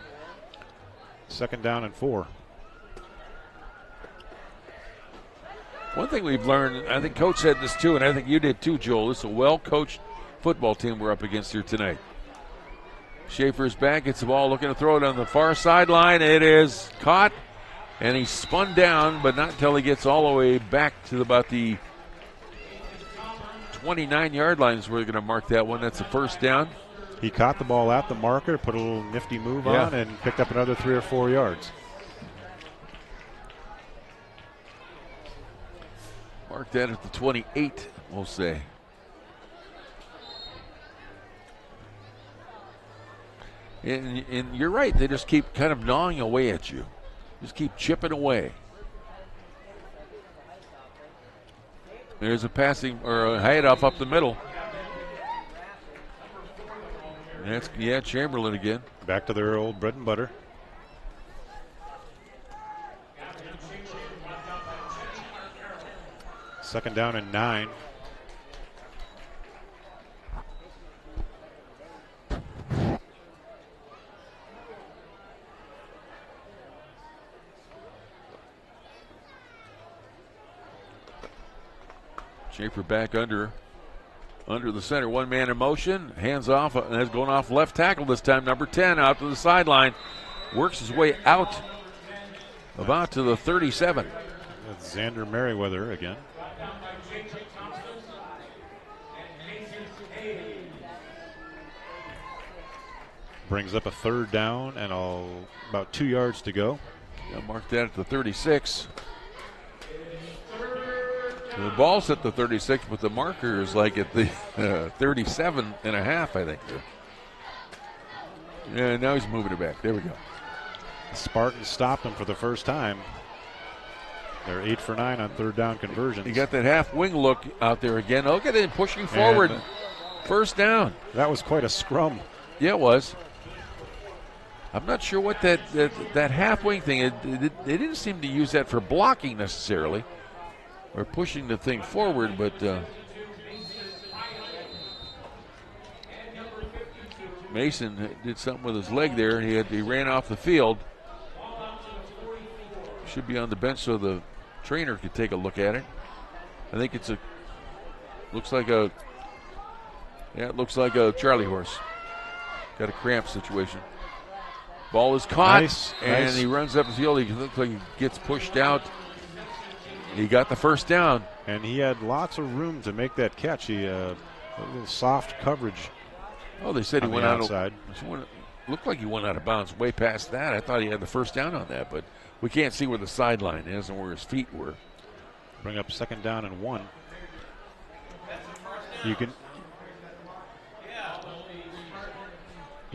2nd down and 4. One thing we've learned, I think Coach said this too, and I think you did too, Joel, this is a well-coached football team we're up against here tonight. Schaefer's back, gets the ball, looking to throw it on the far sideline. It is caught, and he's spun down, but not until he gets all the way back to about the 29-yard line is where they're going to mark that one. That's a 1st down. He caught the ball at the marker, put a little nifty move on, and picked up another 3 or 4 yards. Mark that at the 28, we'll say. And you're right, they just keep kind of gnawing away at you. Just keep chipping away. There's a passing or a handoff up the middle. That's Chamberlain again. Back to their old bread and butter. Second down and 9. Schaefer back under the center. One man in motion. Hands off. And that's going off left tackle this time. Number 10 out to the sideline. Works his way out about to the 37. That's Xander Merriweather again. Brings up a 3rd down and about 2 yards to go. I'll mark that at the 36. The ball's at the 36, but the marker is like at the 37 and a half, I think. Yeah, now he's moving it back. There we go. The Spartans stopped him for the first time. They're 8 for 9 on 3rd down conversions. You got that half wing look out there again. Look at him pushing forward. 1st down. That was quite a scrum. Yeah, it was. I'm not sure what that half wing thing, they didn't seem to use that for blocking necessarily. Or pushing the thing forward, but Mason did something with his leg there. He ran off the field. Should be on the bench so the trainer could take a look at it. I think it looks like a Charlie horse. Got a cramp situation. Ball is caught, and he runs up the field. He looks like he gets pushed out. He got the 1st down. And he had lots of room to make that catch. He a little soft coverage. Oh, they said he went outside. Looked like he went out of bounds way past that. I thought he had the 1st down on that, but we can't see where the sideline is and where his feet were. Bring up 2nd down and 1. You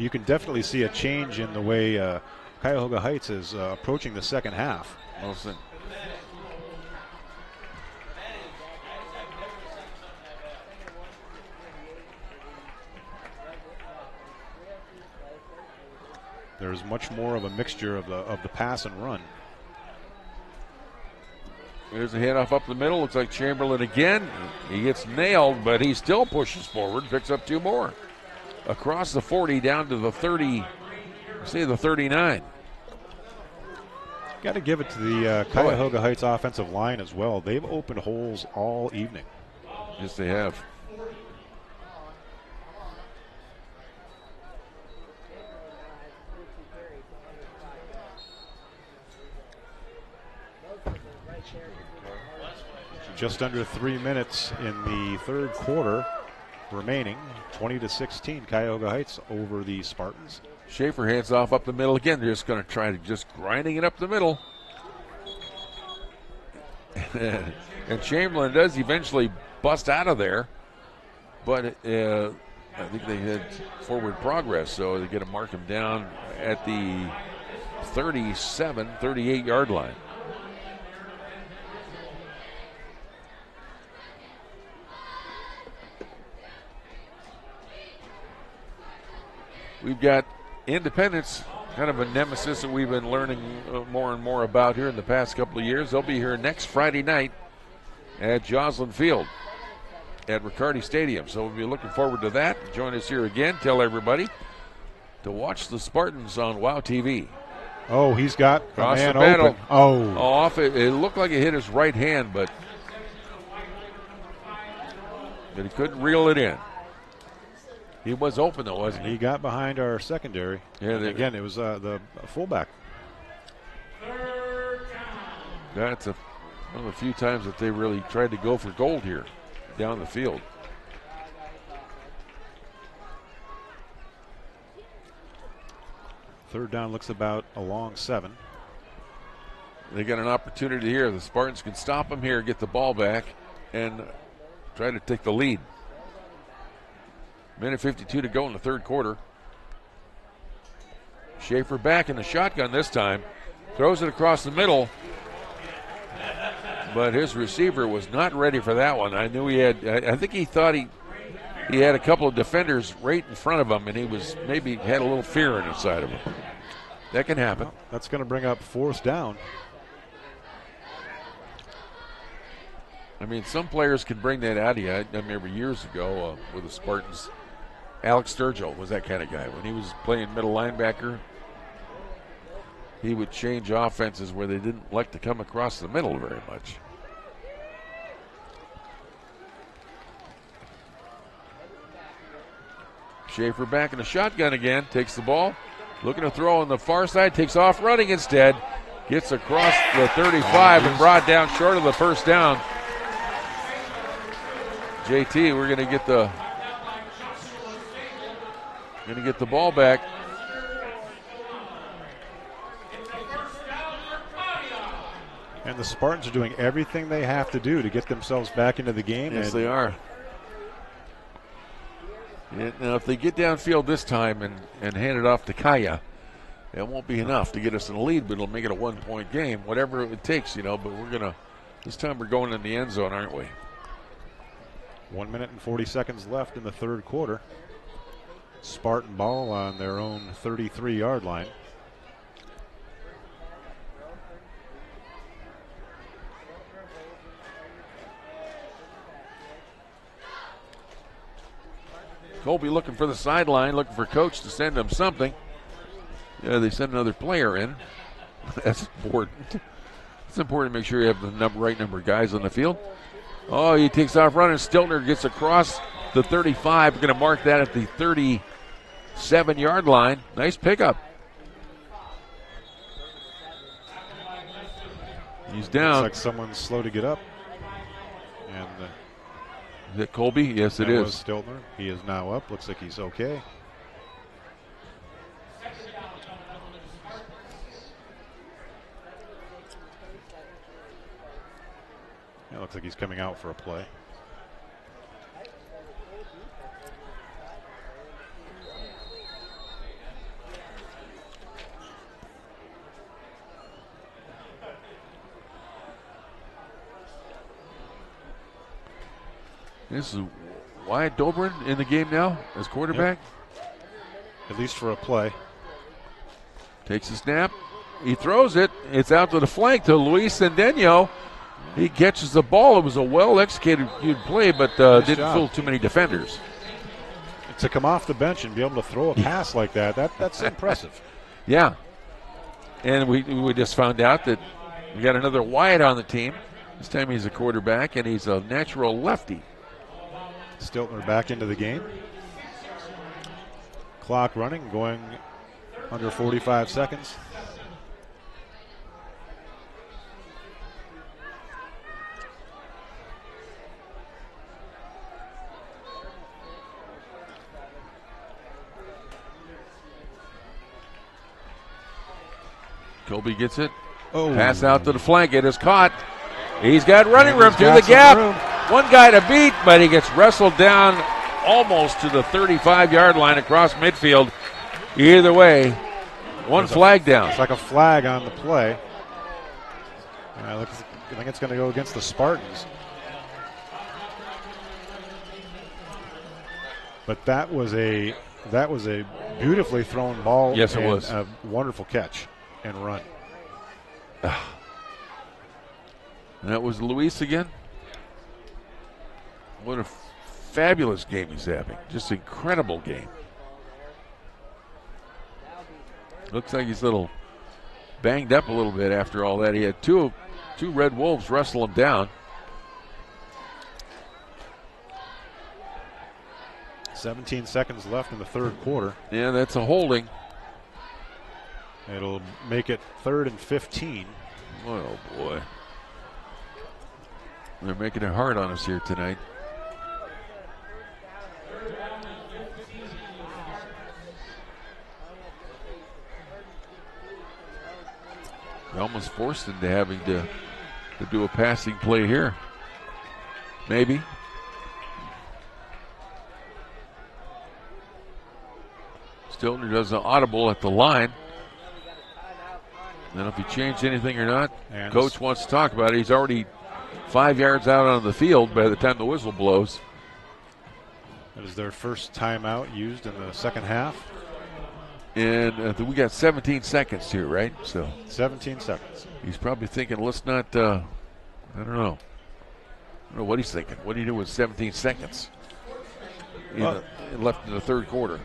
can definitely see a change in the way Cuyahoga Heights is approaching the second half. Wilson. There's much more of a mixture of the pass and run. There's a handoff up the middle. Looks like Chamberlain again. He gets nailed, but he still pushes forward, picks up 2 more. Across the 40 down to the 30, say the 39. Got to give it to the Cuyahoga Heights offensive line as well. They've opened holes all evening. Yes, they have. Just under 3 minutes in the third quarter remaining. 20-16, Cuyahoga Heights over the Spartans. Schaefer hands off up the middle again. They're just going to try to just grinding it up the middle. And Chamberlain does eventually bust out of there, but I think they had forward progress, so they get to mark him down at the 38-yard line. We've got Independence, kind of a nemesis that we've been learning more and more about here in the past couple of years. They'll be here next Friday night at Joslyn Field at Riccardi Stadium. So we'll be looking forward to that. Join us here again. Tell everybody to watch the Spartans on WOW TV. Oh, he's got a man open. Off. It looked like it hit his right hand, but he couldn't reel it in. He was open, though, wasn't he? He got behind our secondary. Yeah. Again, it was the fullback. That's one of the few times that they really tried to go for gold here down the field. Third down looks about a long 7. They got an opportunity here. The Spartans can stop them here, get the ball back, and try to take the lead. Minute 52 to go in the third quarter. Schaefer back in the shotgun this time. Throws it across the middle. But his receiver was not ready for that one. I knew he had, I think he thought he had a couple of defenders right in front of him, and he was maybe had a little fear inside of him. That can happen. Well, that's going to bring up fourth down. I mean, some players can bring that out of you. I remember years ago with the Spartans, Alex Sturgill was that kind of guy. When he was playing middle linebacker, he would change offenses where they didn't like to come across the middle very much. Schaefer back in the shotgun again, takes the ball, looking to throw on the far side, takes off running instead, gets across the 35 and brought down short of the first down. JT, we're going to get the ball back. And the Spartans are doing everything they have to do to get themselves back into the game. Yes, they are. Yeah, now, if they get downfield this time and hand it off to Kaya, it won't be enough to get us in the lead, but it'll make it a one-point game, whatever it takes, but this time we're going in the end zone, aren't we? 1 minute and 40 seconds left in the third quarter. Spartan ball on their own 33-yard line. Colby looking for the sideline, looking for coach to send him something. Yeah, they send another player in. That's important. It's important to make sure you have the right number of guys on the field. Oh, he takes off running. Stiltner gets across the 35. We're going to mark that at the 37-yard line. Nice pickup. He's down. Looks like someone's slow to get up. And is it Colby? Yes, it is. Was Stiltner. He is now up. Looks like he's okay. It looks like he's coming out for a play. This is Wyatt Dobrin in the game now as quarterback. Yep. At least for a play. Takes a snap. He throws it. It's out to the flank to Luis Cendeno. He catches the ball. It was a well-executed play, but didn't fool too many defenders. To come off the bench and be able to throw a pass like that's impressive. Yeah. And we just found out that we got another Wyatt on the team. This time he's a quarterback, and he's a natural lefty. Stiltner back into the game. Clock running, going under 45 seconds. Colby gets it. Oh. Pass out to the flank. It is caught. He's got running And room he's through got the gap. some room. One guy to beat, but he gets wrestled down almost to the 35-yard line across midfield. Either way, one flag down. It's like a flag on the play. I think it's going to go against the Spartans. But that was a beautifully thrown ball. Yes, it and was. A wonderful catch and run. And that was Luis again. What a fabulous game he's having. Just incredible game. Looks like he's a little banged up a little bit after all that. He had two Red Wolves wrestle him down. 17 seconds left in the third quarter. Yeah, that's a holding. It'll make it 3rd and 15. Oh, boy. They're making it hard on us here tonight. They almost forced into having to do a passing play here. Maybe. Stiltner does an audible at the line. I don't know if he changed anything or not. And Coach wants to talk about it. He's already 5 yards out on the field by the time the whistle blows. That is their first timeout used in the second half. And we got 17 seconds here, right? So 17 seconds. He's probably thinking, let's not, I don't know. I don't know what he's thinking. What do you do with 17 seconds left in the third quarter?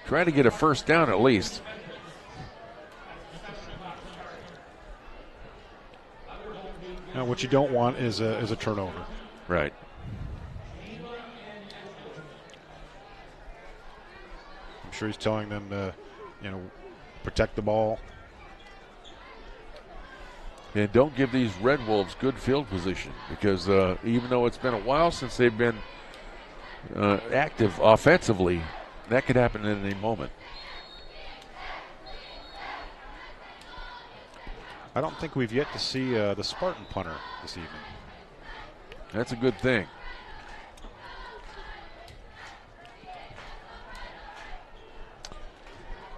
Try to get a first down at least. Now, what you don't want is a turnover. Right. I'm sure he's telling them to, protect the ball. And don't give these Red Wolves good field position because even though it's been a while since they've been active offensively, that could happen at any moment. I don't think we've yet to see the Spartan punter this evening. That's a good thing.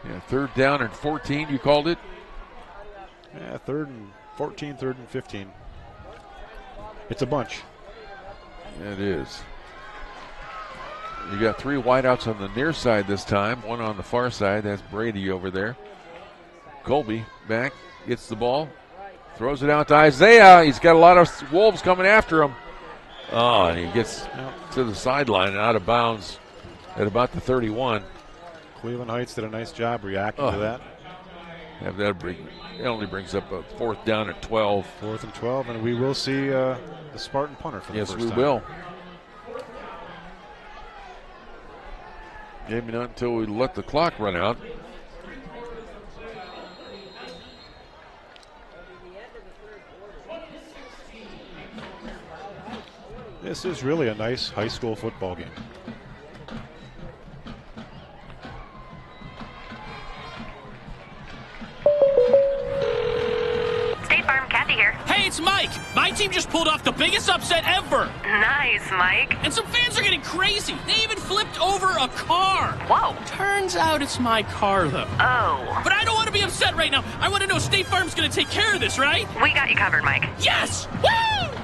Yeah, 3rd down and 14, you called it? Yeah, 3rd and 14, 3rd and 15. It's a bunch. It is. You got 3 wideouts on the near side this time, one on the far side. That's Brady over there. Colby back, gets the ball, throws it out to Isaiah. He's got a lot of Wolves coming after him. Oh, and he gets to the sideline and out of bounds at about the 31. Cleveland Heights did a nice job reacting to that. It only brings up a 4th down and 12. 4th and 12, and we will see the Spartan punter for the first time. Yes, we will. Maybe not until we let the clock run out. This is really a nice high school football game. State Farm, Kathy here. Hey, it's Mike. My team just pulled off the biggest upset ever. Nice, Mike. And some fans are getting crazy. They even flipped over a car. Whoa. Turns out it's my car, though. Oh. But I don't want to be upset right now. I want to know State Farm's going to take care of this, right? We got you covered, Mike. Yes! Woo!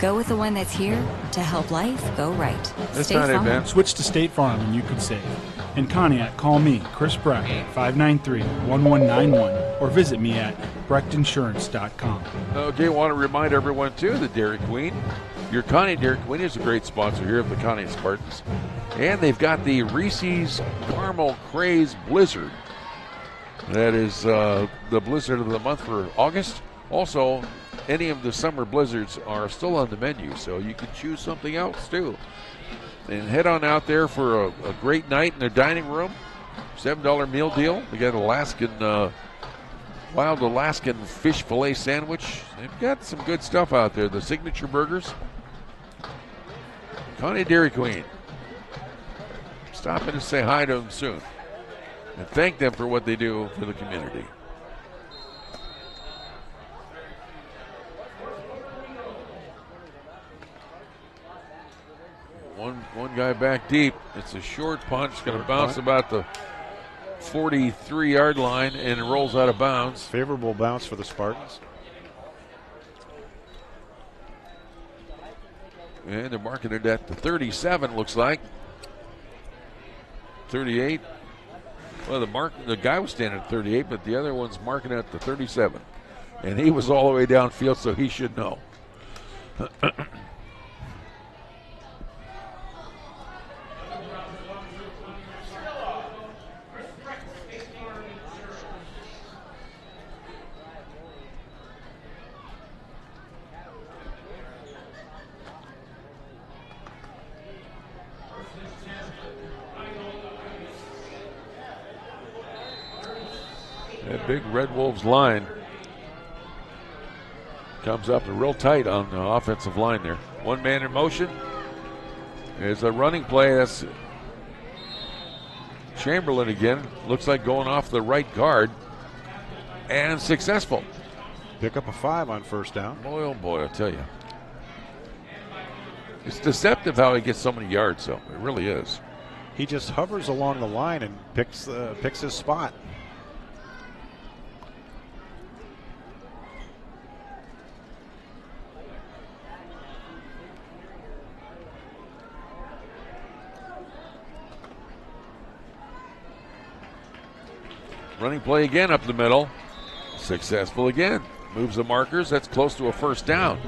Go with the one that's here to help life go right. That's State not it, Farm. Ben. Switch to State Farm and you could save. In Conneaut, call me, Chris Breck, at 593-1191 or visit me at breckinsurance.com. Okay, I want to remind everyone, too, that Dairy Queen Your Conneaut Dairy Queen is a great sponsor here of the Conneaut Spartans. And they've got the Reese's Caramel Craze Blizzard. That is the blizzard of the month for August. Also, any of the summer blizzards are still on the menu, so you can choose something else too. And head on out there for a great night in their dining room. $7 meal deal. We got wild Alaskan fish fillet sandwich. They've got some good stuff out there. The signature burgers. Conneaut Dairy Queen. Stop in and say hi to them soon. And thank them for what they do for the community. One guy back deep. It's a short punt. It's going to bounce about the 43-yard line and it rolls out of bounds. Favorable bounce for the Spartans. And they're marking it at the 37, looks like. 38. Well, the guy was standing at 38, but the other one's marking at the 37. And he was all the way downfield, so he should know. That big Red Wolves line comes up real tight on the offensive line there. One man in motion. There's a running play. That's Chamberlain again. Looks like going off the right guard. And successful. Pick up a 5 on first down. Boy, oh boy, I tell you. It's deceptive how he gets so many yards, though. It really is. He just hovers along the line and picks his spot. Running play again up the middle. Successful again. Moves the markers. That's close to a first down.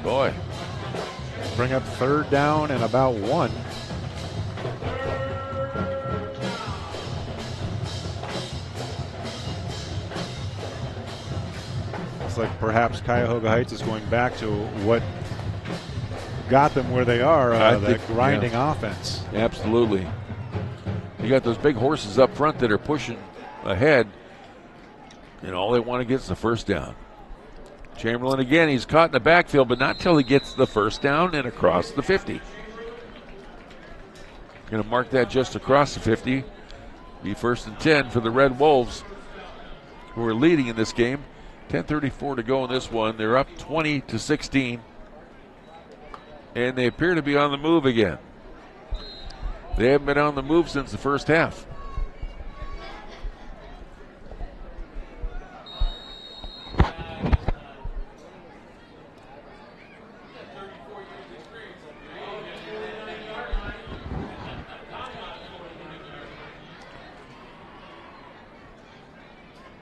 Boy. Bring up third down and about 1. It's like perhaps Cuyahoga Heights is going back to what got them where they are, that grinding offense. Absolutely. You got those big horses up front that are pushing ahead, and all they want to get is the first down. Chamberlain again, he's caught in the backfield, but not till he gets the first down and across the 50. Going to mark that just across the 50. Be first and 10 for the Red Wolves, who are leading in this game. 10:34 to go in this one. They're up 20-16, and they appear to be on the move again. They haven't been on the move since the first half.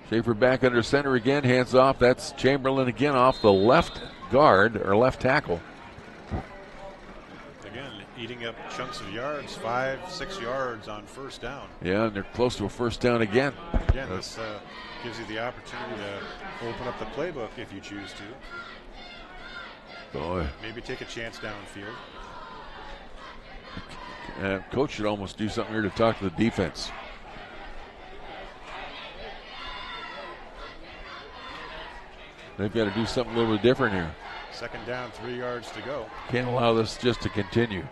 Schaefer back under center again, hands off. That's Chamberlain again off the left guard or left tackle. Eating up chunks of yards, 5-6 yards on first down. Yeah, and they're close to a first down again. Again, this gives you the opportunity to open up the playbook if you choose to. Boy. Maybe take a chance downfield. Coach should almost do something here to talk to the defense. They've got to do something a little bit different here. Second down, 3 yards to go. Can't allow this just to continue.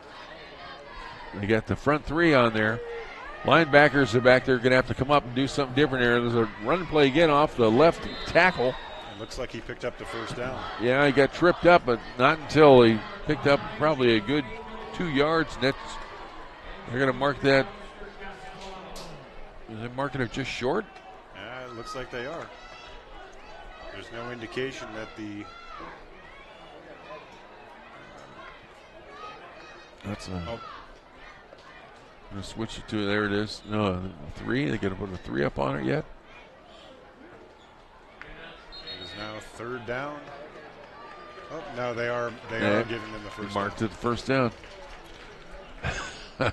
They got the front 3 on there. Linebackers are back there, going to have to come up and do something different here. There's a run play again off the left tackle. It looks like he picked up the first down. Yeah, he got tripped up, but not until he picked up probably a good 2 yards. And that's, they're going to mark that. Is they marking it just short? Yeah, it looks like they are. There's no indication that the That's I'm going to switch it to, there it is. No, 3. They're going to put a 3 up on it yet? It is now third down. Oh, no, they are giving them the first marked down. it first down. I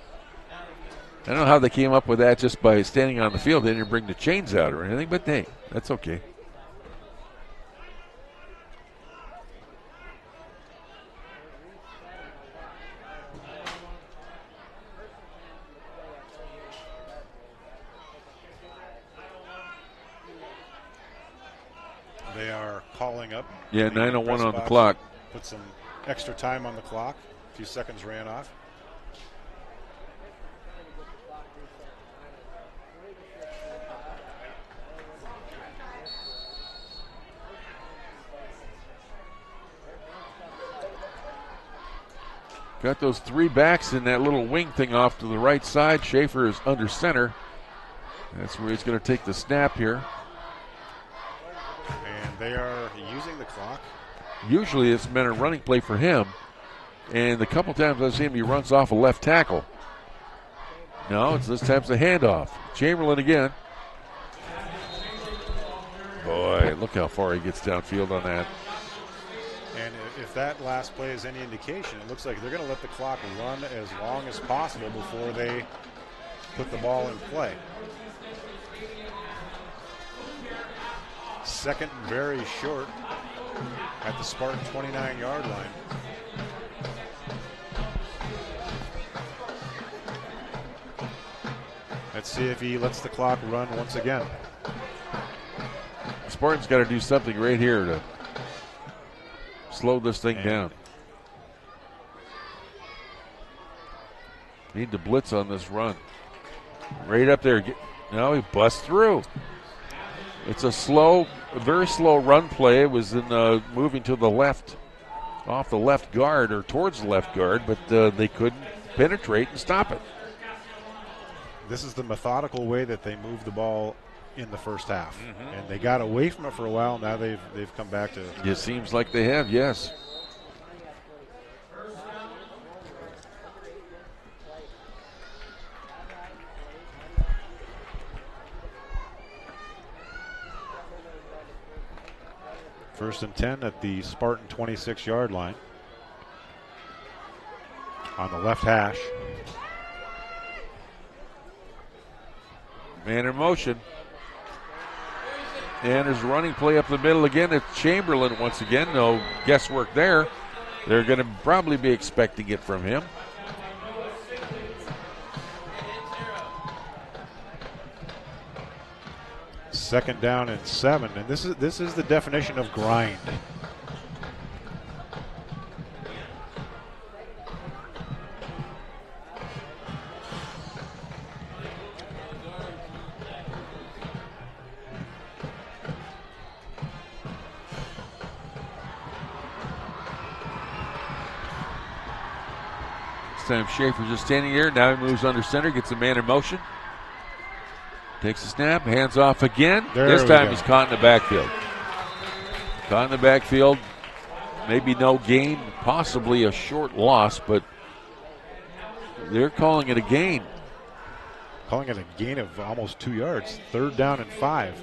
don't know how they came up with that just by standing on the field. They didn't bring the chains out or anything, but hey, that's okay. They are calling up. Yeah, the 9:01 press on the box. clock. Put some extra time on the clock. A few seconds ran off. Got those three backs in that little wing thing off to the right side. Schaefer is under center. That's where he's going to take the snap here. And they are using the clock. Usually it's been a running play for him. And the couple times I've seen him, he runs off a left tackle. No, this time's a handoff. Chamberlain again. Boy, look how far he gets downfield on that. And if that last play is any indication, it looks like they're going to let the clock run as long as possible before they put the ball in play. Second and very short at the Spartan 29-yard line. Let's see if he lets the clock run once again. Spartans got to do something right here to slow this thing down. Need to blitz on this run. Right up there. Now he busts through. It's a very slow run play. It was in moving to the left, off the left guard or towards the left guard, but they couldn't penetrate and stop it. This is the methodical way that they move the ball in the first half. And they got away from it for a while. Now they've come back to it. It seems like they have, yes. First and 10 at the Spartan 26-yard line. On the left hash. Man in motion. And there's a running play up the middle again. It's Chamberlain once again. No guesswork there. They're going to probably be expecting it from him. Second down and 7, and this is the definition of grind. This time Schaefer's just standing here. Now he moves under center, gets a man in motion. Takes a snap, hands off again. This time he's caught in the backfield. Caught in the backfield. Maybe no gain, possibly a short loss, but they're calling it a gain. Calling it a gain of almost 2 yards. Third down and 5.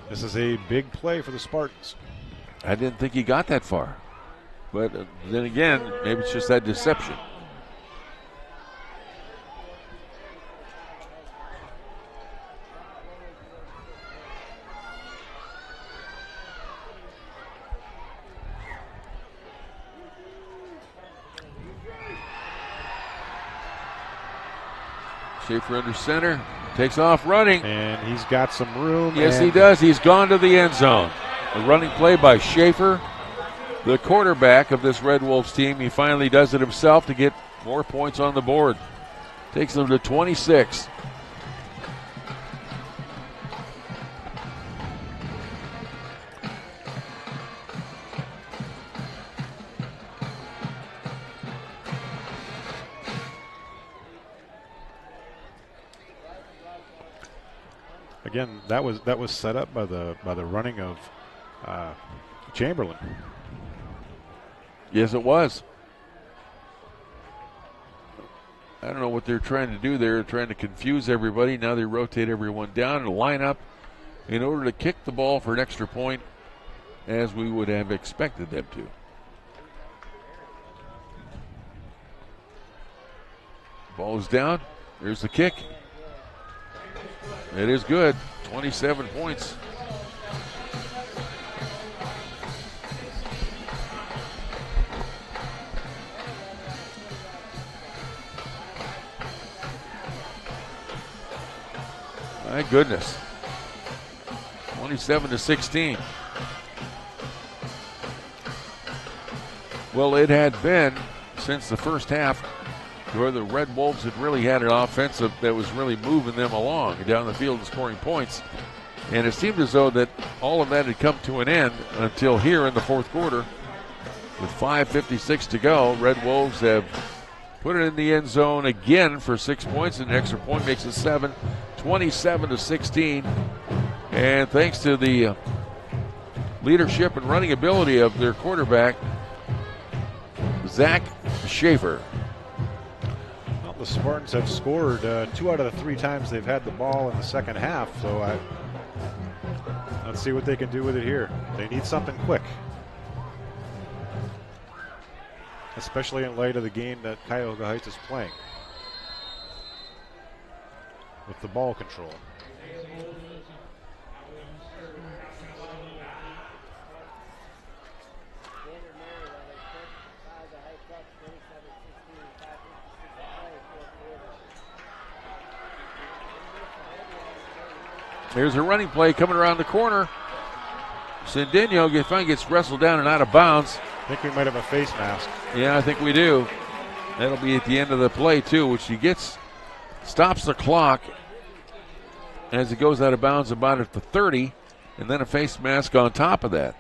This is a big play for the Spartans. I didn't think he got that far. But then again, maybe it's just that deception. Schaefer under center, takes off running. And he's got some room. Yes, he does. He's gone to the end zone. A running play by Schaefer, the quarterback of this Red Wolves team. He finally does it himself to get more points on the board. Takes them to 26. Again, that was set up by the running of Chamberlain. Yes, it was. I don't know what they're trying to do there. They're trying to confuse everybody. Now they rotate everyone down and line up in order to kick the ball for an extra point, as we would have expected them to. Ball is down. Here's the kick. It is good. 27 points. My goodness. 27-16. Well, it had been since the first half where the Red Wolves had really had an offensive that was really moving them along down the field and scoring points. And it seemed as though that all of that had come to an end until here in the fourth quarter. With 5:56 to go, Red Wolves have put it in the end zone again for 6 points, and an extra point makes it 7, 27-16. And thanks to the leadership and running ability of their quarterback, Zach Schaefer. Well, the Spartans have scored 2 out of the 3 times they've had the ball in the second half, so let's see what they can do with it here. They need something quick, especially in light of the game that Cuyahoga Heights is playing with the ball control. There's a running play coming around the corner. Cendeno finally gets wrestled down and out of bounds. I think we might have a face mask. Yeah, I think we do. That'll be at the end of the play, too, which he gets, stops the clock as it goes out of bounds about at the 30, and then a face mask on top of that.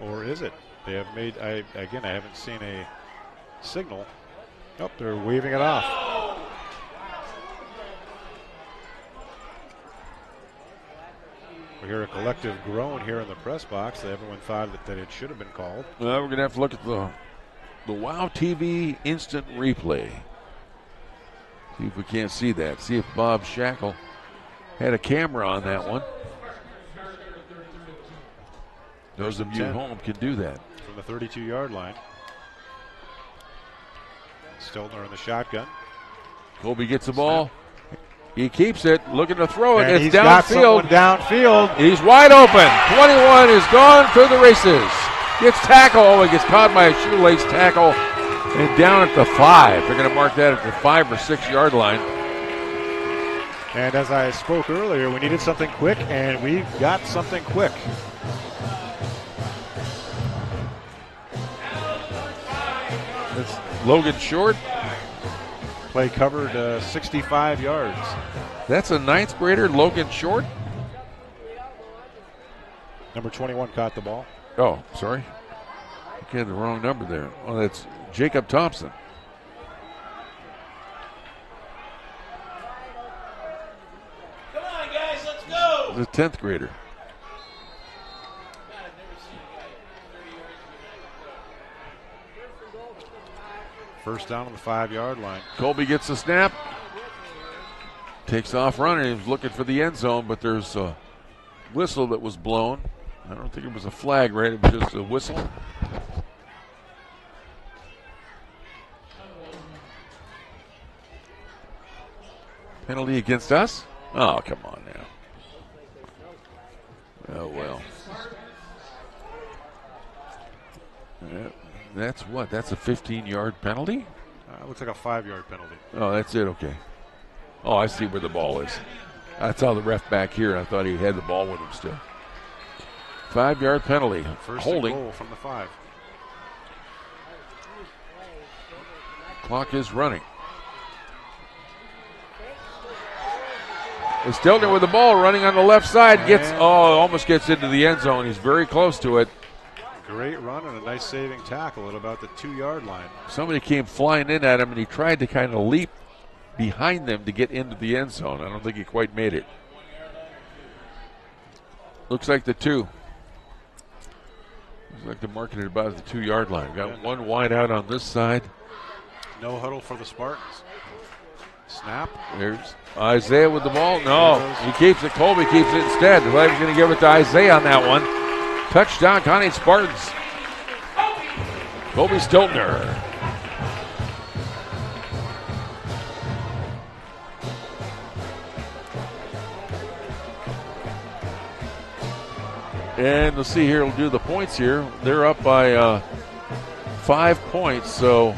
Or is it? They have made, I haven't seen a signal. Oh, they're waving it off. We hear a collective groan here in the press box that everyone thought that it should have been called. Well, we're going to have to look at the WOW TV instant replay. See if we can't see that. See if Bob Shackle had a camera on that one. Those of you at home can do that. From the 32-yard line. Stiltner in the shotgun. Colby gets the ball. He keeps it, looking to throw it. And it's he's got downfield. Downfield. He's wide open. 21 is gone for the races. Gets tackle. Oh, he gets caught by a shoelace tackle. And down at the 5. They're going to mark that at the 5 or 6 yard line. And as I spoke earlier, we needed something quick, and we got something quick. It's Logan Short. Play covered 65 yards. That's a 9th grader, Logan Short. Number 21 caught the ball. Oh, sorry. I had the wrong number there. Oh, that's Jacob Thompson. Come on, guys, let's go. The 10th grader. First down on the 5-yard line. Colby gets the snap. Takes off running. He's looking for the end zone, but there's a whistle that was blown. I don't think it was a flag, right? It was just a whistle. Penalty against us? Oh, come on now. Oh, well. That's what? That's a 15-yard penalty? Looks like a 5-yard penalty. Oh, that's it. Okay. Oh, I see where the ball is. I saw the ref back here. I thought he had the ball with him still. 5-yard penalty. First holding. goal from the 5. Clock is running. Stiltner with the ball running on the left side. Almost gets into the end zone. He's very close to it. Great run and a nice saving tackle at about the 2-yard line. Somebody came flying in at him, and he tried to kind of leap behind them to get into the end zone. I don't think he quite made it. Looks like the 2. Looks like they're marking it about the 2-yard line. Got one wide out on this side. No huddle for the Spartans. Snap. There's Isaiah with the ball. No, he keeps it. Colby keeps it instead. The flag's going to give it to Isaiah on that one. Touchdown, Conneaut Spartans. Colby Stiltner. And let's see here, we'll do the points here. They're up by 5 points, so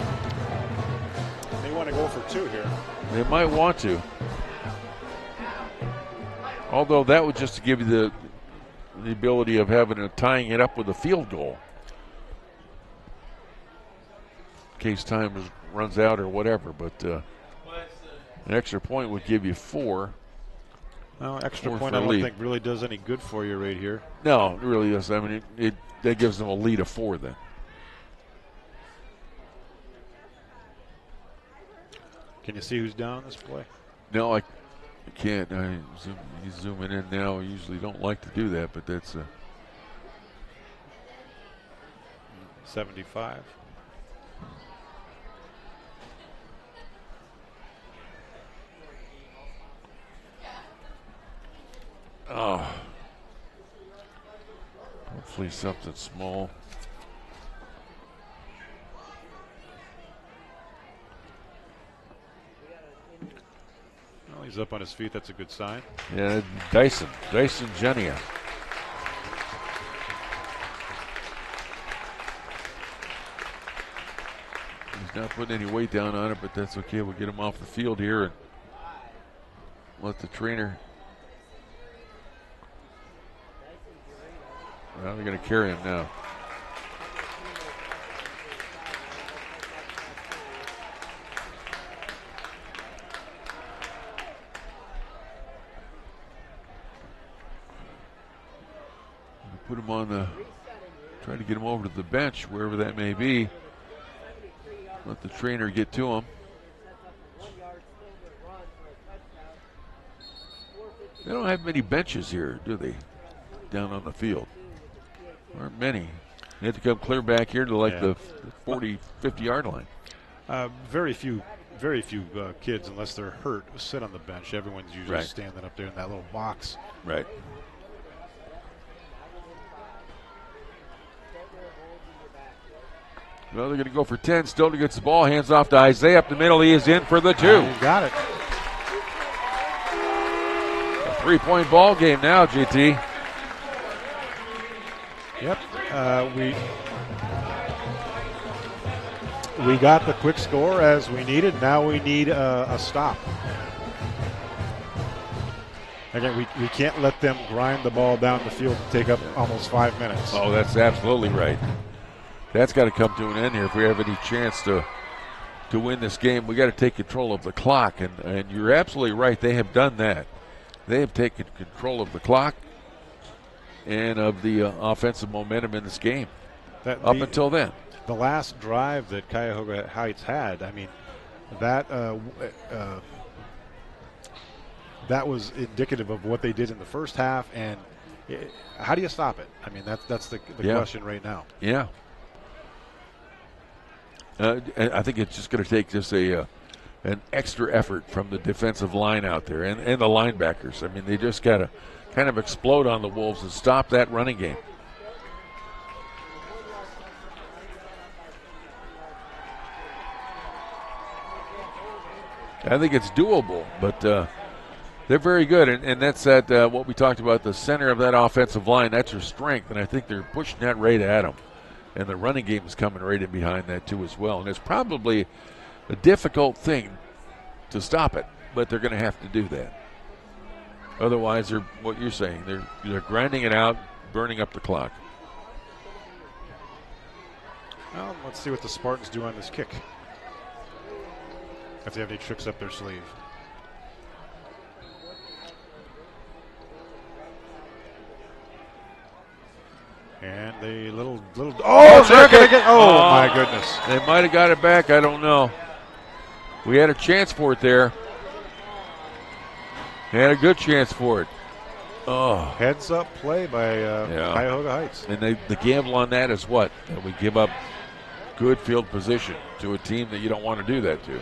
they want to go for 2 here. They might want to. Although that would just give you the ability of tying it up with a field goal. In case time runs out or whatever, but an extra point would give you 4. No, extra point I don't think really does any good for you right here. No, it really doesn't. I mean, that gives them a lead of 4 then. Can you see who's down this play? No, I can't. He's zooming in now. I usually don't like to do that, but that's 75. Oh. Hopefully something small. Well, he's up on his feet. That's a good sign. Yeah, Dyson Genia. He's not putting any weight down on it, but that's okay. We'll get him off the field here and let the trainer. Well, they're going to carry him now. Put him on the, try to get him over to the bench, wherever that may be. Let the trainer get to him. They don't have many benches here, do they? Down on the field. Aren't many. They have to come clear back here to the 40, 50-yard line. Very few kids, unless they're hurt, sit on the bench. Everyone's usually standing up there in that little box. Right. Well, they're going to go for 10. Stiltner gets the ball, hands off to Isaiah up the middle. He is in for the 2. Got it. A 3-point ball game now, GT. Yep. We got the quick score as we needed. Now we need a stop. Again, we can't let them grind the ball down the field and take up almost 5 minutes. Oh, that's absolutely right. That's got to come to an end here if we have any chance to win this game. We got to take control of the clock, and you're absolutely right. They have done that. They have taken control of the clock and of the offensive momentum in this game until then. The last drive that Cuyahoga Heights had, I mean, that was indicative of what they did in the first half. And how do you stop it? I mean, that's the question right now. Yeah. I think it's just going to take just an extra effort from the defensive line out there and the linebackers. I mean, they just got to kind of explode on the Wolves and stop that running game. I think it's doable, but they're very good, and that's what we talked about, the center of that offensive line. That's their strength, and I think they're pushing that right at them. And the running game is coming right in behind that too as well. And it's probably a difficult thing to stop it, but they're going to have to do that. Otherwise, they're what you're saying. They're grinding it out, burning up the clock. Well, let's see what the Spartans do on this kick. If they have any tricks up their sleeve. And the little they're gonna get, my goodness. They might have got it back, I don't know. We had a chance for it there. They had a good chance for it. Oh. Heads up play by Cuyahoga Heights. And the gamble on that is what? That we give up good field position to a team that you don't want to do that to.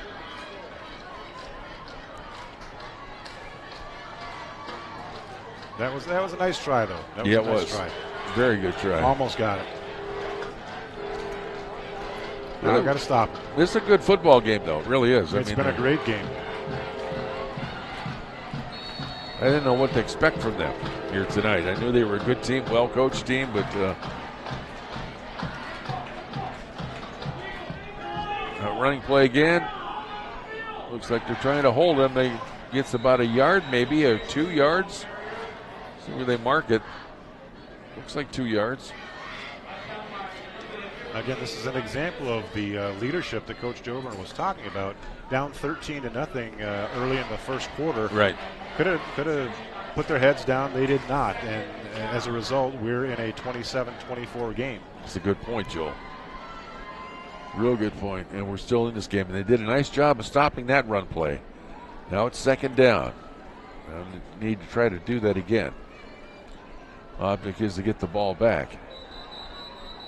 That was a nice try, though. That Yeah, was a it nice was. try. Very good try. Almost got it. Now got to stop it. This is a good football game, though. It really is. It's been a great game. I didn't know what to expect from them here tonight. I knew they were a good team, well-coached team, but running play again. Looks like they're trying to hold him. They gets about a yard, maybe, or 2 yards. See where they mark it. Looks like 2 yards. Again, this is an example of the leadership that Coach Dobrin was talking about. Down 13-0 early in the first quarter. Right. Could have put their heads down. They did not, and as a result, we're in a 27-24 game. That's a good point, Joel. Real good point, and we're still in this game. And they did a nice job of stopping that run play. Now it's second down. They need to try to do that again. Object is to get the ball back.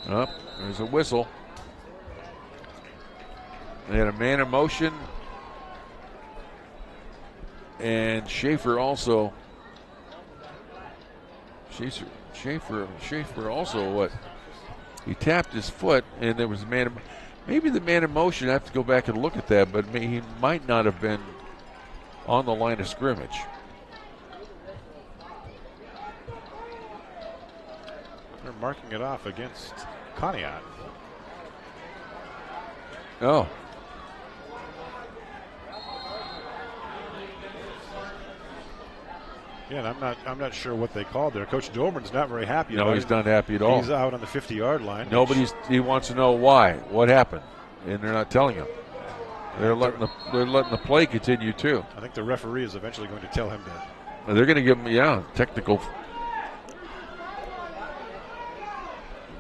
Up, there's a whistle. They had a man in motion. And Schaefer also. Schaefer also what? He tapped his foot, and there was a man. Maybe the man in motion. I have to go back and look at that, but he might not have been on the line of scrimmage. They're marking it off against Conneaut. Oh. Yeah, and I'm not sure what they called there. Coach Dobrin's not very happy. No, he's not happy at all. He's out on the 50-yard line. He wants to know why, what happened, and they're not telling him. They're letting the play continue too. I think the referee is eventually going to tell him that. They're going to give him technical.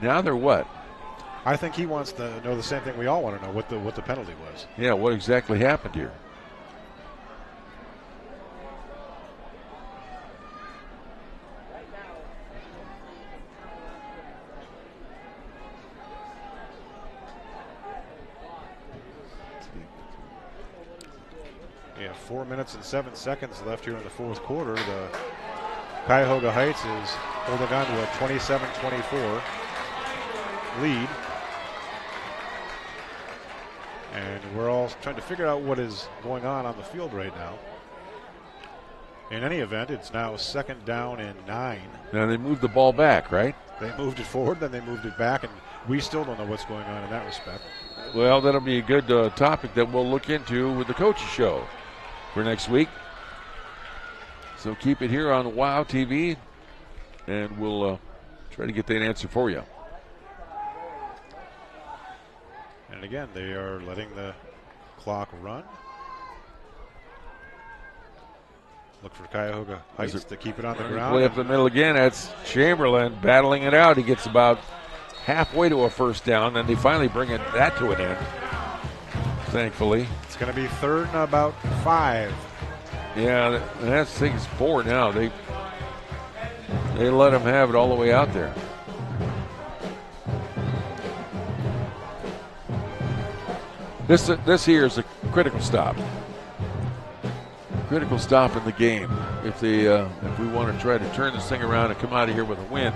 Now they're what? I think he wants to know the same thing we all want to know, what the penalty was. Yeah, what exactly happened here? Yeah, 4 minutes and 7 seconds left here in the fourth quarter. The Cuyahoga Heights is holding on to a 27-24 lead. And we're all trying to figure out what is going on the field right now. In any event, it's now second down and 9. Now they moved the ball back, right? They moved it forward, then they moved it back, and we still don't know what's going on in that respect. Well, that'll be a good topic that we'll look into with the coaches show for next week. So keep it here on WOW TV, and we'll try to get that answer for you. And again, they are letting the clock run. Look for Cuyahoga Heights to keep it on the ground. Play up the middle again. That's Chamberlain battling it out. He gets about halfway to a first down, then they finally bring that to an end, thankfully. It's going to be third and about 5. Yeah, that's things 4 now. They let him have it all the way out there. This here is a critical stop. Critical stop in the game. If we want to try to turn this thing around and come out of here with a win,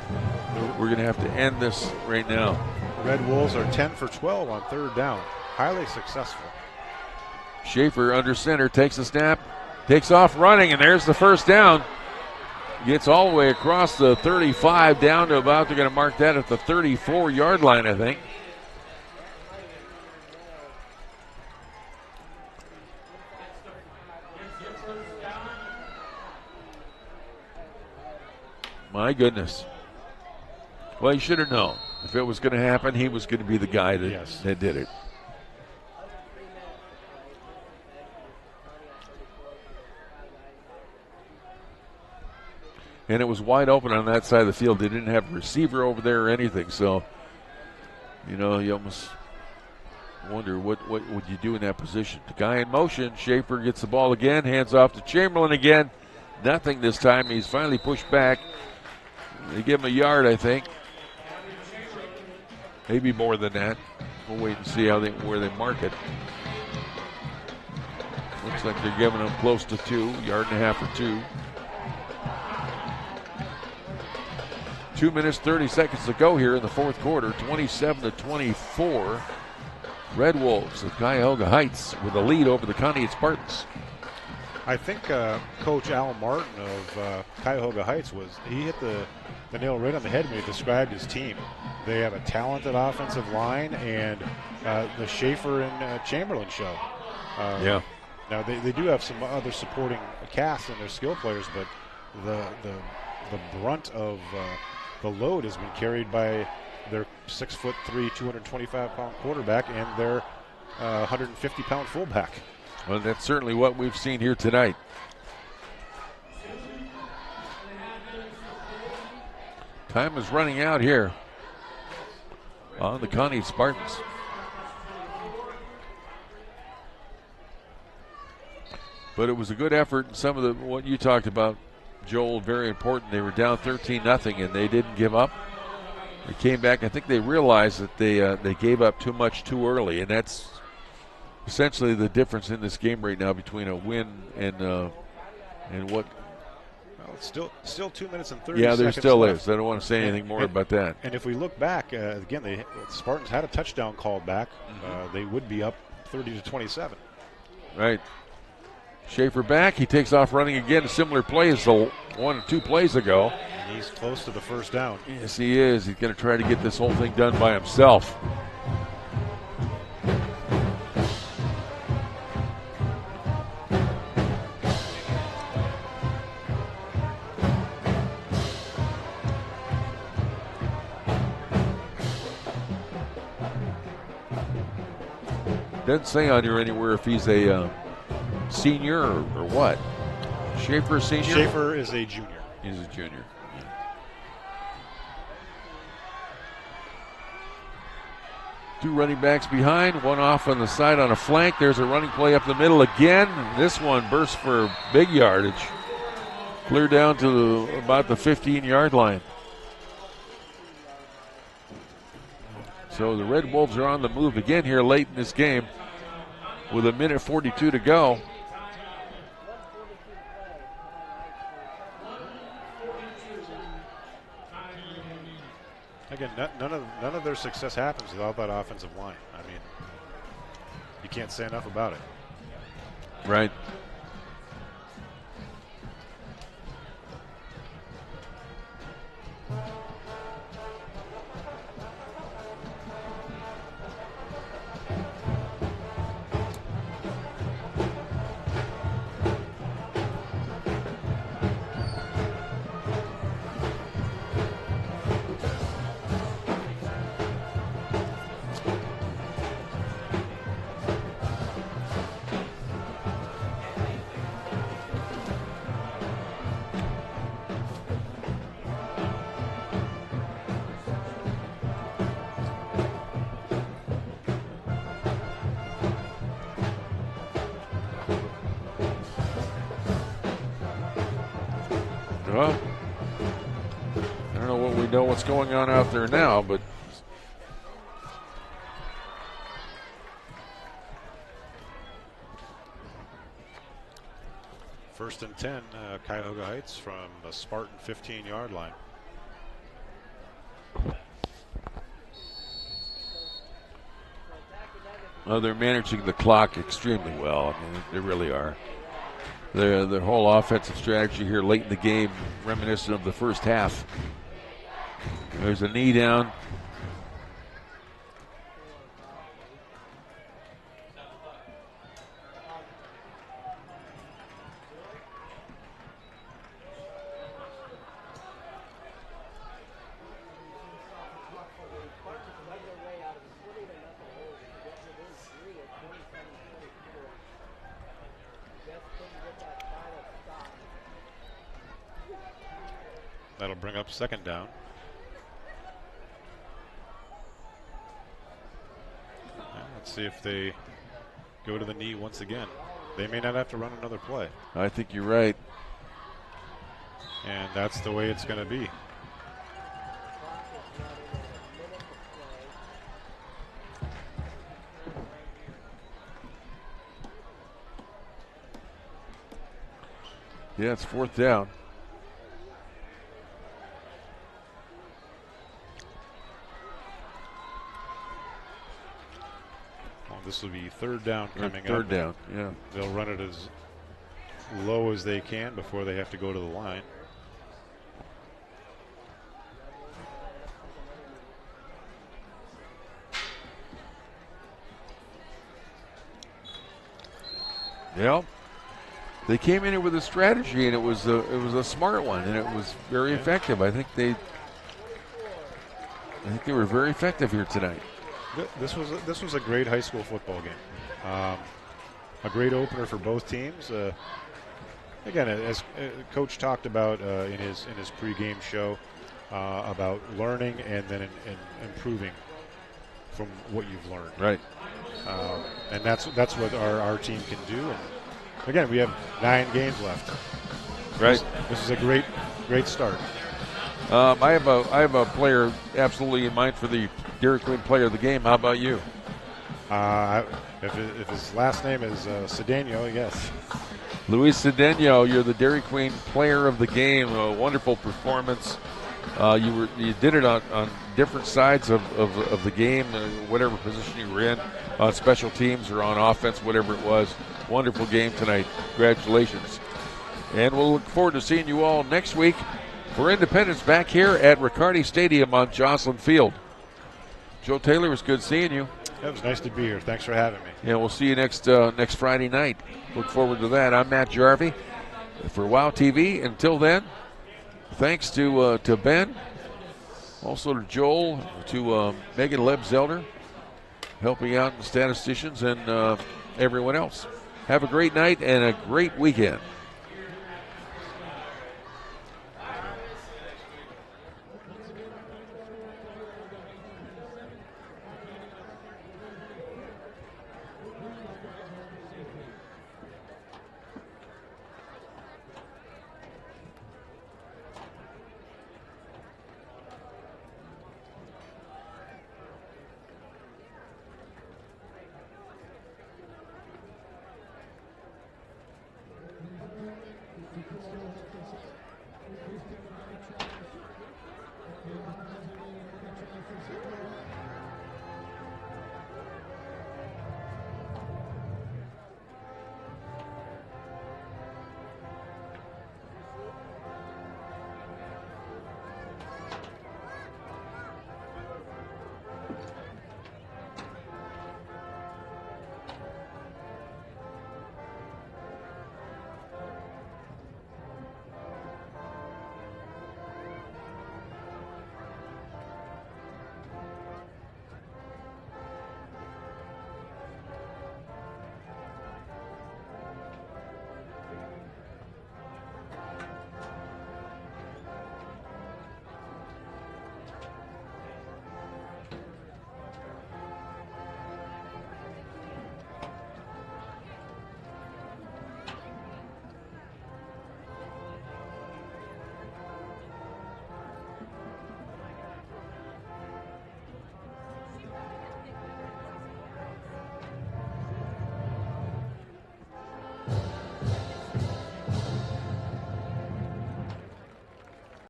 we're going to have to end this right now. Red Wolves are 10 for 12 on third down. Highly successful. Schaefer under center, takes a snap, takes off running, and there's the first down. Gets all the way across the 35 down to about, they're going to mark that at the 34-yard line, I think. My goodness. Well, he should have known. If it was going to happen, he was going to be the guy that did it. And it was wide open on that side of the field. They didn't have a receiver over there or anything. So, you almost wonder what would you do in that position. The guy in motion, Schaefer gets the ball again, hands off to Chamberlain again. nothing this time. He's finally pushed back. They give him a yard, I think. Maybe more than that. We'll wait and see where they mark it. Looks like they're giving him close to 2, yard and a half or 2. 2 minutes, 30 seconds to go here in the fourth quarter. 27-24. Red Wolves of Cuyahoga Heights with a lead over the Conneaut Spartans. I think Coach Al Martin of Cuyahoga Heights he hit the nail right on the head when he described his team. They have a talented offensive line and the Schaefer and Chamberlain show. Yeah. Now they do have some other supporting cast in their skill players, but the brunt of the load has been carried by their 6'3", 225-pound quarterback and their 150-pound fullback. Well, that's certainly what we've seen here tonight. Time is running out here on the Conneaut Spartans. But it was a good effort. And some of what you talked about, Joel, very important. They were down 13-0, and they didn't give up. They came back. I think they realized that they gave up too much too early, and that's essentially the difference in this game right now between a win and what. Well, it's still 2 minutes and 30 seconds. Yeah, there still left. is. I don't want to say anything more about that. And if we look back again, the Spartans had a touchdown called back. They would be up 30-27. Right. Schaefer back. He takes off running again. A similar play as the 1 or 2 plays ago. And he's close to the first down. Yes, he is. He's going to try to get this whole thing done by himself. Doesn't say on here anywhere if he's a senior or what. Schaefer a senior? Schaefer is a junior. He's a junior. Yeah. Two running backs behind, one off on the side on a flank. There's a running play up the middle again. This one bursts for big yardage. Clear down to about the 15-yard line. So the Red Wolves are on the move again here late in this game with 1:42 to go. Again, none of their success happens without that offensive line. I mean, you can't say enough about it. Right. Well, I don't know what we know what's going on out there now, but First and 10, Cuyahoga Heights from the Spartan 15-yard line. well, they're managing the clock extremely well. I mean, they really are. Their whole offensive strategy here late in the game, reminiscent of the first half. There's a knee down. That'll bring up second down. Let's see if they go to the knee once again. They may not have to run another play. I think you're right. And that's the way it's going to be. Yeah, it's 4th down. Well, this will be 3rd down coming up. 3rd down, yeah. They'll run it as low as they can before they have to go to the line. Yeah. They came in here with a strategy, and it was a smart one, and it was very effective. I think they were very effective here tonight. This was a great high school football game. A great opener for both teams. Again, as Coach talked about in his pregame show, about learning and then improving from what you've learned. Right. And that's what our team can do. And again, we have 9 games left. Right. This is a great start. I have a player absolutely in mind for the Dairy Queen Player of the Game. How about you? If his last name is Cedeno, yes. Luis Cedeno, you're the Dairy Queen Player of the Game. A wonderful performance. You did it on different sides of the game, whatever position you were in, on special teams or on offense, whatever it was. Wonderful game tonight. Congratulations. And we'll look forward to seeing you all next week for Independence back here at Riccardi Stadium on Jocelyn Field. Joe Taylor, it was good seeing you. It was nice to be here. Thanks for having me. Yeah, we'll see you next Friday night. Look forward to that. I'm Matt Jarvie for WOW TV. Until then, thanks to Ben, also to Joel, to Megan Lebzelder, helping out the statisticians, and everyone else. Have a great night and a great weekend.